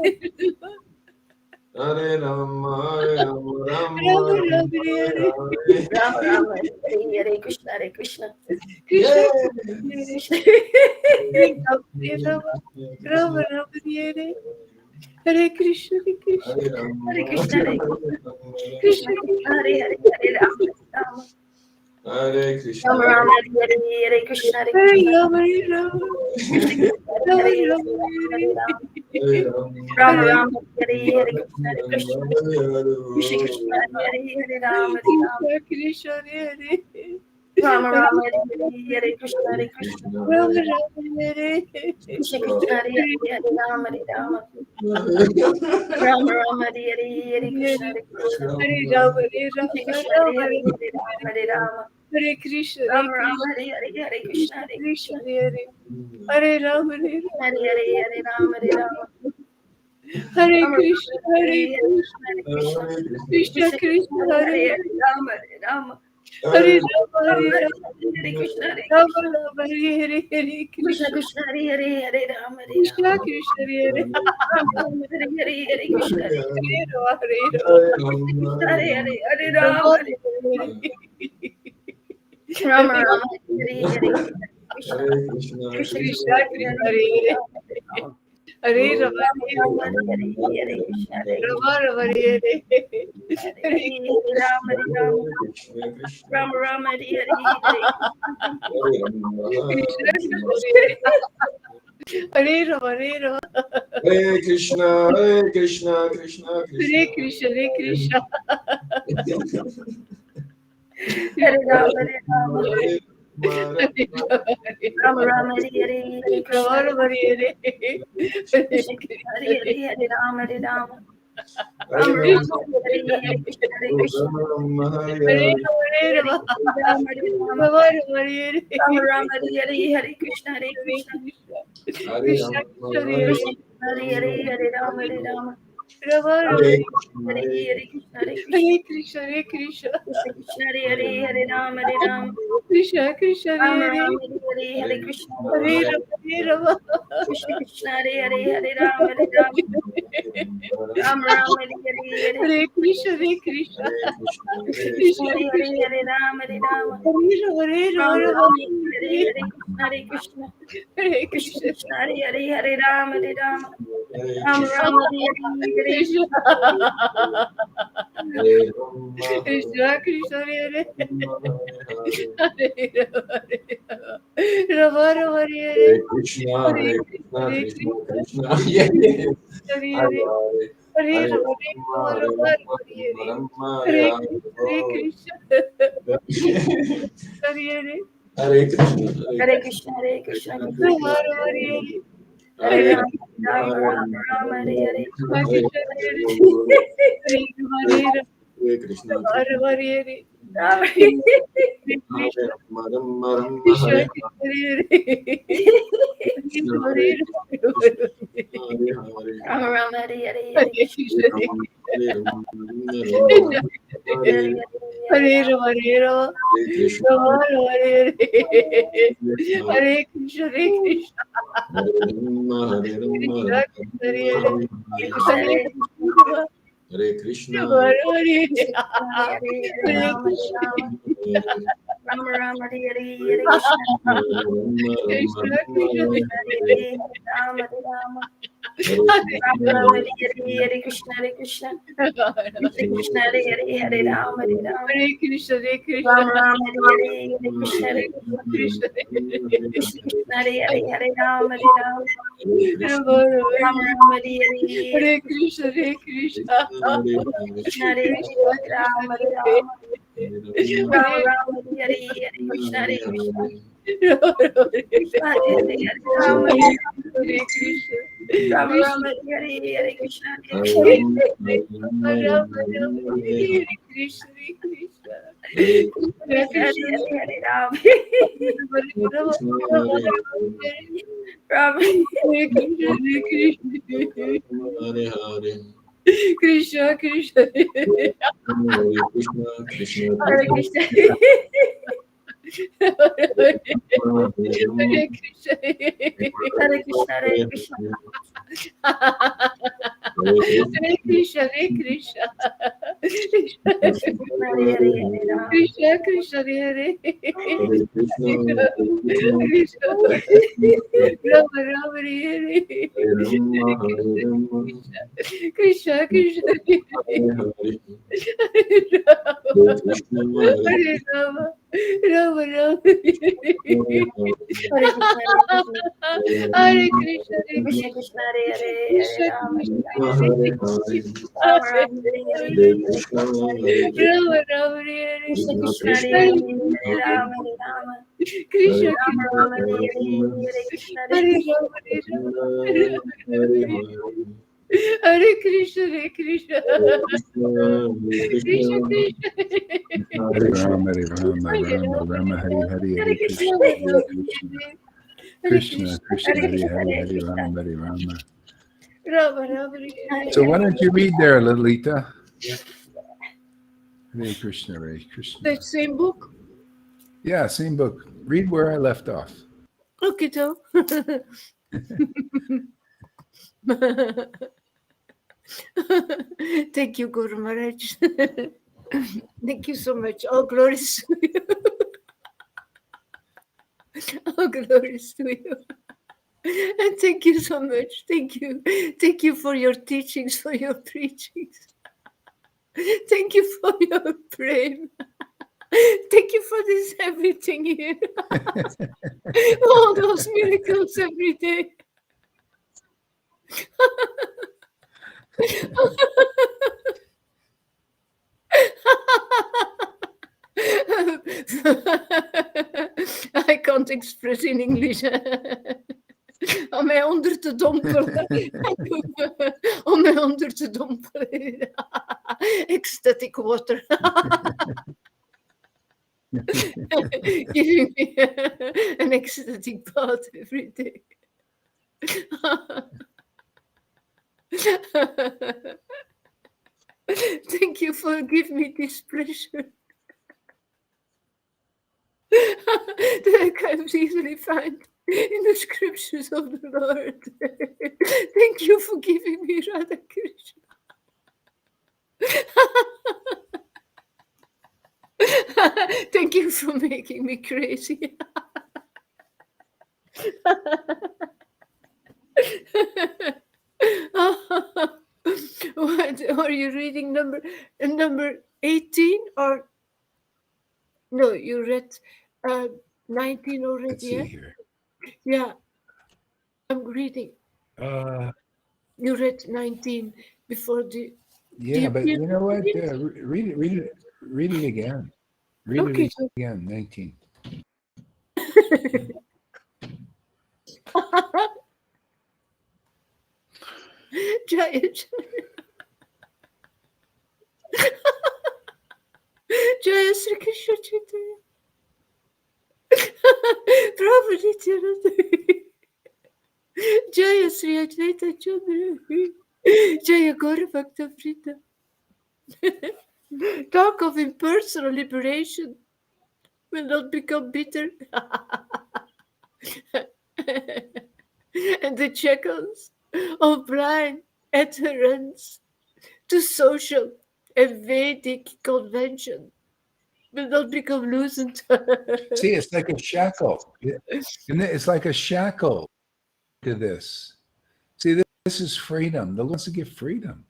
Hare Rama, Rama Rama, Rama Rama Hare Rama Rama, Hare Krishna, Hare Krishna. Krishna Krishna. Hare Rama Rama Rama Hare Hare Krishna Hare Krishna Hare Rama, Hare Krishna, Hare Krishna Krishna, Hare Hare, Hare Rama, Rama. Hare Krishna, Rama Rama, Hare Hare Krishna, Hare Hare Krishna. Rama Hare Rama Krishna Krishna, Hare Rama Hare, Rama Hare Rama. Hare Rama Hare Rama, Hare Hare Krishna, Hare Krishna. Krishna Krishna, Hare Hare, Rama, Hare Rama. Krishna Hare Rama Rama, Hare Hare Krishna, Hare Krishna. Rama Rama Hare Krishna Krishna, Hare Hare, Rama, Hare Rama. Rama Rama, Hare Hare Krishna, Hare Krishna. Hare Rama Hare Krishna Rama Krishna, Hare Rama Hare, Rama, Hare Rama. Hare Krishna Rama Rama, Hare Hare, Hare Krishna, Hare Krishna Krishna. Hare Hare Rama Hare Hare Hare, Hare Rama, Hare Rama. Hare Rama Krishna Rama, Hare Hare Hare Krishna, Hare Krishna. Krishna Krishna Krishna Krishna, Hare Hare Hare, Rama, Hare Rama. Hare Rama Rama Hare Hare Rama Hare Krishna, Hare Rama Krishna. Rama Hare Hare Krishna Krishna Krishna, Hare Hare, Hare Rama, Hare Krishna Rama. Krishna Hare Rama Rama, Hare Hare, Hare Krishna, Hare Hare Rama Hare Krishna, Hare Hare, Hare Rama Rama, Hare Hare Rama Rama, Hare Hare, Krishna. Hare Krishna, Krishna Krishna, Krishna Hare Krishna Hare, Hare Hare Rama, Hare Rama. Hare Rama Rama Rama, Hare Hare, Hare Krishna, Hare Rama Rama Hare Hare Hare Rama, Hare Rama. Krishna, Krishna, Rama Rama, Hare Hare, Hare Krishna Hare Rama Hare Rama Hare Krishna, Hare Krishna, Krishna Krishna, Hare Krishna Hare Krishna Hare Rama, Hare Rama. Hare Rama Rama, Hare Hare, Hare Krishna, Rama Hare Rama Hare Krishna, Hare Hare, Hare Rama, Hare Rama. Rama Hare Rama, Hare Hare, Krishna, Hare Krishna. Hare Rama Rama, Hare Rama. Rama Rama Hare Rama Rama, Hare Hare, Hare Krishna, Hare Krishna. Krishna Krishna Hare Krishna, Hare Hare, Hare Rama, Hare Rama. Rama Rama Rama Rama, Hare Hare, Krishna, Hare Krishna. Hare Krishna Hare Krishna Krishna Krishna, Hare Hare, Hare Rama, Hare Rama. Krishna Krishna Rama Hare Rama, Hare Hare, Hare Krishna, Hare Hare Krishna. Hare Rama Krishna Krishna, Hare Hare, Hare Rama, Hare Rama. Rama Rama, Hare Hare, Hare Hare Krishna. Krishna Hare Krishna Krishna Krishna, Krishna Hare Hare, Krishna Hare Rama, Hare Rama. Hare Rama Rama Rama, Hare Hare, Hare Krishna, Hare Hare Krishna. Krishna Krishna Krishna, Hare Hare, Hare Rama, Hare Rama. Rama Rama, Hare Hare, Krishna Hare Krishna Krishna Hare Hare Rama Rama Hare Hare Krishna, Hare Krishna, Krishna Krishna, yeah, yeah. Hare Hare Hare Rama Hare Rama Rama, Hare Rama Hare Hare Krishna Hare Hare Krishna, Hare Krishna, Hare Krishna, Rama Krishna Rama Hare Hare Hare Rama, Rama Rama, Rama Hare Hare. Krishna Hare Hare Krishna, Rama Hare Rama Hare Rama, Krishna Hare Hare Krishna, Hare Hare Hare Rama, Rama Hare Hare, Hare Hare Krishna Hare Rama, Hare Hare Rama Hare Rama Hare Krishna, Rama Rama Hare Krishna, Hare Krishna Hare Krishna Hare Rama, Hare Rama, Krishna Hare Krishna, Hare Hare Hare Krishna, Rama Hare Hare, Hare Hare Rama, Hare Krishna Rama. Hare Rama Rama, Hare Hare, Hare Krishna. Krishna Krishna Hare Hare, Rama, Hare Rama. Hare Rama Rama, Hare Hare, Hare Krishna, Hare Krishna. Krishna Krishna, Hare Hare, Hare Rama, Hare Rama. Hare Krishna Hare Krishna Rama Rama, Hare Hare, Hare Krishna, Hare Krishna. Krishna Krishna Krishna, Hare Hare, Hare Rama, Hare Rama. Rama Rama Rama Rama, Hare Hare, Hare Hare Krishna Hare Krishna Krishna, Hare Hare, Krishna Hare Rama, Hare Rama. Rama Rama, Hare Hare, Hare Krishna, Hare Krishna. Krishna, Hare Hare, Hare Rama, Hare Rama. Hare Krishna Rama Rama, Hare Hare, Hare Krishna, Hare Krishna. Hare Krishna Hare Krishna, Hare Hare, Hare Rama. Rama, Krishna Krishna Krishna, Hare Krishna. Hare Krishna Hare Krishna, Hare Krishna. Hare Krishna, Hare Krishna. Hare Rama. Krishna, Krishna, Hare Hare Krishna, Krishna. Rama, Rama, Hare Hare Rama, Hare Rama, Krishna, Krishna, Hare Hare, Hare Hare Krishna, Hare Rama, Rama, Rama, Hare Krishna, Hare Krishna, Hare Krishna Krishna. Krishna, Hare Hare, Krishna, Hare Rama, Krishna, Hare Hare Hare Rama, Rama, Hare Hare Hare, Hare Krishna, Krishna, Hare Hare Krishna, Rama, Rama, Hare Krishna Krishna Krishna, Krishna, Hare Hare Hare, Hare Hare Rama, Hare Rama, Krishna, Rama, Krishna, Rama, Hare Hare, Hare Krishna, Hare Hare Krishna, Rama, Hare Hare Rama, Hare, Hare Krishna, Hare Krishna, Hare Krishna, Hare Krishna, Krishna, Krishna, Hare Rama, Hare Rama, Rama Rama, Hare Hare, Hare Krishna, Hare Krishna, Hare Krishna Krishna, Krishna, Hare Hare Krishna, Hare, Hare Hare Krishna, Rama, Hare Rama. Rama, Rama, Hare So Hare why Hare. don't you read there, Lalita? Hare Krishna, Hare Krishna. The same book. Yeah, same book. Read where I left off. Okay, so. Thank you, Guru Maharaj. Thank you so much. All glories to you. All glories to you. And thank you so much. Thank you. Thank you for your teachings, for your preachings. Thank you for your prayer. Thank you for this everything here. All those miracles every day. I can't express in English. Om mij onder te dompelen. Om mij onder te dompelen. Ecstatic water. Giving me an ecstatic bath every day. Thank you for giving me this pleasure that I can't easily find in the scriptures of the Lord. Thank you for giving me Radha Krishna. Thank you for making me crazy. What are you reading? Number 18 or no? You read 19 already. Let's see here. Yeah, I'm reading. You read 19 before the. Yeah, but you know what? Read it again. Read Okay, it again. 19. Jaya, Jaya Sri Krishna Chaitanya. Prabhu Nityananda. Jaya Sri Advaita Chandra. Jaya Gaura Bhakta Vrita. Talk of impersonal liberation will not become bitter. And the shackles of blind adherence to social and Vedic convention will not become loosened. See, it's like a shackle. It's like a shackle to this. See, this is freedom. The Lord wants to give freedom.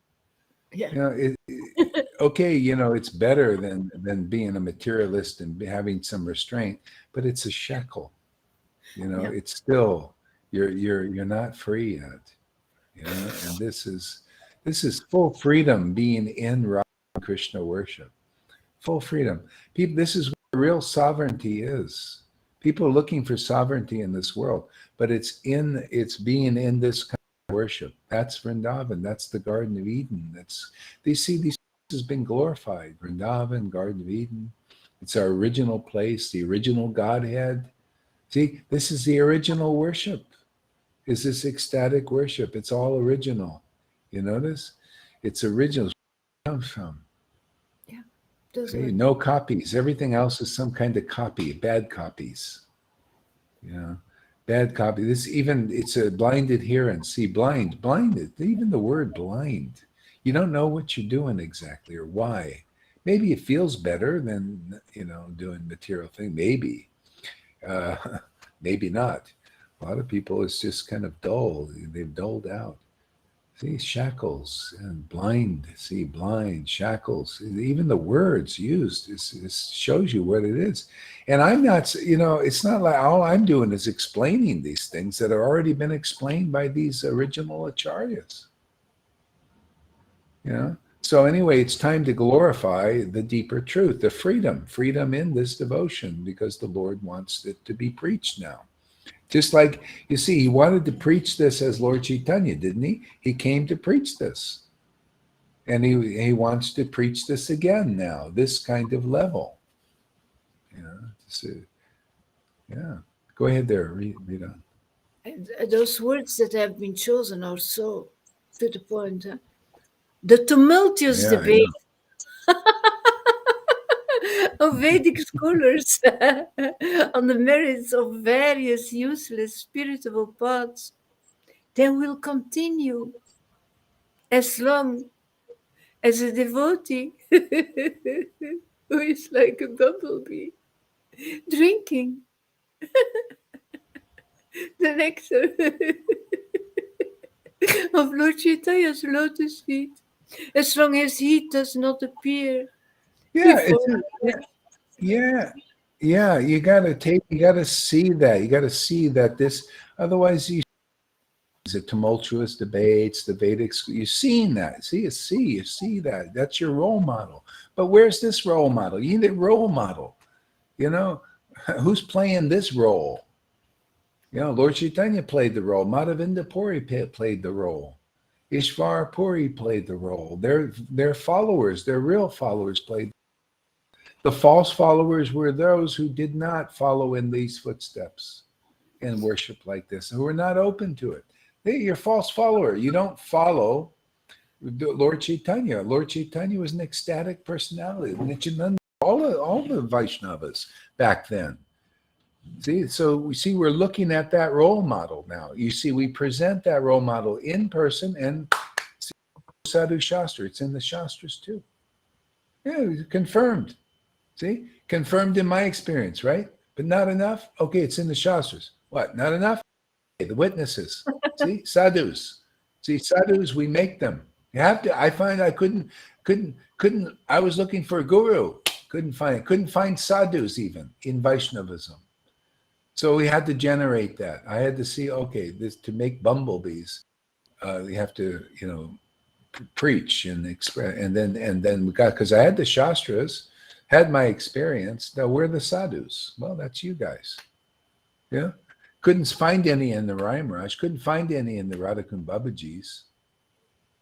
Yeah. You know, okay, you know, it's better than being a materialist and having some restraint, but it's a shackle. You know, it's still you're not free yet. You know, and this is full freedom being in Radha Krishna worship. Full freedom. People, this is where real sovereignty is. People are looking for sovereignty in this world, but it's being in this kind of worship. That's Vrindavan. That's the Garden of Eden. These has been glorified. Vrindavan, Garden of Eden. It's our original place, the original Godhead. See, this is the original worship. Is this ecstatic worship? It's all original. You notice? It's original. Where it comes from. See, no copies. Everything else is some kind of copy, bad copies. You know, Bad copy. It's a blind adherence. See, blinded. Even the word blind. You don't know what you're doing exactly or why. Maybe it feels better than, doing material thing. Maybe. Uh, maybe not. A lot of people, it's just kind of dull. They've dulled out. See, shackles and blind. See, blind, shackles. Even the words used is shows you what it is. And I'm not, it's not like all I'm doing is explaining these things that have already been explained by these original acharyas. So anyway, it's time to glorify the deeper truth, the freedom in this devotion, because the Lord wants it to be preached now. Just like, you see, he wanted to preach this as Lord Chaitanya, didn't he? He came to preach this. And he wants to preach this again now, this kind of level. Yeah. Go ahead there, read on. And those words that have been chosen are so to the point. Huh? The tumultuous debate of Vedic scholars on the merits of various useless spiritual paths, they will continue as long as a devotee who is like a bumblebee drinking the nectar of Lord Chaitanya's lotus feet, as long as he does not appear. Yeah, yeah. You gotta see that. You gotta see that this, otherwise you the tumultuous debates, the Vedic, you've seen that. You see that. That's your role model. But where's this role model? You need a role model. Who's playing this role? Lord Chaitanya played the role. Madhavinda Puri played the role. Ishvara Puri played the role. Their followers, their real followers played. The false followers were those who did not follow in these footsteps and worship like this, who were not open to it. You're a false follower. You don't follow Lord Chaitanya. Lord Chaitanya was an ecstatic personality. Nityananda, all the Vaishnavas back then. See, so we're looking at that role model now. You see, we present that role model in person and Sadhu Shastra. It's in the Shastras too. Yeah, confirmed. See, confirmed in my experience, right? But not enough. Okay, it's in the Shastras. What? Not enough? Okay, the witnesses. See, sadhus. See, sadhus, we make them. You have to. I find I couldn't. I was looking for a guru. Couldn't find sadhus even in Vaishnavism. So we had to generate that. I had to see, okay, this to make bumblebees, you have to, preach and express, and then we got, because I had the Shastras, had my experience. Now we're the sadhus. Well, that's you guys. Yeah. Couldn't find any in the Raj. Couldn't find any in the Radhakund Babajis.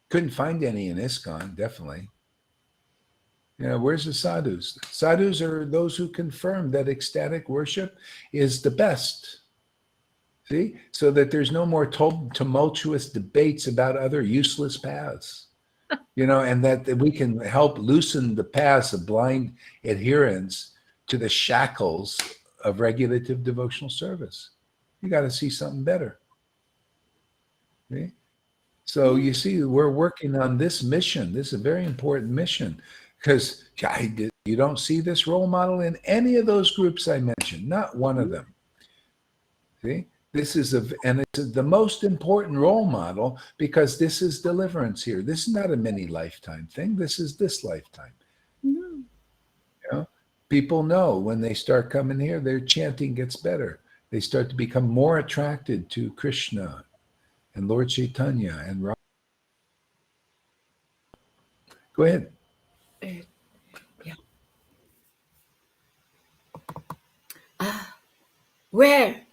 Couldn't find any in ISKCON, definitely. Where's the sadhus? Sadhus are those who confirm that ecstatic worship is the best. See? So that there's no more tumultuous debates about other useless paths. And that we can help loosen the paths of blind adherence to the shackles of regulative devotional service. You got to see something better. See? So you see, we're working on this mission. This is a very important mission, because you don't see this role model in any of those groups I mentioned, not one of them. See, this is and it's the most important role model, because this is deliverance here. This is not a mini lifetime thing. This is this lifetime. People know when they start coming here, their chanting gets better. They start to become more attracted to Krishna and Lord Chaitanya and Radha. Go ahead. Yeah. Where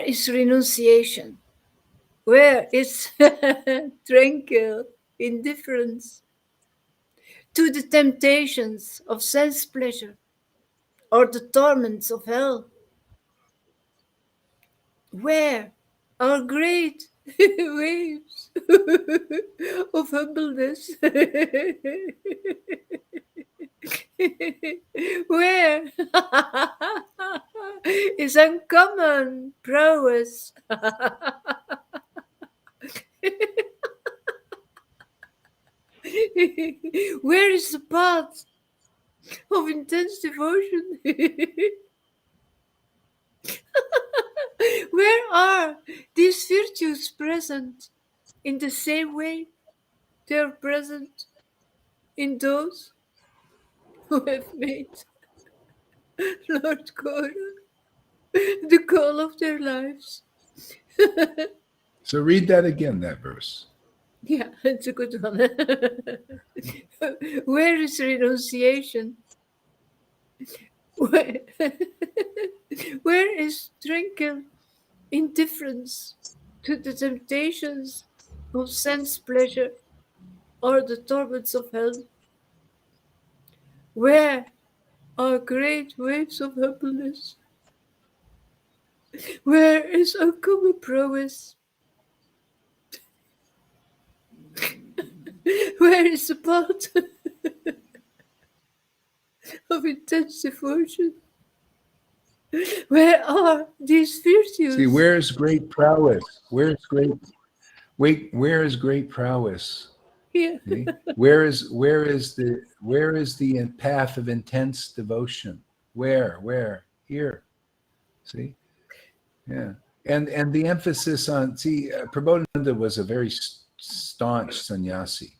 is renunciation? Where is tranquil indifference to the temptations of sense pleasure or the torments of hell? Where are great waves of humbleness? Where is uncommon prowess. Where is the path of intense devotion? Where are these virtues present in the same way they are present in those who have made Lord God the goal of their lives? So read that again, that verse. Yeah, it's a good one. Where is renunciation? Where, where is tranquil indifference to the temptations of sense pleasure or the torments of hell? Where are great waves of humbleness? Where is uncommon prowess? Where is the path of intense devotion? Where are these virtues? See, where is great prowess? Where is great prowess? Here. See? Where is the path of intense devotion? Where? Here. See? Yeah. And the emphasis on, Prabodhananda was a very staunch sannyasi.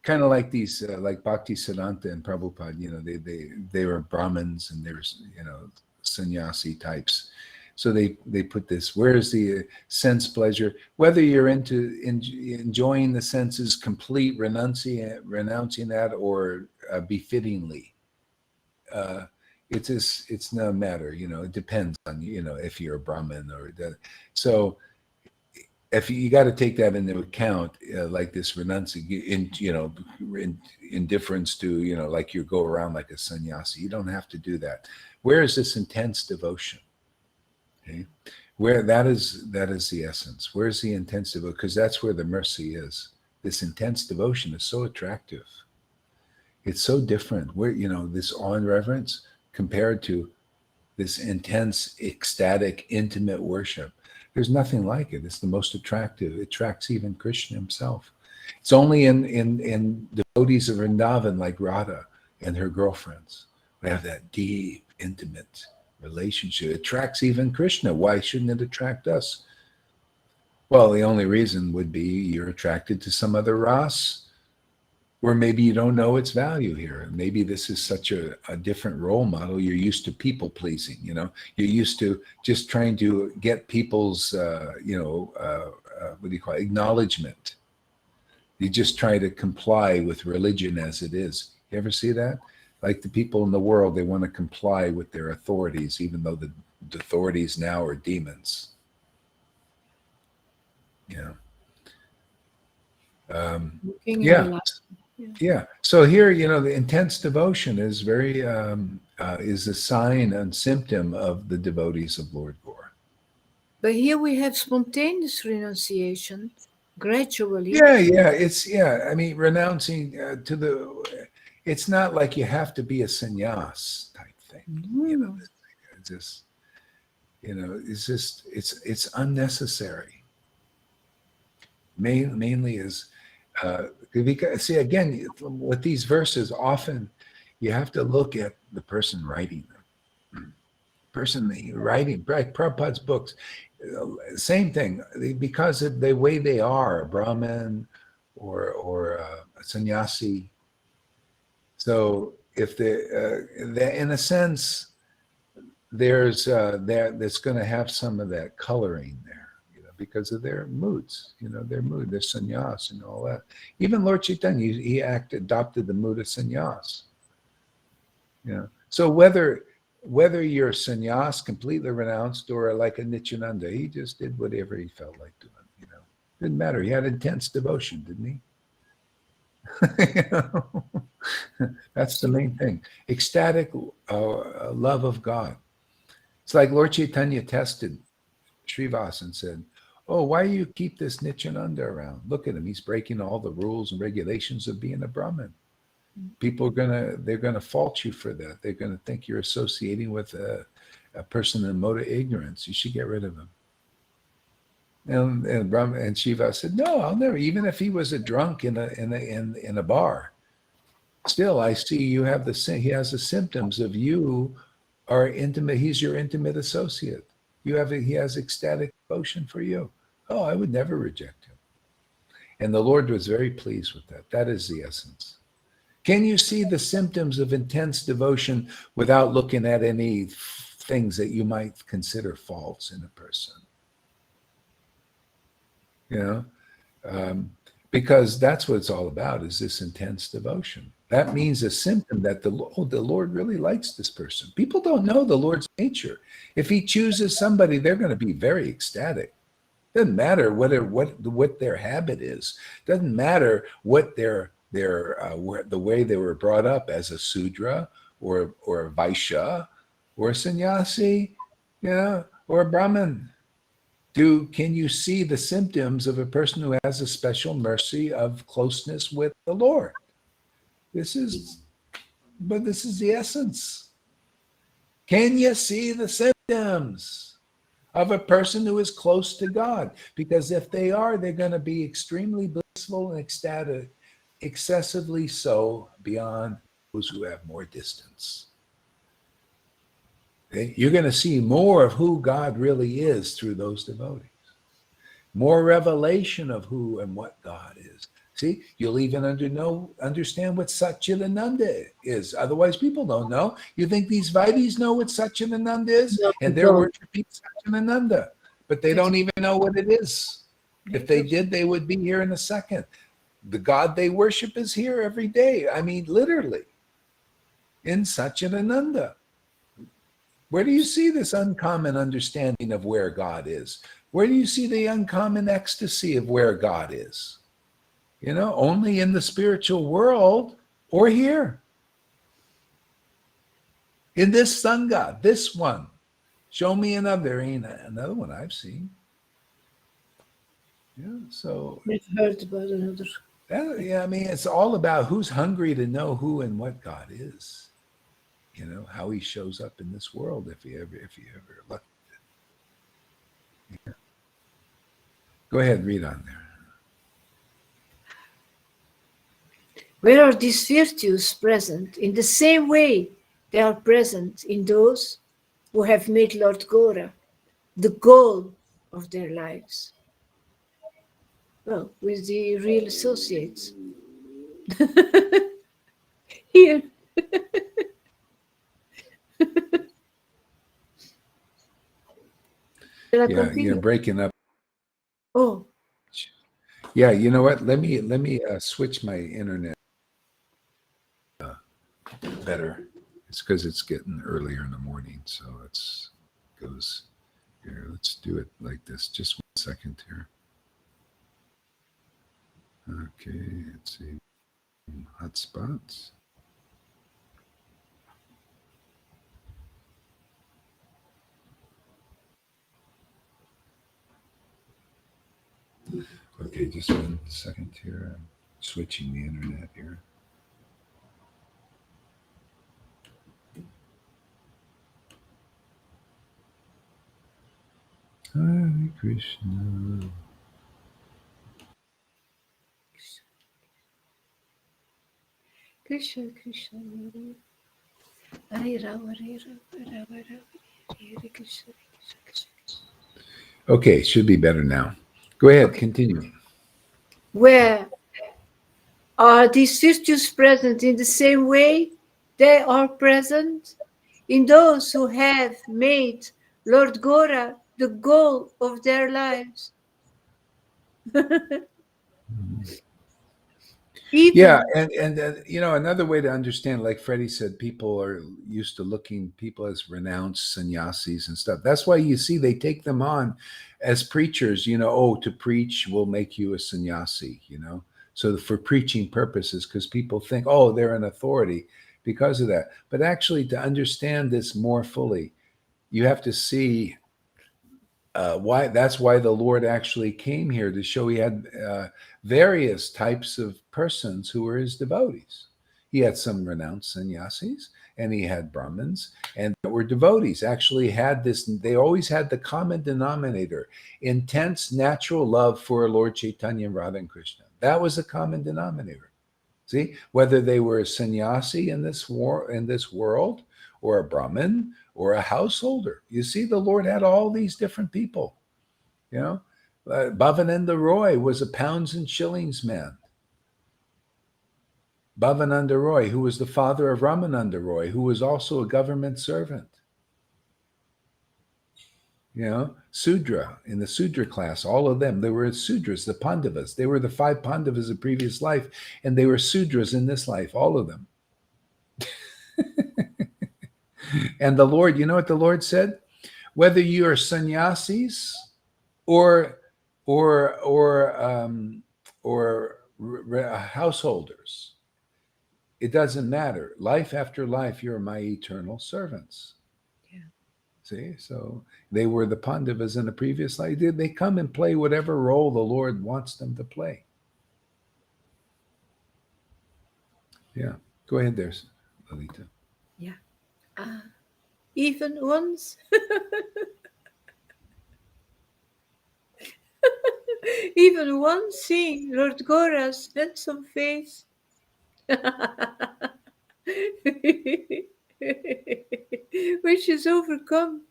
Kind of like these, like Bhakti Siddhanta and Prabhupada, they were Brahmins and there's, sannyasi types. So they put this, where's the sense pleasure? Whether you're into enjoying the senses complete, renouncing that, or befittingly, it's no matter, it depends on, if you're a Brahmin or that. So if you got to take that into account, like this renunciation, indifference to, like you go around like a sannyasi, you don't have to do that. Where is this intense devotion? Okay, where that is the essence. Where's the intense devotion? Because that's where the mercy is. This intense devotion is so attractive. It's so different. Where this awe and reverence compared to this intense, ecstatic, intimate worship. There's nothing like it. It's the most attractive. It attracts even Krishna himself. It's only in devotees of Vrindavan like Radha and her girlfriends. We have that deep, intimate relationship. It attracts even Krishna. Why shouldn't it attract us? Well, the only reason would be you're attracted to some other ras, or maybe you don't know its value here. Maybe this is such a different role model. You're used to people pleasing, You're used to just trying to get people's, acknowledgement. You just try to comply with religion as it is. You ever see that? Like the people in the world, they want to comply with their authorities, even though the authorities now are demons. Yeah. So here, the intense devotion is very is a sign and symptom of the devotees of Lord Gaur. But here we have spontaneous renunciation, gradually. Yeah. I mean, renouncing to the. It's not like you have to be a sannyas type thing. It's unnecessary. Mainly is. Because see, again, with these verses, often you have to look at the person writing them. Right? Prabhupada's books, same thing. Because of the way they are, a Brahmin or a sannyasi. So if in a sense, there's that's going to have some of that coloring there. Because of their moods, their sannyas and all that. Even Lord Chaitanya, he adopted the mood of sannyas. So whether you're sannyas completely renounced or like a Nityananda, he just did whatever he felt like doing. Didn't matter. He had intense devotion, didn't he? That's the main thing. Ecstatic love of God. It's like Lord Chaitanya tested Srivas and said, "Oh, why do you keep this Nityananda around? Look at him. He's breaking all the rules and regulations of being a Brahmin. People they're gonna fault you for that. They're gonna think you're associating with a person in mode of ignorance. You should get rid of him. And Brahma and Shiva said, no, I'll never. Even if he was a drunk in a bar, still I see you have he has the symptoms of you are intimate. He's your intimate associate. He has ecstatic devotion for you. Oh, I would never reject him. And the Lord was very pleased with that. That is the essence. Can you see the symptoms of intense devotion without looking at any things that you might consider faults in a person? You know, because that's what it's all about, is this intense devotion. That means a symptom that the Lord really likes this person. People don't know the Lord's nature. If he chooses somebody, they're going to be very ecstatic. Doesn't matter what their habit is. Doesn't matter what the way they were brought up as a Sudra or a Vaishya or a sannyasi, or a Brahmin. Can you see the symptoms of a person who has a special mercy of closeness with the Lord? This is the essence. Can you see the symptoms of a person who is close to God? Because if they are, they're going to be extremely blissful and ecstatic, excessively so beyond those who have more distance. Okay? You're going to see more of who God really is through those devotees. More revelation of who and what God is. See, you'll even understand what Satchidananda is. Otherwise, people don't know. You think these Vaidis know what Satchidananda is? No, And they're worshiping Satchidananda, but they don't even know what it is. If they did, they would be here in a second. The God they worship is here every day. I mean, literally, in Satchidananda. Where do you see this uncommon understanding of where God is? Where do you see the uncommon ecstasy of where God is? Only in the spiritual world or here. In this Sangha, this one. Show me another. There ain't another one I've seen. Yeah, so. I've heard about another. Yeah, I mean, it's all about who's hungry to know who and what God is. How he shows up in this world if you ever look at it. Yeah. Go ahead, read on there. Where are these virtues present? In the same way they are present in those who have made Lord Gora the goal of their lives. Well, with the real associates. Here. Yeah, breaking up. Oh. Yeah, you know what? Let me switch my internet better. It's because it's getting earlier in the morning, so goes here. Let's do it like this. Just 1 second here. Okay, let's see. Hotspots. Okay, just 1 second here. I'm switching the internet here. Hare Krishna. Krishna, Krishna, Hare Rama, Hare Rama, Hare Krishna. Okay, should be better now. Go ahead, continue. Where are these virtues present in the same way they are present in those who have made Lord Gora the goal of their lives? Yeah, and another way to understand, like Freddie said, people are used to looking people as renounced sannyasis and stuff. That's why you see they take them on as preachers. To preach will make you a sannyasi. So for preaching purposes, because people think, oh, they're an authority because of that. But actually, to understand this more fully, you have to see why. That's why the Lord actually came here, to show he had various types of persons who were his devotees. He had some renounced sannyasis, and he had Brahmins, and that were devotees. Actually, had this. They always had the common denominator: intense, natural love for Lord Chaitanya, Radha, and Krishna. That was the common denominator. See, whether they were a sannyasi in this world, or a Brahmin, or a householder. You see, the Lord had all these different people. You know, Bhavananda Roy was a pounds and shillings man. Bhavananda Roy, who was the father of Ramananda Roy, who was also a government servant. You know, Sudra, in the Sudra class, all of them, they were Sudras, the Pandavas. They were the 5 Pandavas of previous life, and they were Sudras in this life, all of them. And the Lord, you know what the Lord said? Whether you are sannyasis or householders, it doesn't matter. Life after life, you're my eternal servants. Yeah. See, so they were the Pandavas in the previous life. They come and play whatever role the Lord wants them to play. Yeah, go ahead there, Lalita. Yeah. Even once, even once seeing Lord Gora's handsome face, which is overcome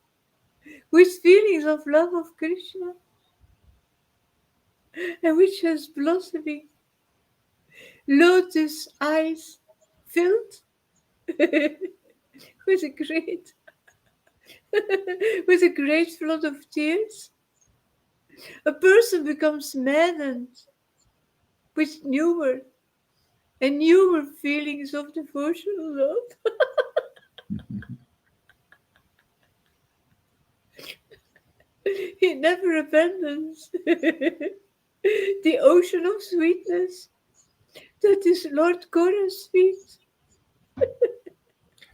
with feelings of love of Krishna, and which has blossoming lotus eyes filled with a great with a great flood of tears, a person becomes maddened with newer and newer feelings of devotional love. He never abandons the ocean of sweetness that is Lord Gora's feet.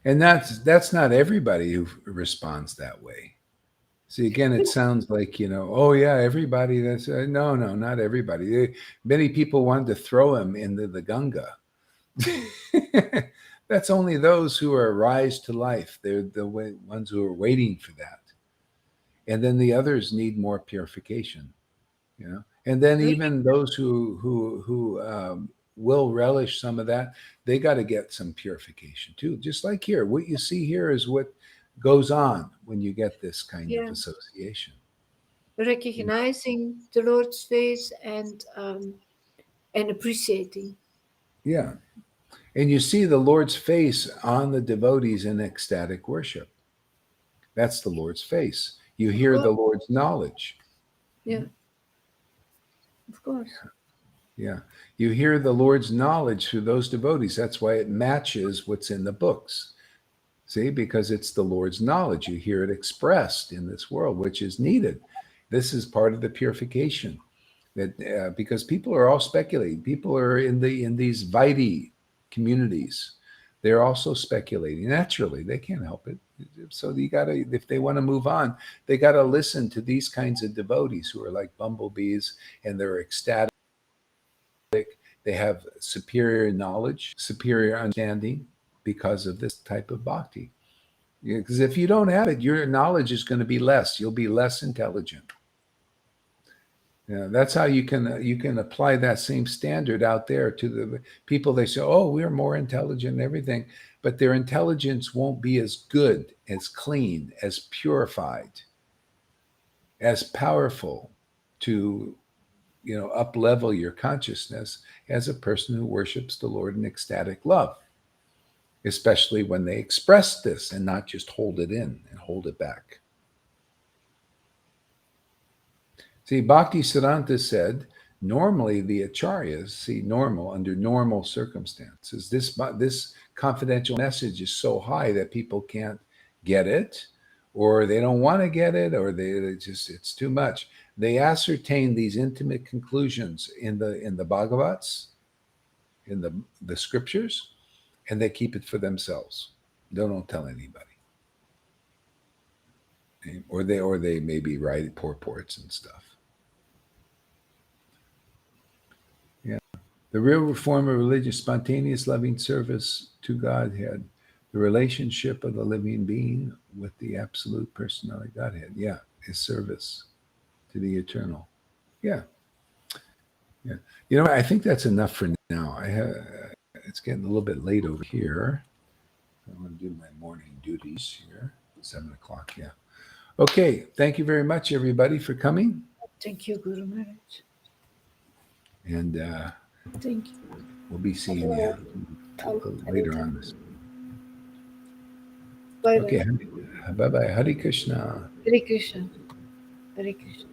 And that's not everybody who responds that way. See, again, it sounds like, oh yeah, everybody. That's no, not everybody. Many people wanted to throw him into the Ganga. That's only those who are rise to life. They're the ones who are waiting for that. And then the others need more purification, And then even those who will relish some of that, they got to get some purification too. Just like here, what you see here is what goes on when you get this kind of association. Recognizing the Lord's face and appreciating. Yeah. And you see the Lord's face on the devotees in ecstatic worship. That's the Lord's face. You hear the Lord's knowledge. Yeah. Of course. Yeah. You hear the Lord's knowledge through those devotees. That's why it matches what's in the books. See, because it's the Lord's knowledge. You hear it expressed in this world, which is needed. This is part of the purification. That because people are all speculating. People are in these Vaidhi communities. They're also speculating. Naturally, they can't help it. So you gotta, if they want to move on, they gotta listen to these kinds of devotees who are like bumblebees, and they're ecstatic. They have superior knowledge, superior understanding because of this type of bhakti. Because if you don't have it, your knowledge is going to be less. You'll be less intelligent. That's how you can apply that same standard out there to the people. They say, oh, we're more intelligent and everything, but their intelligence won't be as good, as clean, as purified, as powerful to up level your consciousness as a person who worships the Lord in ecstatic love, especially when they express this and not just hold it in and hold it back. See, Bhakti Siddhanta said, normally the acharyas, under normal circumstances, this confidential message is so high that people can't get it, or they don't want to get it, or it's too much. They ascertain these intimate conclusions in the Bhagavats, in the scriptures, and they keep it for themselves. They don't tell anybody. Or they maybe write purports and stuff. Yeah. The real form of religious, spontaneous, loving service to Godhead. The relationship of the living being with the absolute personality Godhead. Yeah, is service to the eternal. Yeah. Yeah. You know, I think that's enough for now. It's getting a little bit late over here. I'm going to do my morning duties here. 7 o'clock. Yeah. Okay. Thank you very much, everybody, for coming. Thank you, Guru Maharaj. And Thank you. we'll be seeing you later on this. Bye Okay. bye. Bye bye. Hare Krishna. Hare Krishna. Hare Krishna.